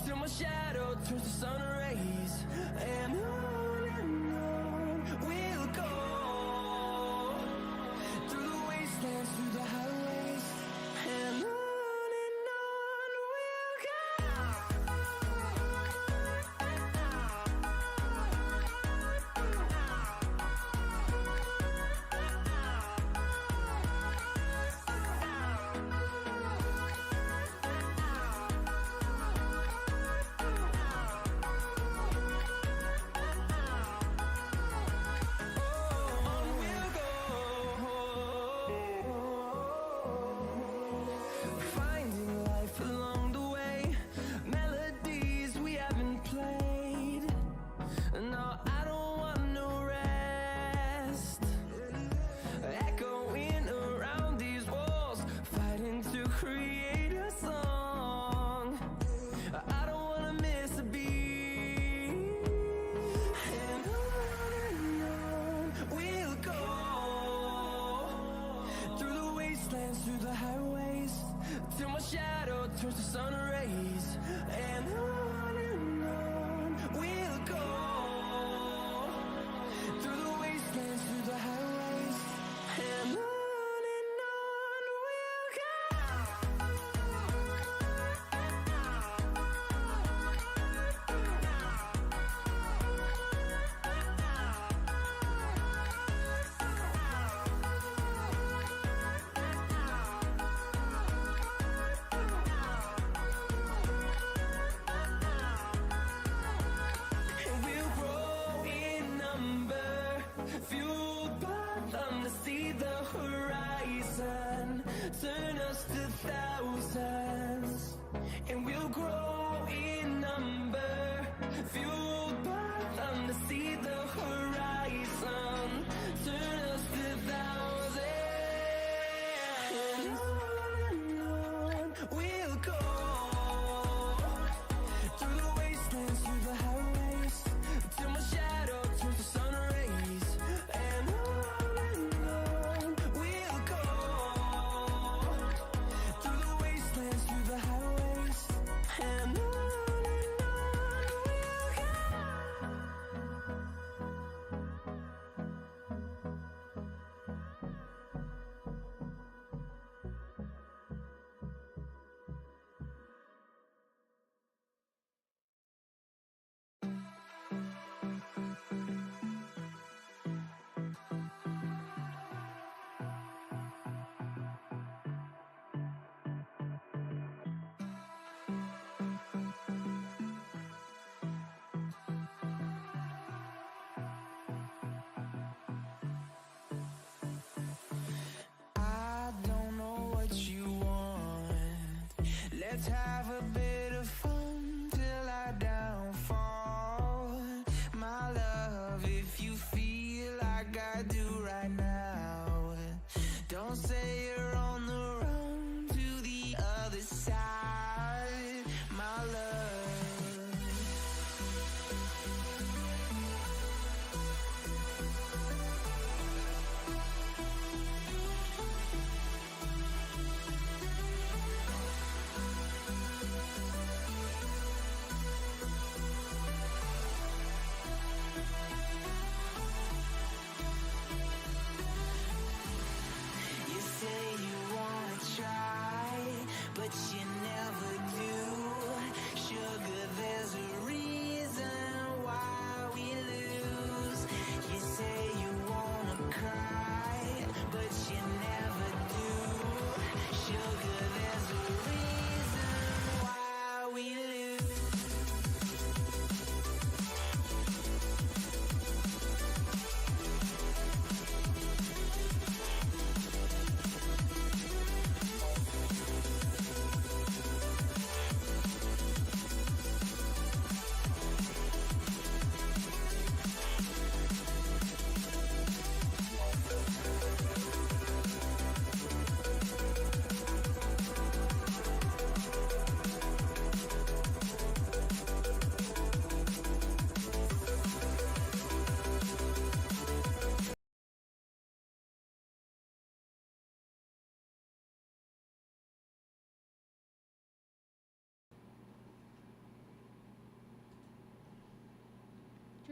till my shadow turns to sun rays. And on we'll go, through the wastelands, through the highways, and on we'll go. Finding life along the way, melodies we haven't played. No, I don't want no rest. Echoing around these walls, fighting to create a song. I don't wanna miss a beat. And on we'll go, through the wastelands, through the highways, till my shadow turns to sun rays. And on we'll go, through the wastelands, through the highways, and on we'll go. And we'll grow in number, fueled by them to see the horizon, turn us to thousands. And we'll grow in number, fueled by them to see the horizon, turn us to thousands. And on we'll go, through the wastelands, through the highways, till my shadow turns to sun rays. And on we'll go, through the wastelands, through the highways, and on we'll go. I don't know what you want. Let's have a bit of fun till I downfall. My love, if you feel like I do right now, don't say you're on the run to the other side, my love. You say you wanna try, but you never do. Sugar, there's a reason why we lose. You say you wanna cry, but you never do. Sugar, there's a reason why we lose.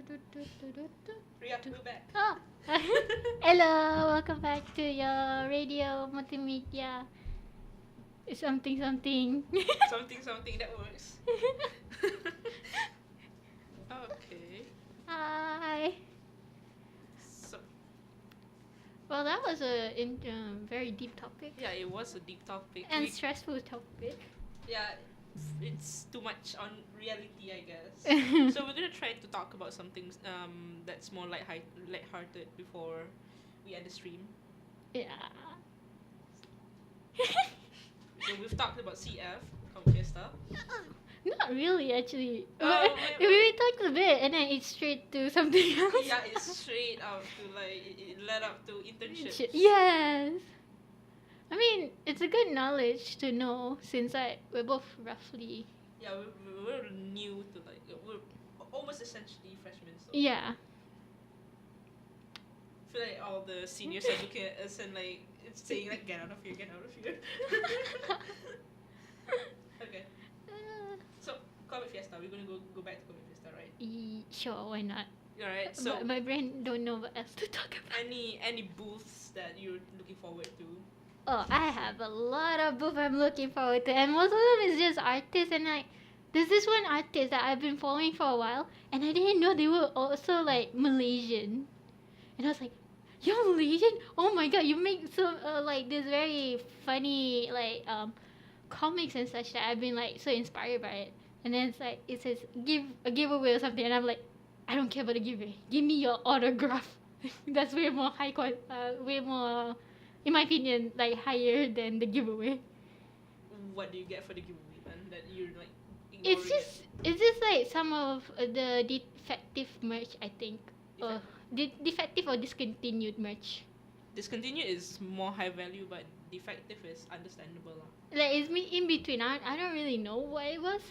Ria, we're back. Oh. Hello, welcome back to your radio multimedia. Something. Something that works. Okay. Hi. So Well, that was a very deep topic yeah, it was a deep topic. and stressful topic. Yeah, it's too much on reality, I guess. So we're gonna try to talk about something that's more lighthearted before we end the stream. Yeah. So we've talked about CF, Conquista. Not really, actually. Oh, We talked a bit, and then it's straight to something else. Yeah, it's straight out to it led up to internships. Yes. I mean, it's a good knowledge to know since we're both roughly. Yeah, we're new to we're almost essentially freshmen. So Yeah. I feel like all the seniors are looking at us and it's saying get out of here, get out of here. Okay, so Comic Fiesta, we're gonna go back to Comic Fiesta, right? Sure, why not? Alright, so But my brain don't know what else to talk about. any booths that you're looking forward to? Oh, I have a lot of books I'm looking forward to, and most of them is just artists. And there's this one artist that I've been following for a while, and I didn't know they were also Malaysian. And I was like, "You're Malaysian? Oh my god, you make some this very funny comics and such that I've been so inspired by it." And then it says give a giveaway or something, and I'm like, I don't care about the giveaway. Give me your autograph. That's way more way more, in my opinion, higher than the giveaway. What do you get for the giveaway then? That you're ignoring It's just some of the defective merch, I think. Defective or discontinued merch. Discontinued is more high value, but defective is understandable. It's in between. I don't really know what it was.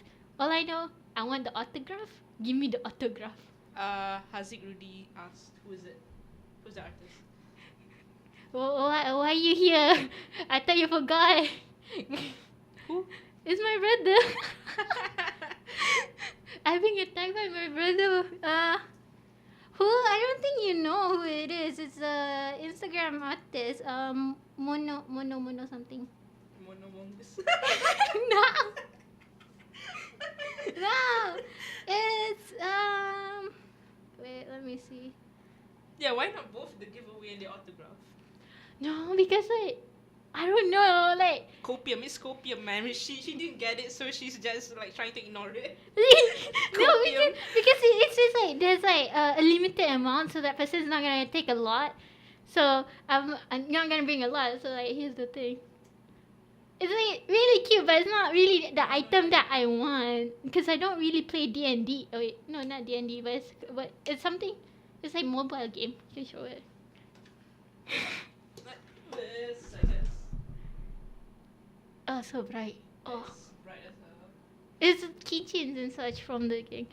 All I know, I want the autograph. Give me the autograph. Haziq Rudy asked, who is it? Who's the artist? Why are you here? I thought you forgot. Who? It's my brother. I've been attacked by my brother. Who? I don't think you know who it is. It's a Instagram artist. Mono something. Monomongus. No. No. It's Wait, let me see. Yeah, why not both the giveaway and the autograph? No, because I don't know, Copium, it's copium, man. She didn't get it, so she's just trying to ignore it. No, because it's just there's a limited amount, so that person's not gonna take a lot. So I'm not gonna bring a lot. So here's the thing. It's really cute, but it's not really the item that I want because I don't really play D&D. Oh wait, no, not D&D, but it's something. It's mobile game. You can show it. Like this, I guess. Oh, so bright. Oh. It's bright as hell. It's keychains and such from the game.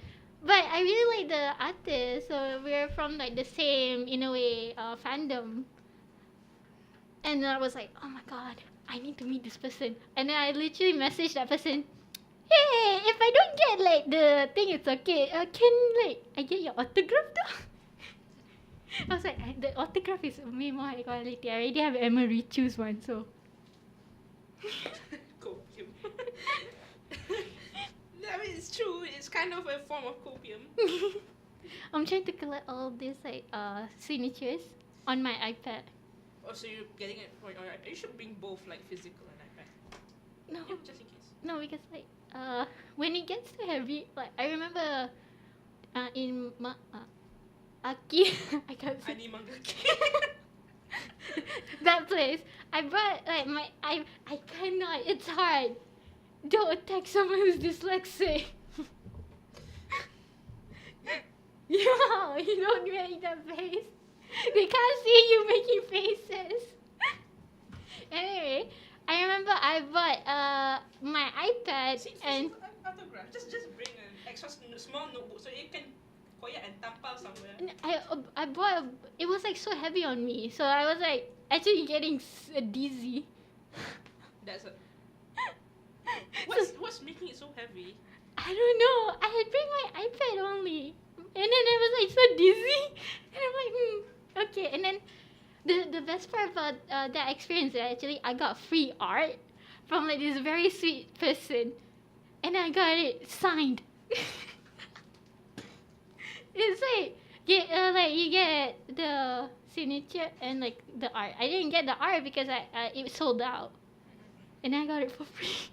But I really like the artist, so we're from the same, in a way, fandom. And I was like, oh my god, I need to meet this person. And then I literally messaged that person, hey, if I don't get the thing, it's okay. Can I get your autograph though? I was like, the autograph is way more high quality. I already have Emery choose one, so. Copium. I mean, it's true. It's kind of a form of copium. I'm trying to collect all these signatures on my iPad. Oh, so you're getting it for your iPad? You should bring both, physical and iPad. No, Yeah, just in case. no, because when it gets too heavy, I remember in Aki, I can't say Animangaki. that place. I brought I cannot. It's hard. Don't attack someone who's dyslexic. Yo, you don't make that face. They can't see you making faces. Anyway, I remember I bought my iPad See, and autograph. Just bring an extra small notebook so you can koyak and tampal somewhere. I bought it was so heavy on me, so I was actually getting dizzy. That's a. What's making it so heavy? I don't know. I had bring my iPad only. And then I was like so dizzy. And I'm like, okay. And then the best part about that experience is actually I got free art from like this very sweet person. And I got it signed. It's like you get the signature and like the art. I didn't get the art because it sold out. And I got it for free.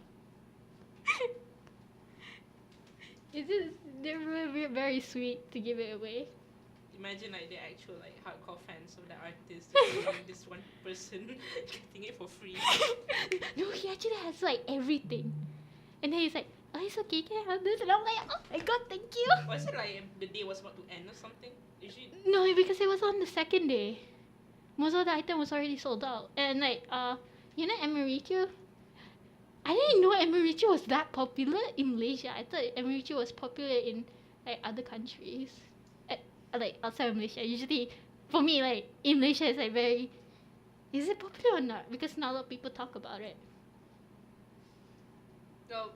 It's just they're very, very sweet to give it away. Imagine like the actual like hardcore fans of the artist just seeing this one person getting it for free. No, he actually has like everything. And then he's like, oh, it's okay, can I have this? And I'm like, oh my god, thank you. Was it like the day was about to end or something? Usually, No, because it was on the second day. Most of the item was already sold out. And like, you know Emiricho? I didn't know Emiricho was that popular in Malaysia. I thought Emiricho was popular in like other countries. Like outside of Malaysia. Usually, for me, like in Malaysia, it's like very. Is it popular or not? Because not a lot of people talk about it. so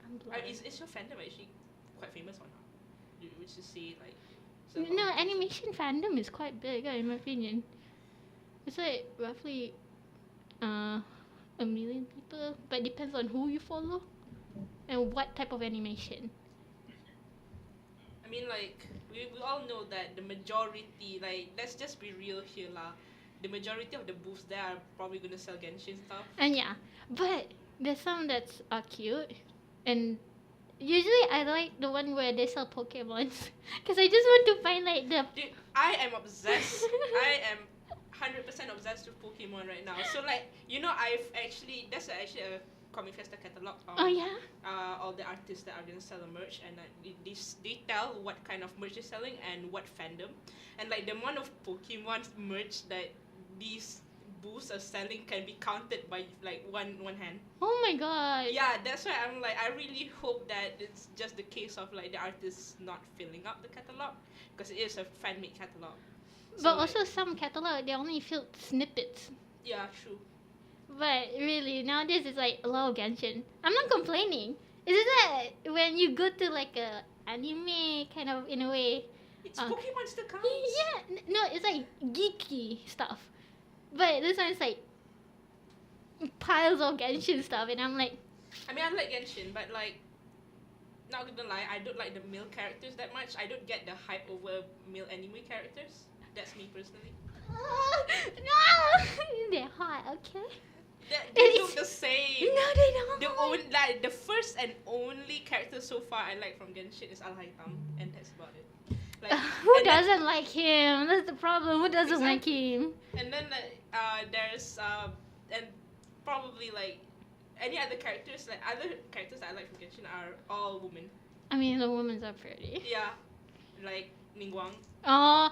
I'm blind. is your fandom actually quite famous or not? Would you say like? No, animation fandom is quite big, in my opinion. It's like roughly, 1 million people, but it depends on who you follow and what type of animation. I mean, like, we all know that the majority, like, let's just be real here lah. The majority of the booths there are probably gonna sell Genshin stuff. And yeah, but there's some that's cute, and usually I like the one where they sell Pokemons, because I just want to find like the. Dude, I am obsessed. I am 100% obsessed with Pokemon right now. So like, you know, there's actually a Comic Festa catalog of Oh yeah. all the artists that are gonna sell the merch, and they tell what kind of merch they're selling and what fandom, and like the amount of Pokemon merch that these booths are selling can be counted by like one hand. Oh my god. Yeah, that's why I'm like, I really hope that it's just the case of like the artists not filling up the catalog, because it is a fan-made catalog. But So, also some catalog they only filled snippets. yeah, true. But really, nowadays it's like a lot of Genshin. I'm not complaining. It's just that when you go to like a anime kind of in a way. It's Pokemon still counts. Yeah, no, it's like geeky stuff. But this one is like piles of Genshin stuff, and I'm like, I mean, I like Genshin, but like, not gonna lie, I don't like the male characters that much. I don't get the hype over male anime characters. That's me personally. no, they're hot, okay? They look the same. No, they don't. The first and only character so far I like from Genshin is Alhaitam, and that's about it. Like, Who and then- doesn't like him? That's the problem. Who doesn't like him? And then there's and probably like any other characters, like other characters that I like from Genshin are all women. I mean, the women are pretty. Yeah, like Ningguang. Oh,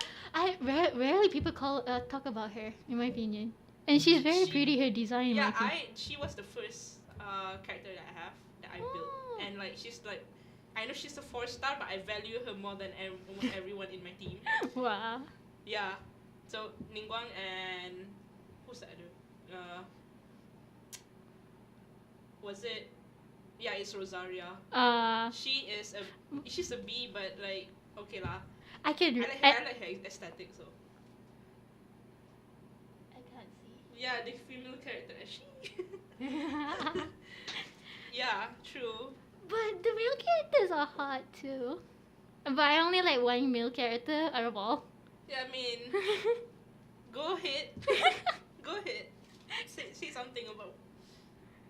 rarely people talk about her, in my opinion. And she's very pretty. Her design. in my Yeah, opinion. she was the first character that I built, Oh. and like she's like, I know she's a 4-star, but I value her more than almost everyone in my team. Wow. Yeah, so Ningguang and who's the other? Was it? Yeah, it's Rosaria. She's a B, but like okay lah. I can. I like her aesthetic, so I can't see. yeah, the female character she. Yeah, true. But the male characters are hot too. But I only like one male character out of all. Yeah, I mean, go ahead, go ahead. Say something about.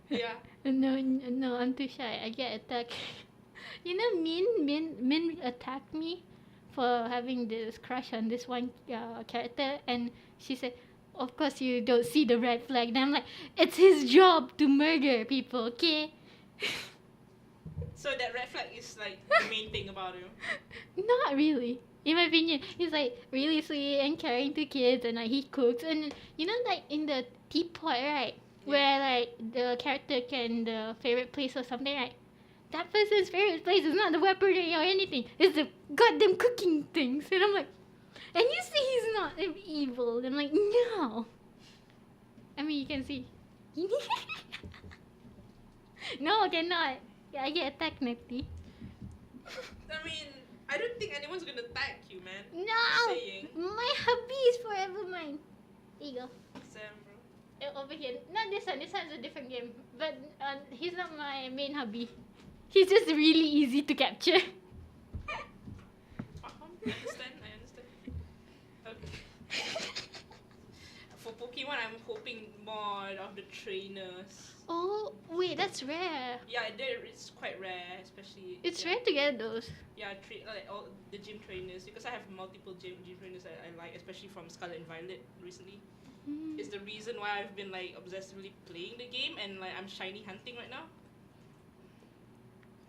Yeah. No, I'm too shy. I get attacked. You know, Min attacked me for having this crush on this one character, and she said, "Of course you don't see the red flag." And I'm like, "It's his job to murder people, okay?" So that red flag is like the main thing about him. Not really. In my opinion, he's like really sweet and caring to kids, and like he cooks, and you know, like in the teapot, right? Yeah. Where like the character can the favorite place or something, right? That person's favorite place is not the weaponry or anything. It's the goddamn cooking things. And I'm like, and you see he's not evil. I'm like, no. I mean, you can see. No, I cannot. I get attacked, Nifty. I mean, I don't think anyone's gonna tag you, man. No! Just saying. My hubby is forever mine. There you go. Sam, bro. Over here. Not this one. This one's a different game. But he's not my main hubby. He's just really easy to capture. I understand. Okay. For Pokemon, I'm hoping more of the trainers. Oh, wait, that's rare. Yeah, it's quite rare, especially. It's yeah. rare to get those. Yeah, like all the gym trainers, because I have multiple gym trainers I like, especially from Scarlet and Violet recently. It's the reason why I've been like obsessively playing the game, and like I'm shiny hunting right now.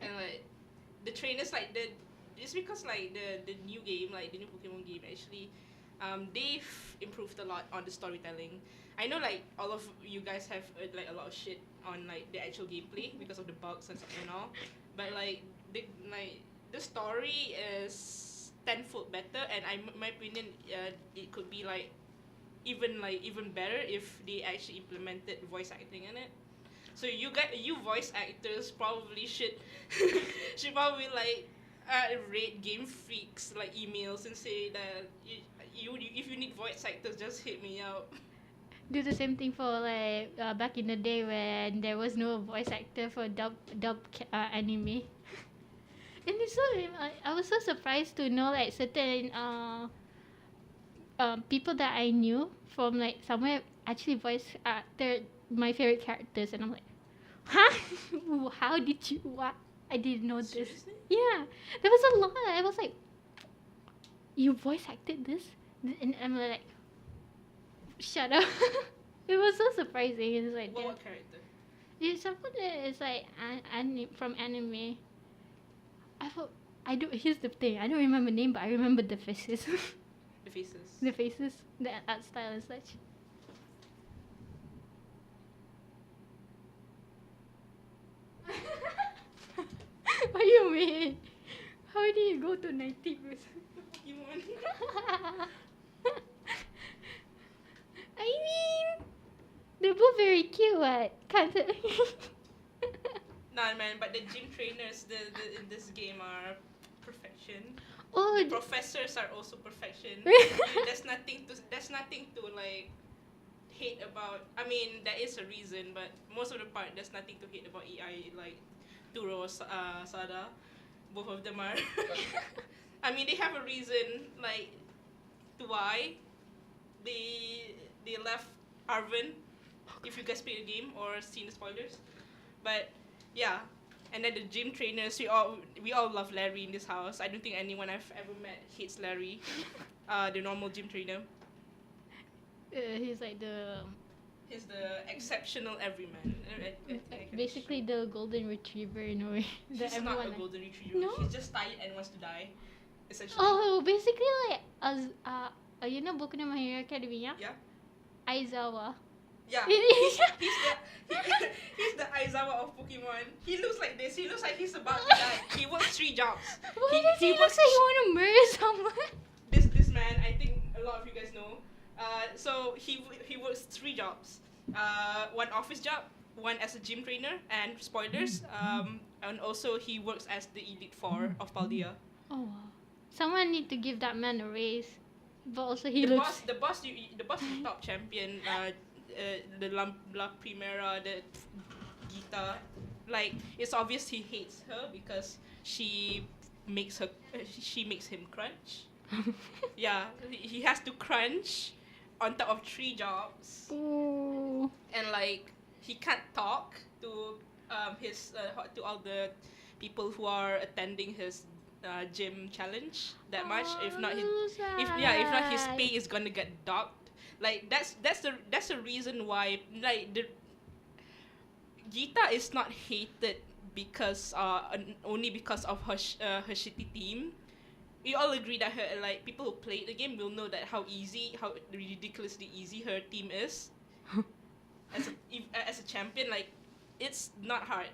And like the trainers, like it's because like the new game, like the new Pokemon game, actually, they've improved a lot on the storytelling. I know like all of you guys have like a lot of shit on like the actual gameplay because of the bugs and stuff and all, but like the story is tenfold better, and in my opinion, it could be like even better if they actually implemented voice acting in it. So you voice actors probably should probably like rate Game Freaks like emails and say that you if you need voice actors, just hit me up. Do the same thing for like back in the day when there was no voice actor for dub anime. And it's so I was so surprised to know like certain people that I knew from like somewhere actually voice acted my favorite characters, and I'm like, huh? How did you? What? I didn't know this. Seriously? Yeah, there was a lot. I was like, you voice acted this, and I'm like, shut up. It was so surprising. It's like What character? it's someone that is like from anime. Here's the thing. I don't remember name, but I remember the faces. The faces. The faces, the art style and such. What do you mean? How did you go to 90%? Pokemon. I mean, they're both very cute. What? Can't Nah, man, but the gym trainers in this game are perfection. Oh, The professors are also perfection. There's nothing to like hate about. I mean, there is a reason, but most of the part there's nothing to hate about EI. Like Turo, Sada, both of them are. I mean, they have a reason like to why they left Arvin. If you guys play the game or seen the spoilers, but yeah. And then the gym trainers, we all love Larry in this house. I don't think anyone I've ever met hates Larry, the normal gym trainer. he's like He's the exceptional everyman. basically the golden retriever in a way. that He's not a everyone golden retriever. No? He's just tired and wants to die, essentially. Oh, basically like you know Boku no Hero Academia? Yeah. Aizawa. Yeah. He's He's the Aizawa of Pokemon. He looks like this. He looks like he's about to die. He works 3 jobs. Why does he look like he want to murder someone? This man, I think a lot of you guys know. So he works 3 jobs. 1 office job, 1 as a gym trainer, and spoilers. And also he works as the Elite Four of Paldea. Oh wow. Someone need to give that man a raise. But also he The looks boss is the top champion. The La Primera, the Gita. Like it's obvious he hates her because she makes him crunch. Yeah, he has to crunch on top of 3 jobs. Ooh. And like he can't talk to to all the people who are attending his gym challenge that much. If not his pay is gonna get docked. Like that's the reason why like the Gita is not hated because only because of her shitty team. We all agree that her like people who play the game will know that how ridiculously easy her team is. As a champion, like it's not hard.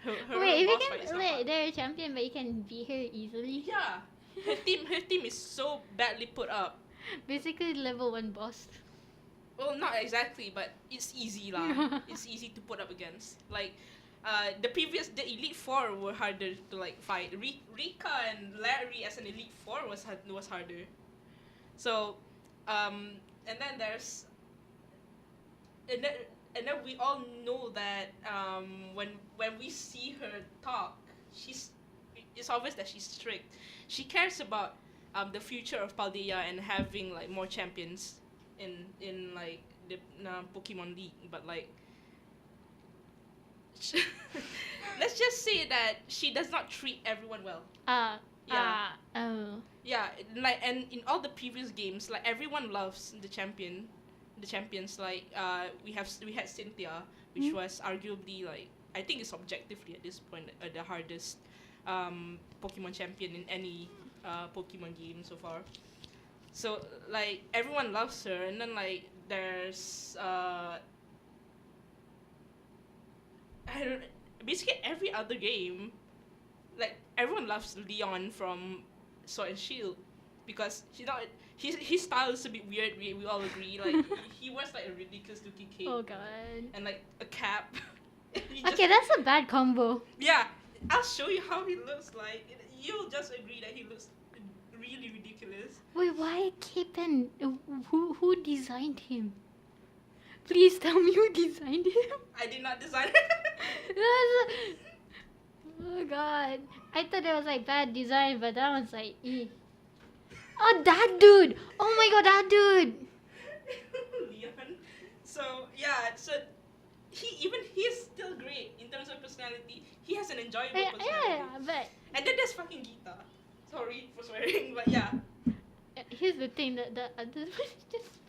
Wait, if you boss fight is can not hard. they're a champion but you can beat her easily. Yeah, her team is so badly put up. Basically level 1 boss. Well, not exactly, but it's easy lah. It's easy to put up against. Like the Elite Four were harder to like fight. Rika and Larry as an Elite Four was harder. So, and then there's, and then and then we all know that when we see her talk, it's obvious that she's strict. She cares about the future of Paldea and having like more champions in like the Pokemon League, but like let's just say that she does not treat everyone well. Yeah, like, and in all the previous games, like everyone loves the champions. Like we had Cynthia, which was arguably, like, I think it's objectively at this point the hardest Pokemon champion in any Pokemon game so far. So like everyone loves her, and then like there's basically every other game, like everyone loves Leon from Sword and Shield because his style is a bit weird. We all agree. Like he wears like a ridiculous looking cape. Oh god. And like a cap. Okay, that's a bad combo. Yeah, I'll show you how he looks like. You'll just agree that he looks really ridiculous. Wait, why cape and who designed him? Please tell me who designed him. I did not design it. Oh god. I thought that was like bad design, but that was like Oh, that dude! Oh my god, that dude! Leon. So yeah, so he's still great in terms of personality. He has an enjoyable personality. Yeah, but And then there's fucking Gita. Sorry for swearing, but yeah. Here's the thing, that the other one just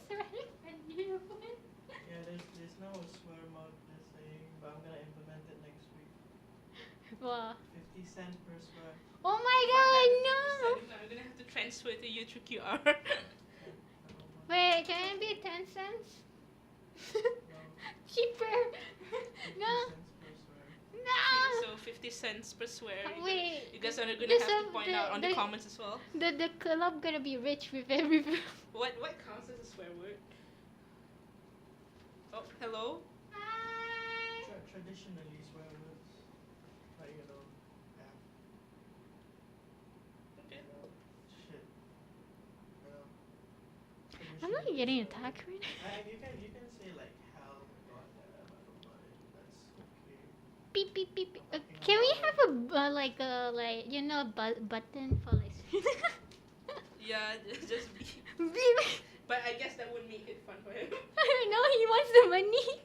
swearing at you. Yeah, there's no swear mode this thing, but I'm gonna implement it next week. Wow. 50 cents per swear. Oh my god, no! I'm gonna have to transfer to you through QR. Wait, can it be 10 cents? Cheaper! No! No! So 50 cents per swear. Wait. You guys are gonna have to point out on the comments as well. The club gonna be rich with every. What counts as a swear word? Oh, hello? Hi! Traditionally, swear words, like, yeah. Okay. Shit. I'm not getting attacked right now. You can say like hell, god damn, I don't mind. That's okay. Beep beep beep. Beep. Can we have a button for like? Yeah, just be. Beep. But I guess that would make it fun for him. No, he wants the money.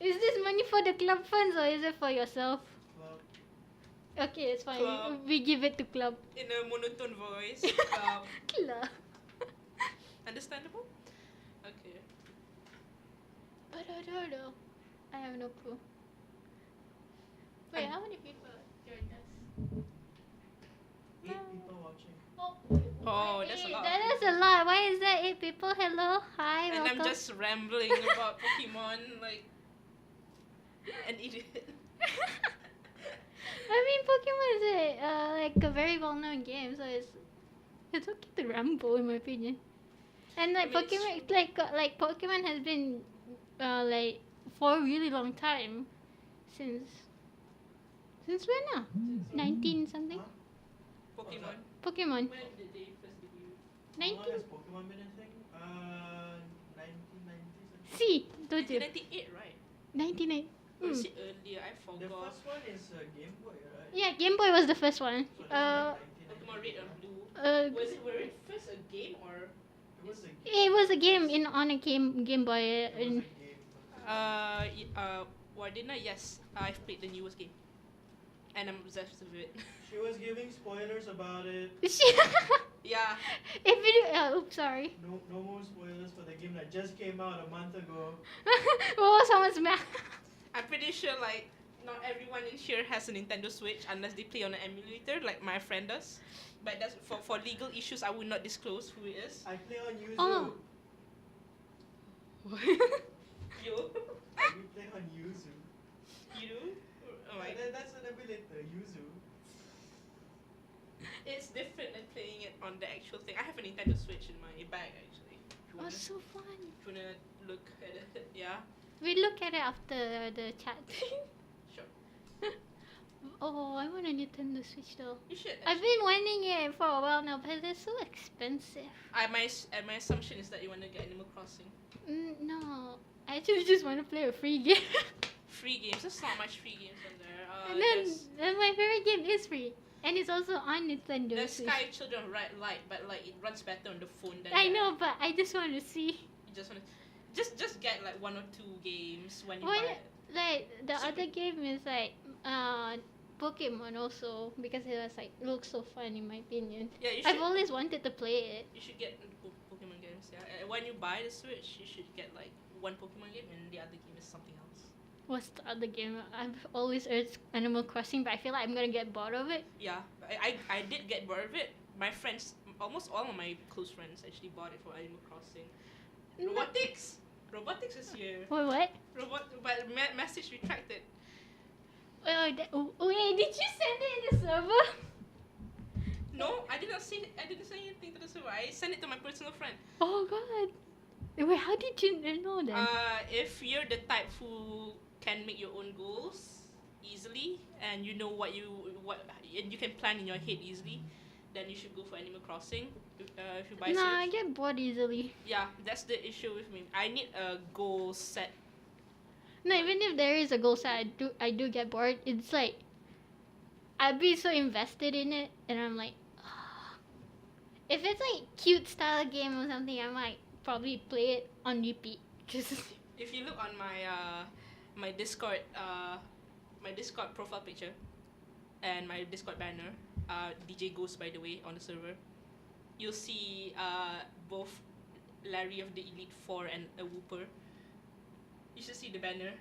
Is this money for the club funds or is it for yourself? Club. Okay, it's fine. Club. We give it to club. In a monotone voice. Club. Understandable? Okay. But I don't know. I have no clue. Wait, how many people joined us? 8 people watching. Oh, that's a lot. That is a lot. Why is that 8 people? Hello, hi, And welcome. I'm just rambling about Pokemon like an idiot. I mean, Pokemon is like a very well-known game, so it's okay to ramble, in my opinion. And like I mean, Pokemon, like Pokemon has been like for a really long time, since when now? 19 something. Pokemon. Pokemon. When did they first debut? How long 19. has Pokemon been a thing? 1990s. See, told you. 1998, right? 99. Or is it earlier? I The forgot. first one is Game Boy, right? Yeah, Game Boy was the first one. So that's Pokemon Red and Blue. Were it first a game or? it was a game. It was a game on a Game Boy. It was a And game. Wardena, yes. I've played the newest game. And I'm obsessed with it. She was giving spoilers about it. Yeah. Oops, sorry. No more spoilers for the game that just came out a month ago. Oh, someone's mad. I'm pretty sure like not everyone in here has a Nintendo Switch unless they play on an emulator like my friend does. But that's for legal issues I would not disclose who it is. I play on Yuzu. Oh. You? We play on Yuzu. You do? Oh my god. That's an emulator, Yuzu. It's different than playing it on the actual thing. I have a Nintendo Switch in my bag actually. If you Oh, wanna, so fun. if you wanna look at it, yeah. We look at it after the chat. Sure. Oh, I want a Nintendo Switch though. You should. I've been wanting it for a while now, but they're so expensive. My assumption is that you want to get Animal Crossing. No, I actually just want to play a free game. Free games. There's not much free games on there. And then my favorite game is free, and it's also on Nintendo The Switch. Sky Children Light, but like it runs better on the phone than. I know, but I just want to see. You just want to, just get like 1 or 2 games when you Why buy it. Like the So other game is like Pokemon also, because it was like looks so fun in my opinion. Yeah, you should. I've always wanted to play it. You should get Pokemon games. Yeah, when you buy the Switch, you should get like one Pokemon game and the other game is something else. What's the other game? I've always urged Animal Crossing, but I feel like I'm gonna get bored of it. Yeah, I did get bored of it. My friends, almost all of my close friends, actually bought it for Animal Crossing. Robotics is here. What? But message retracted. Wait, did you send it in the server? No, I did not send anything to the server. I sent it to my personal friend. Oh god. Wait, how did you know that? If you're the type who can make your own goals easily and you know what and you can plan in your head easily, then you should go for Animal Crossing. If you buy Nah, I Switch. get bored easily. Yeah, that's the issue with me. I need a goal set. No, even if there is a goal set, I do get bored. It's like I'd be so invested in it, and I'm like, if it's like cute style game or something, I might probably play it on repeat. Just If you look on my Discord profile picture and my Discord banner, DJ Ghost by the way on the server, you'll see both Larry of the Elite Four and a Whooper. You should see the banner.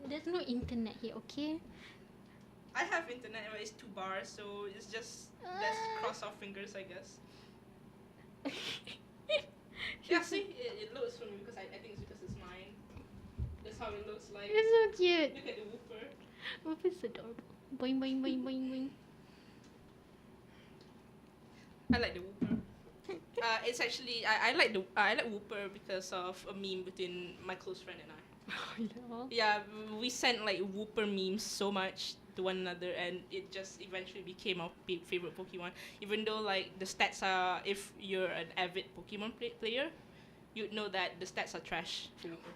there's no internet here, okay? I have internet, but it's 2 bars, so it's just let's cross our fingers, I guess. Yeah, see, it loads for me because I think it's because it's mine. That's how it looks like. It's so cute. Look at the Whooper. Whooper's adorable. Boing boing boing boing boing. I like the Whooper. It's actually I like Whooper because of a meme between my close friend and I. Oh, Yeah, we sent like Whooper memes so much to one another, and it just eventually became our favorite Pokemon. Even though like the stats are, if you're an avid Pokemon player, you'd know that the stats are trash for Whooper.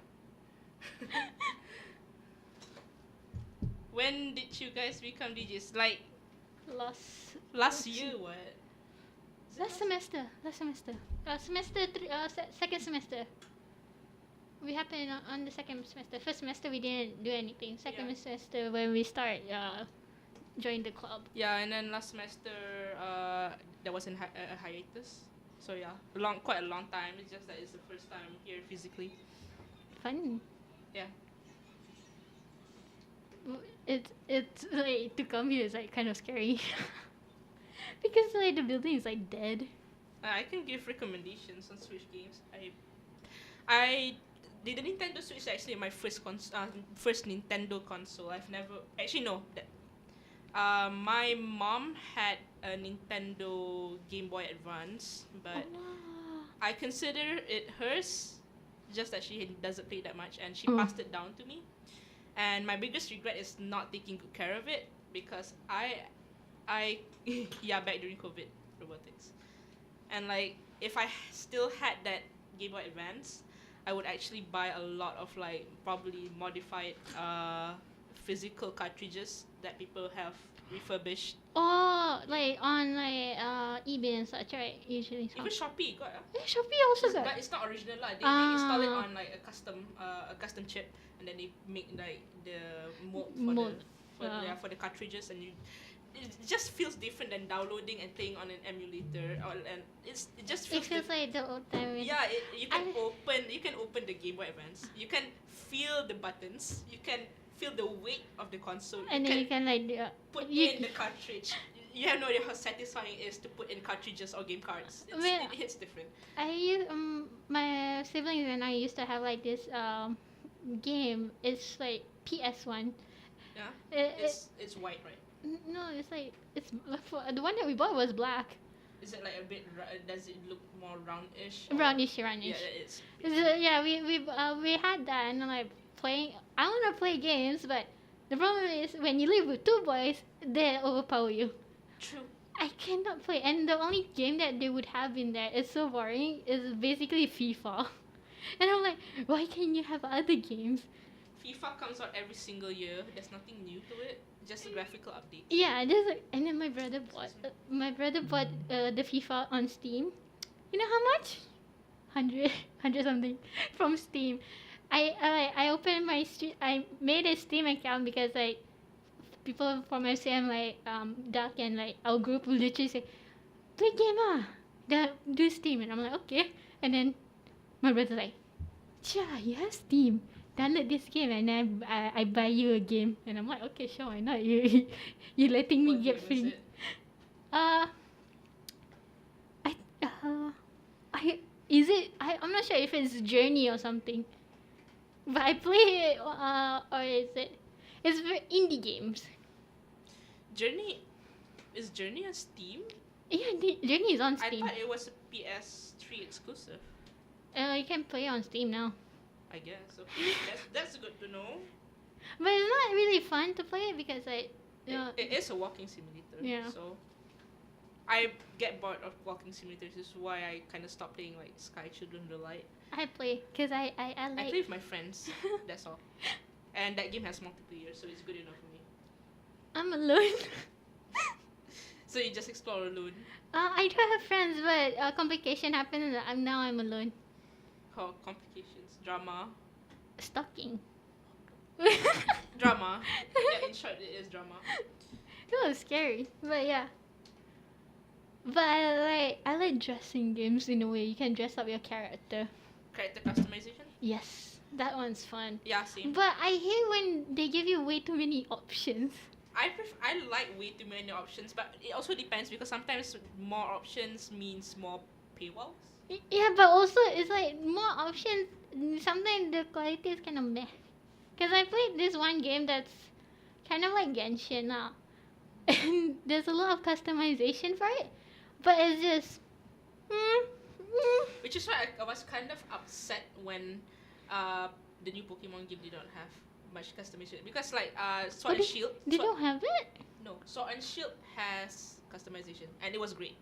When did you guys become DJs? Like last year, what? Last semester. Second semester. We happened on the second semester. First semester we didn't do anything. Second semester when we start join the club. Yeah, and then last semester there was a hiatus. So yeah, quite a long time. It's just that it's the first time here physically. Fun. Yeah. It's like to come here is like kind of scary. Because like the building is like dead. I can give recommendations on Switch games. The Nintendo Switch is actually my first Nintendo console. I've never actually no that. My mom had a Nintendo Game Boy Advance, but I consider it hers. Just that she doesn't play that much, and she passed it down to me. And my biggest regret is not taking good care of it because I yeah, back during COVID robotics, and like if I still had that Game Boy Advance, I would actually buy a lot of like probably modified physical cartridges that people have refurbished. Oh, like on like eBay and such, right? Usually. Even Shopee got. Yeah, Shopee also got. But it's not original lah. They install it on like a custom chip, and then they make like the mold for the cartridges, and it just feels different than downloading and playing on an emulator, and it just feels. It feels like the old time. Yeah, you can open the Game Boy Advance. You can feel the buttons. You can feel the weight of the console. And then you can like put in the cartridge. You have no idea how satisfying it is to put in cartridges or game cards. It hits different. I used my siblings and I used to have like this game. It's like PS1. Yeah. It's white, right? No, it's like the one that we bought was black. Is it like a bit? Does it look more roundish? Roundish. Yeah, it is. Yeah, we had that, and I'm like playing. I want to play games, but The problem is when you live with two boys, they overpower you. True. I cannot play, and the only game that they would have in there is so boring. Is basically FIFA, and I'm like, why can't you have other games? FIFA comes out every single year. There's nothing new to it. Just a graphical update. Yeah, just like, and then my brother bought the FIFA on Steam. You know how much? 100 something from Steam. I opened my I made a Steam account because like people from FCM like Duck and like our group will literally say, play game do Steam, and I'm like okay, and then my brother's like, yeah, you have Steam, download this game, and then I buy you a game, and I'm like okay, sure, why not, you letting me What get game free. is it? I'm not sure if it's Journey or something, but I play it or is it's for indie games. Is Journey on Steam? Yeah, Journey is on I Steam. thought it was a PS3 exclusive. You can play on Steam now, I guess. Okay, that's good to know. but it's not really fun to play it because like It is a walking simulator. Yeah. So I get bored of walking simulators. This is why I kind of stopped playing like Sky Children of the Light. I play because I I like. play with my friends. That's all. And that game has multiplayer, so it's good enough for me. I'm alone. So you just explore alone. I do have friends, but complication happened, and I'm alone. Oh, complications, drama, Stalking. drama. Yeah, in short, it is drama. It was scary, but yeah. But I like dressing games in a way you can dress up your character. Character customization. Yes, that one's fun. Yeah, same. But I hate when they give you way too many options. I like way too many options, but it also depends because sometimes more options means more paywalls. Yeah, but also it's like more options. Sometimes the quality is kind of meh. Cause I played this one game that's kind of like Genshin now, and there's a lot of customization for it, but it's just. Which is why I was kind of upset when the new Pokemon game did not have much customization because like Sword and Shield. They don't have it. No, Sword and Shield has customization and it was great.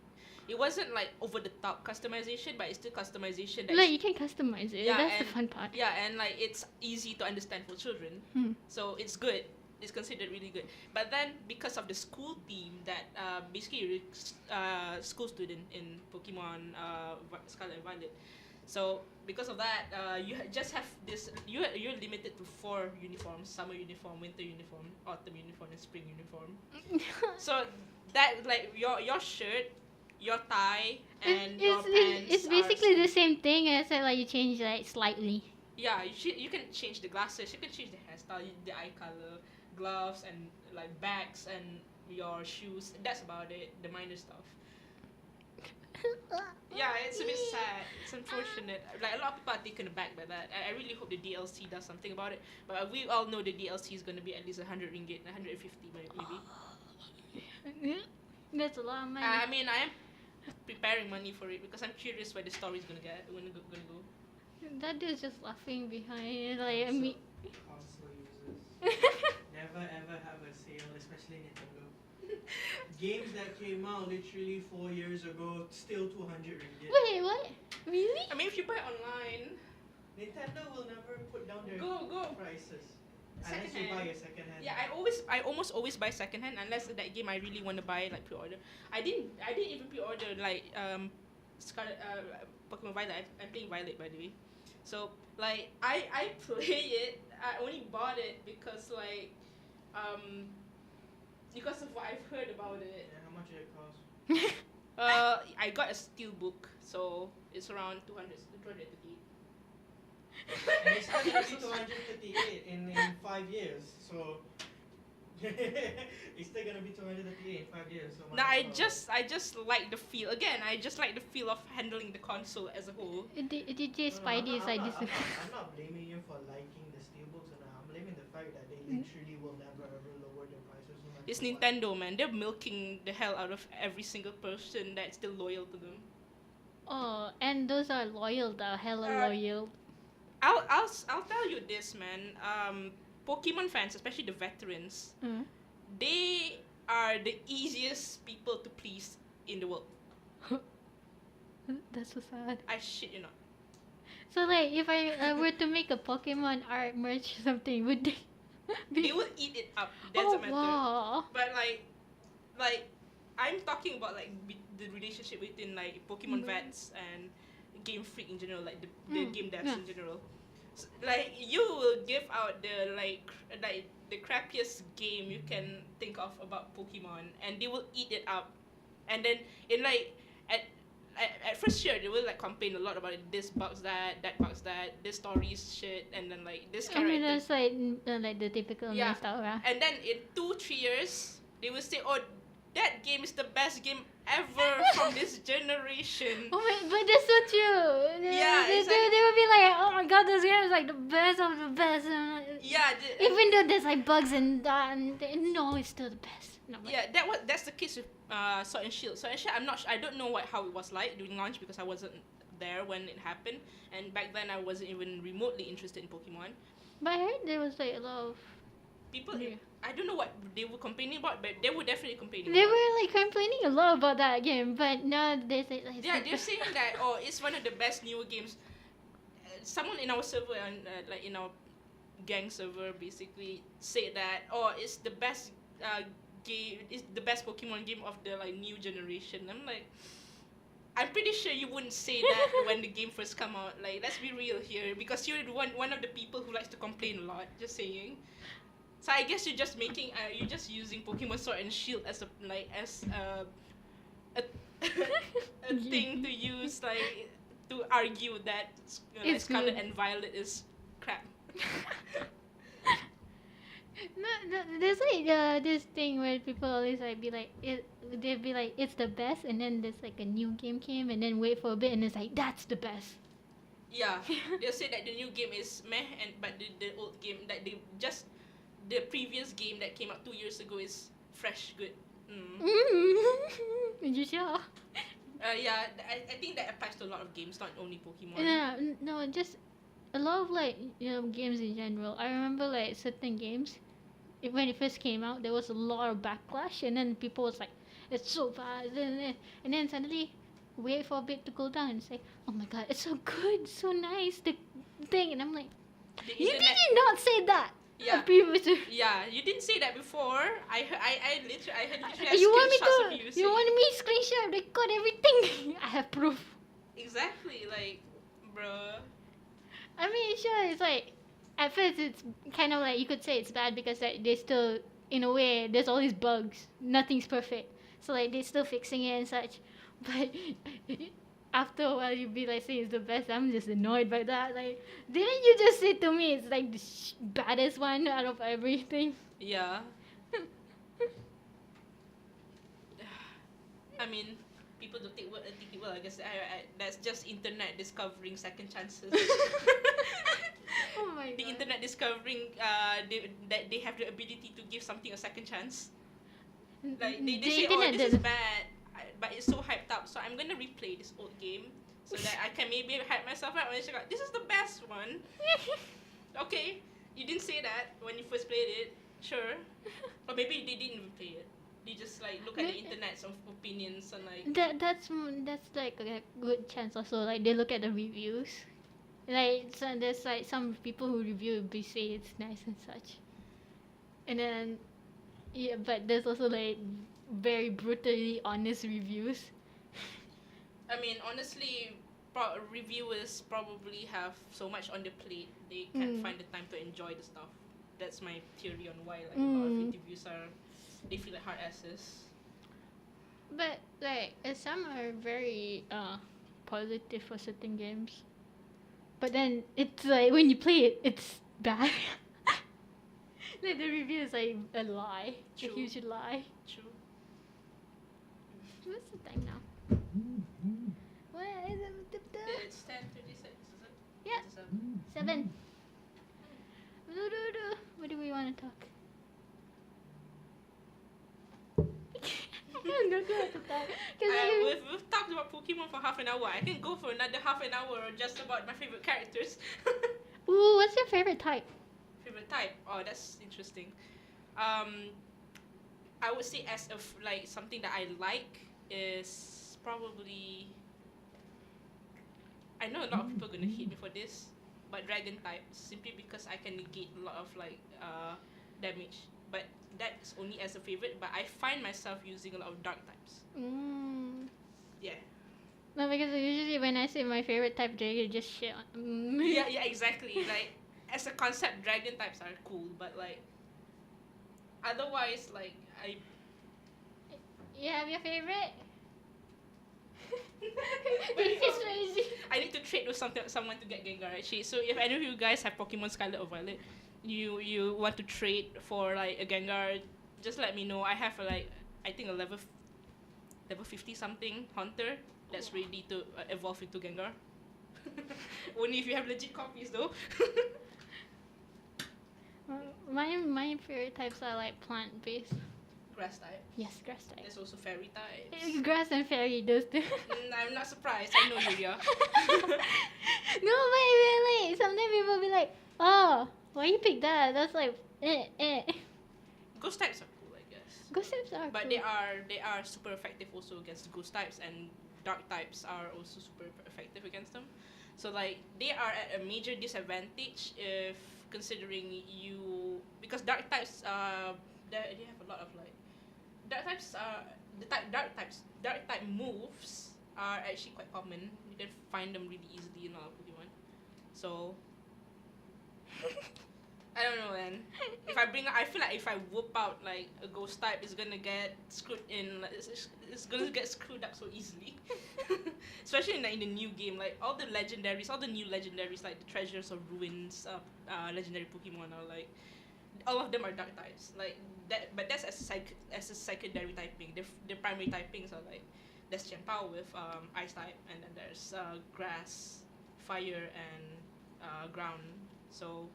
It wasn't like over the top customization, but it's still customization. Like you can customize it. Yeah, That's the and- fun part. Yeah, and like it's easy to understand for children, so it's good. It's considered really good. But then because of the school theme that basically you're school student in Pokemon Scarlet and Violet, so because of that just have this you're limited to 4 uniforms: summer uniform, winter uniform, autumn uniform, and spring uniform. So that like your shirt, your tie, and your pants. It's basically the same thing as like you change like slightly. Yeah, you can change the glasses, you can change the hairstyle, the eye color, gloves, and like bags and your shoes. That's about it. The minor stuff. Yeah, it's a bit sad. It's unfortunate. Like a lot of people are taken aback by that. I really hope the DLC does something about it. But we all know the DLC is gonna be at least 100 ringgit, 150 maybe. That's a lot of money. I mean, I am preparing money for it because I'm curious where the story is gonna go. That dude's just laughing behind. Like I mean. Console users never ever have a sale, especially Nintendo. Games that came out literally 4 years ago, still 200 ringgit. Wait, what? Really? I mean, if you buy online, Nintendo will never put down their Go. prices unless you buy a second-hand. yeah, I almost always buy secondhand unless that game I really want to buy like pre-order. I didn't even pre-order like Scarlet Pokemon Violet. I'm playing Violet, by the way. So like I play it. I only bought it because like because of what I've heard about it. Yeah, how much did it cost? I got a steel book, so it's around 238. And it's still gonna be 238 in 5 years. So it's still gonna be 238 in 5 years. So Now I just like the feel. Again, I just like the feel of handling the console as a whole. DJ Spidey is like this. I'm not blaming you for liking the steelbooks, and I'm blaming the fact that they literally will never ever lower their prices. No matter It's what. Nintendo, man. They're milking the hell out of every single person that's still loyal to them. Oh, and those are loyal, hella Uh, loyal. I'll tell you this, man. Pokemon fans, especially the veterans, they are the easiest people to please in the world. That's so sad. I shit you not. So like, if I were to make a Pokemon art merch or something, would they? They will eat it up. That's a matter. Wow. But like, I'm talking about like the relationship between like Pokemon vets and Game Freak in general, like the game devs in general. So, like, you will give out the like the crappiest game you can think of about Pokemon, and they will eat it up. And then in like at first sure they will like complain a lot about it. This bugs that bugs that, this story's shit, and then like this character. I mean, that's like the typical stuff, right? And then in 2-3 years they will say, oh, that game is the best game ever from this generation. Oh my, but that's so true. Yeah, they will be like, oh my god, this game is like the best of the best. Yeah, even though there's like bugs and that, and no, it's still the best. No, yeah, that's the case with Sword and Shield. Sword and Shield, I don't know how it was like during launch because I wasn't there when it happened, and back then I wasn't even remotely interested in Pokemon. But I heard there was like a lot of people. Yeah. I don't know what they were complaining about, but they were definitely complaining. They were like complaining a lot about that game, but now they say like. Yeah, they're saying that it's one of the best newer games. Someone in our server and like in our gang server basically said that it's the best game, it's the best Pokemon game of the like new generation. I'm like, I'm pretty sure you wouldn't say that when the game first come out. Like, let's be real here, because you're one of the people who likes to complain a lot. Just saying. So I guess you're just making you're just using Pokemon Sword and Shield as a thing to use like to argue that Scarlet and Violet is crap. No, there's like this thing where people always like be like they'll be like it's the best, and then there's like a new game came, and then wait for a bit, and it's like that's the best. Yeah, they'll say that the new game is meh, but the old game that the previous game that came out 2 years ago is fresh, good. You sure? Yeah, I think that applies to a lot of games, not only Pokemon. Yeah, no, just a lot of like games in general. I remember like certain games, when it first came out, there was a lot of backlash, and then people was like, it's so bad, and then suddenly wait for a bit to go down and say, oh my god, it's so good, so nice, the thing, and I'm like, you did not say that. Yeah. Yeah, you didn't say that before. I literally had you screenshots of you saying. You want me to screenshot, record everything? I have proof. Exactly, like, bruh. I mean, sure, it's like, at first it's kind of like, you could say it's bad because like, they still, in a way, there's all these bugs. Nothing's perfect. So like, they're still fixing it and such. But after a while, you'd be like saying it's the best. I'm just annoyed by that. Like, didn't you just say to me it's like the baddest one out of everything? Yeah. I mean, people don't take it well. I guess that's just internet discovering second chances. Oh my god. The internet discovering that they have the ability to give something a second chance. Like they say, this is bad, but it's so hyped up, so I'm gonna replay this old game so that I can maybe hype myself up and say, this is the best one. Okay, you didn't say that when you first played it, sure. Or maybe they didn't even play it. They just like look at the internet of opinions and like that's like a good chance also. Like they look at the reviews. Like so there's like some people who review it, say it's nice and such. And then yeah, but there's also like very brutally honest reviews. I mean, honestly, reviewers probably have so much on the plate they can't find the time to enjoy the stuff. That's my theory on why like a lot of interviews they feel like hard asses. But like some are very positive for certain games. But then it's like when you play it, it's bad. Like the review is like a lie. True. A huge lie. True. What's the time now? Where is it? It's 10:56, is it? Yeah. 7. What do we want to talk? I don't know what to talk. We've talked about Pokemon for half an hour. I can go for another half an hour just about my favorite characters. Ooh, what's your favorite type? favorite type? Oh, that's interesting. I would say as of like something that I like is probably. I know a lot of people are gonna hate me for this, but dragon types simply because I can negate a lot of like damage. But that's only as a favorite. But I find myself using a lot of dark types. Yeah. No, because usually when I say my favorite type dragon, just shit on. Yeah, exactly. Like as a concept, dragon types are cool, but like otherwise, like I. You have your favorite? Very It's obvious. crazy. I need to trade with someone to get Gengar actually. So if any of you guys have Pokemon Scarlet or Violet, you want to trade for like a Gengar, just let me know. I have I think a level 50 something Hunter that's ready to evolve into Gengar. Only if you have legit copies though. My favorite types are like plant based. Grass type. Yes, grass type. There's also fairy types. Grass and fairy, those two. I'm not surprised. I know you, yeah. No, but really, sometimes people be like, "Oh, why you pick that?" That's like, Ghost types are cool, I guess. Ghost types are But cool. they are super effective also against ghost types, and dark types are also super effective against them. So like they are at a major disadvantage if considering you, because dark types they have a lot of like dark types are dark type moves are actually quite common. You can find them really easily in a lot of Pokemon. So I don't know, man. I feel like if I whoop out like a ghost type, it's gonna get screwed in. Like, it's gonna get screwed up so easily. Especially in the new game, like all the new legendaries, like the Treasures of Ruins, legendary Pokemon are like, all of them are dark types. Like that, but that's as a secondary typing. The primary typings are like there's Chien-Pao with ice type, and then there's grass, fire, and ground. So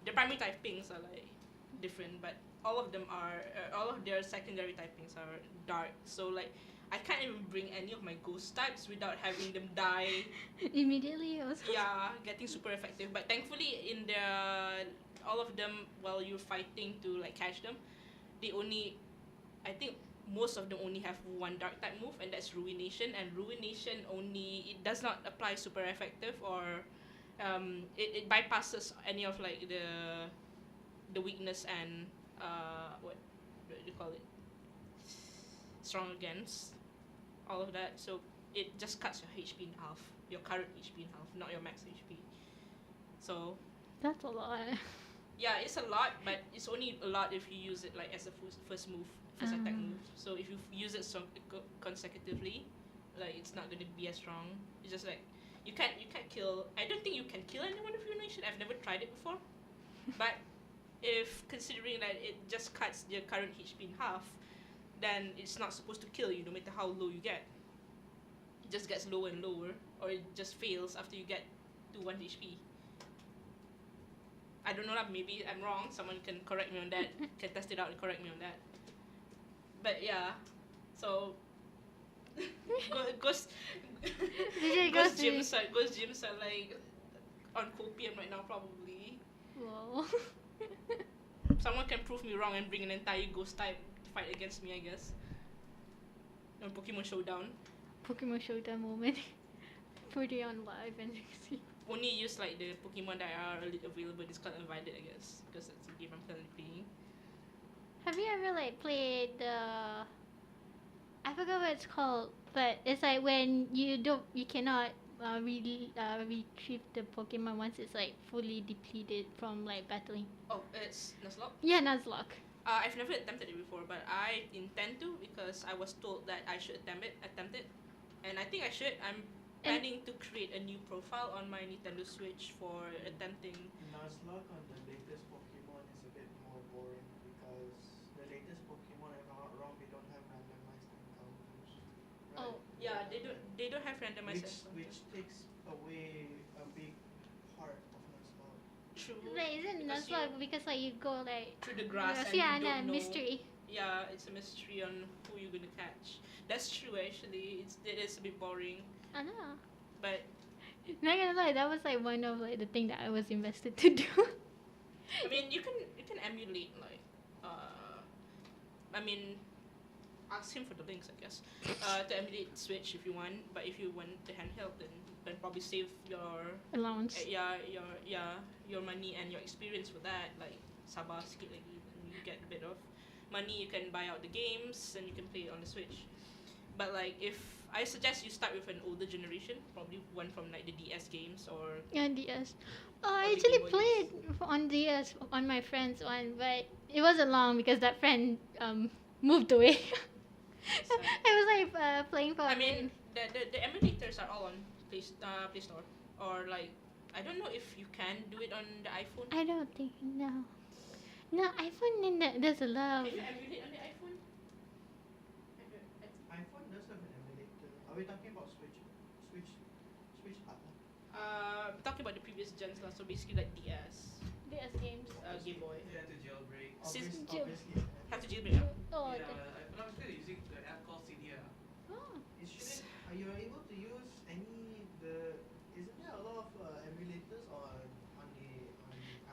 the primary typings are like different, but all of their secondary typings are dark. So like I can't even bring any of my ghost types without having them die. Immediately, also. Yeah, getting super effective. But thankfully, in all of them, while you're fighting to like catch them, I think most of them only have one dark type move, and that's Ruination. And Ruination it does not apply super effective, or it bypasses any of like the weakness and what do you call it, strong against, all of that. So it just cuts your HP in half, your current HP in half, not your max HP. So That's a lot. yeah, it's a lot, but it's only a lot if you use it like as a first attack move. So if you use it consecutively, like it's not gonna be as strong. It's just like you can't kill. I don't think you can kill anyone with Ruination. I've never tried it before, but if considering that it just cuts your current HP in half, then it's not supposed to kill you no matter how low you get. It just gets lower and lower, or it just fails after you get to 1 HP. I don't know, maybe I'm wrong. Someone can correct me on that, can test it out and correct me on that. But yeah, so ghost gyms are like on copium right now probably. Whoa. Someone can prove me wrong and bring an entire ghost type to fight against me, I guess. On Pokemon Showdown. Pokemon Showdown moment. Put it on live and see. Only use like the Pokemon that are available. It's called Invited, I guess, because it's a game I'm currently playing. Have you ever like played the? I forgot what it's called, but it's like when you cannot retrieve the Pokemon once it's like fully depleted from like battling. Oh, it's Nuzlocke? Yeah, Nuzlocke. I've never attempted it before, but I intend to because I was told that I should attempt it, and I think I should. I'm planning to create a new profile on my Nintendo Switch for attempting. Nuzlocke on the latest Pokemon is a bit more boring because the latest Pokemon, if I'm not wrong, they don't have randomized encounters. Right? Oh yeah, they don't have randomized. Which takes away a big part of Nuzlocke. True. Like, isn't Nuzlocke because like you go like through the grass and yeah, you don't know. mystery. Yeah, it's a mystery on who you're gonna catch. That's true actually. It is a bit boring. I know. But not gonna lie, that was like one of like the thing that I was invested to do. I mean, you can emulate like, I mean, ask him for the links, I guess, to emulate Switch if you want. But if you want the handheld, then you can probably save your Allowance. your money and your experience for that. Like sabar sikit lagi, and you get a bit of money. You can buy out the games and you can play it on the Switch. But like, if I suggest you start with an older generation, probably one from like the DS games or Yeah, DS. Oh, Or I the actually Game Boy played on DS on my friend's one, but it wasn't long because that friend moved away. so, I was like playing for. I mean, the emulators are all on Play Store, or like, I don't know if you can do it on the iPhone. I don't think no. No, iPhone in there's a lot of. Can you emulate on the iPhone? iPhone does have an emulator. Are we talking about Switch? Switch Up? Talking about the previous gens lah, so basically like DS, DS games. Game Boy. You have to jailbreak. Obviously. Have to jailbreak. Oh, Yeah, but I'm still using the app called Cydia. oh. Are you able to use isn't there a lot of emulators on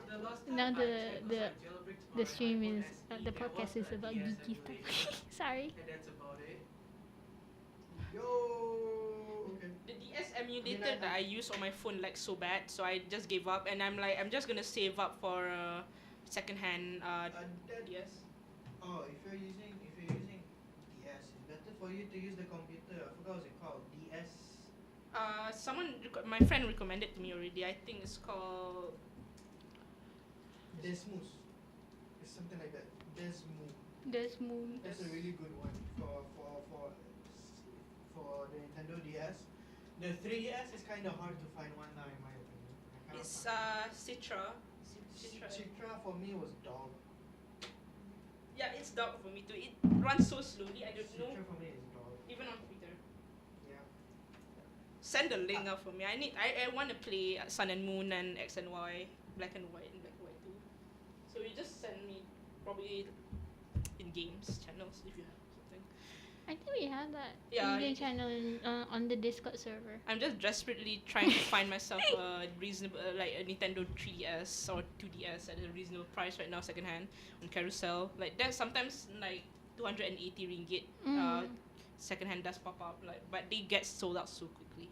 The last Now time I checked was the I jailbreaked the my stream iPhone is SE. the There podcast was is a about DS geeky emulator, stuff. Sorry. and that's about it. Yo, okay. The DS emulator that I use on my phone lags so bad, so I just gave up, and I'm like, I'm just gonna save up for secondhand DS. Oh, if you're using DS, it's better for you to use the computer. I forgot what's it called. DS. My friend recommended to me already. I think it's called. Desmus. It's something like that. Desmu. There's moon. That's a really good one for the Nintendo DS. The 3DS is kind of hard to find one now, in my opinion. I cannot It's find Citra. Citra for me was dog. Yeah, it's dog for me too. It runs so slowly. I don't know. Citra for me is dog. Even on Twitter. Yeah. Send the link out for me. I want to play Sun and Moon and X and Y, Black and White too. So you just send me probably in games channels if you have something. I think we have that Yeah, Indian you- channel on the Discord server. I'm just desperately trying to find myself a reasonable, like a Nintendo 3DS or 2DS at a reasonable price right now, secondhand on Carousel. Like that, sometimes like 280 ringgit. Secondhand does pop up, like, but they get sold out so quickly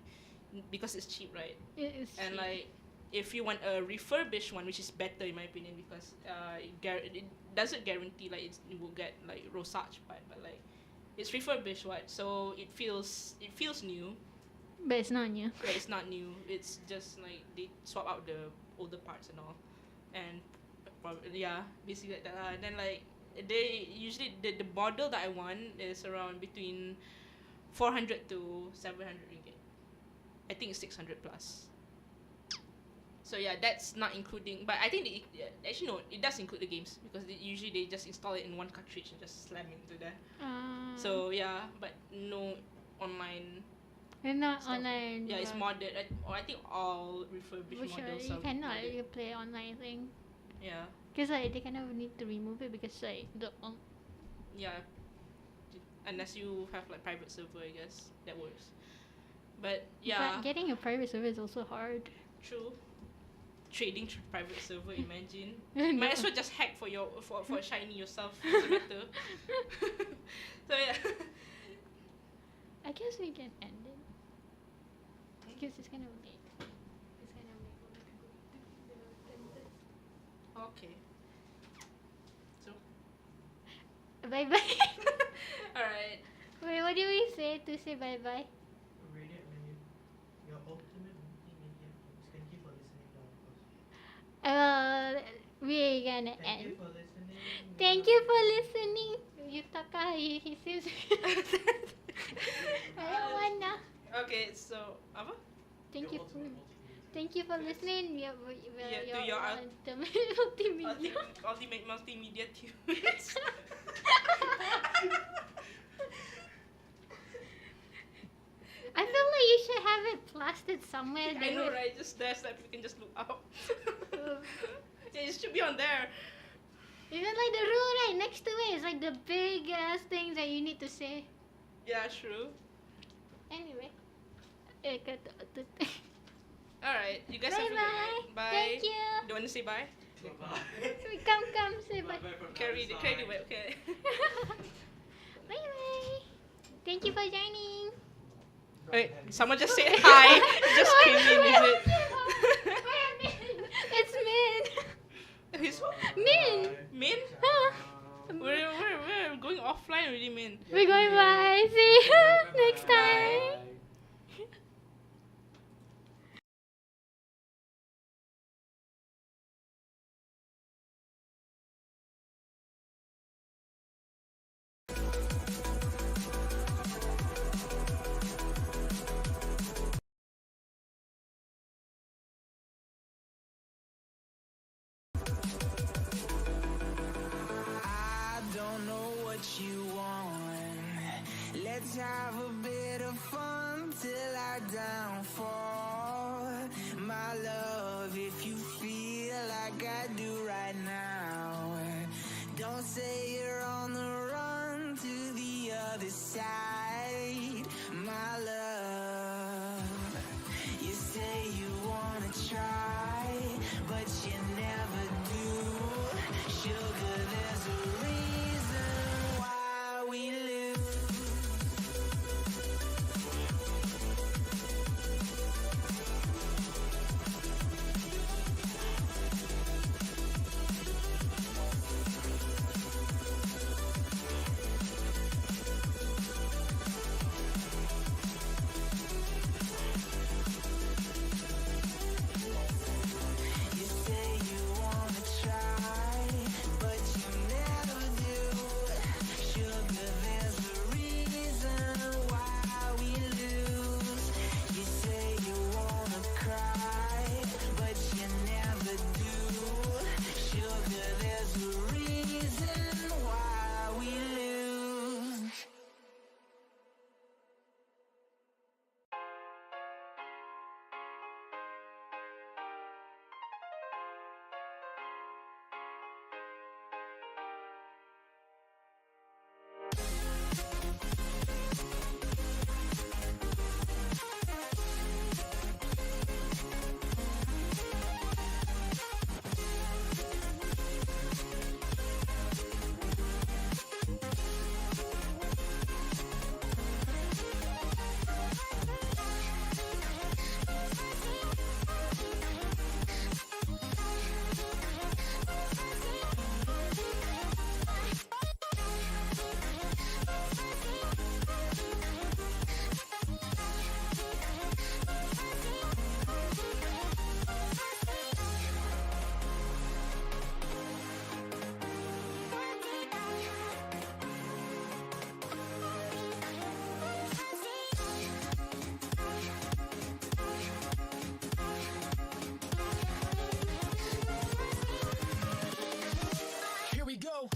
because it's cheap, right? It is And cheap. like, if you want a refurbished one, which is better in my opinion, because it doesn't guarantee like it will get like rosak, but like it's refurbished, what? So it feels new. But it's not new. But it's not new. It's just like they swap out the older parts and all, and basically like that. And then like they usually the model that I want is around between 400 to 700 ringgit. I think it's 600 plus. So yeah, that's not including. But I think actually no, it does include the games because usually they just install it in one cartridge and just slam it into there. So yeah, but no online. They're not stuff. online. Yeah, it's modded. I think all refurbished For sure, models you are cannot modded. you play online thing. Yeah, Cause like they kind of need to remove it because like the yeah. Unless you have like private server, I guess that works. But yeah, but getting a private server is also hard. true. Trading through private server, imagine. No. Might as well just hack for shiny yourself. Doesn't matter. So yeah. I guess we can end it. Because it's kind of late. It's kind of late. Okay. So. Bye bye. Alright. Wait, what do we say to say bye bye? RadioMMU, your ultimate multimedia host. Thank you for listening down, of course. We're gonna Thank you end. for listening. Thank you for listening. Yutaka, he seems. I don't wanna. Okay, so apa? Thank you Your for. ultimate multimedia. Thank you for listening. Yeah, to your ultimate multimedia. Ultimate multimedia tunes. I feel like you should have it plastered somewhere. I that know, would- right? Just there so that we can just look up. Yeah, it should be on there. Even like the rule right next to it is like the big ass things that you need to say. Yeah, true. Anyway. Alright, you guys Bye have a good bye. night. Bye. Thank you. Do you want to say bye? Come, say bye. Carry the way, okay. Bye bye. Thank you for joining. Wait, someone just said hi. It just came in, is it? It's Min. Who's Min. Min? Huh? We're going offline already, Min. We're going bye. See you next time. I don't know what you want. Let's have a bit of fun till I downfall. My love, if you feel like I do right now, don't say you're on the run to the other side. My love, you say you wanna try, but you never do. Sugar, there's a reason why we lose. You say you wanna try, but you never do. Sugar, there's a reason why we lose. You say you wanna cry, but you never do. Sugar, there's a reason why we lose. Here we go.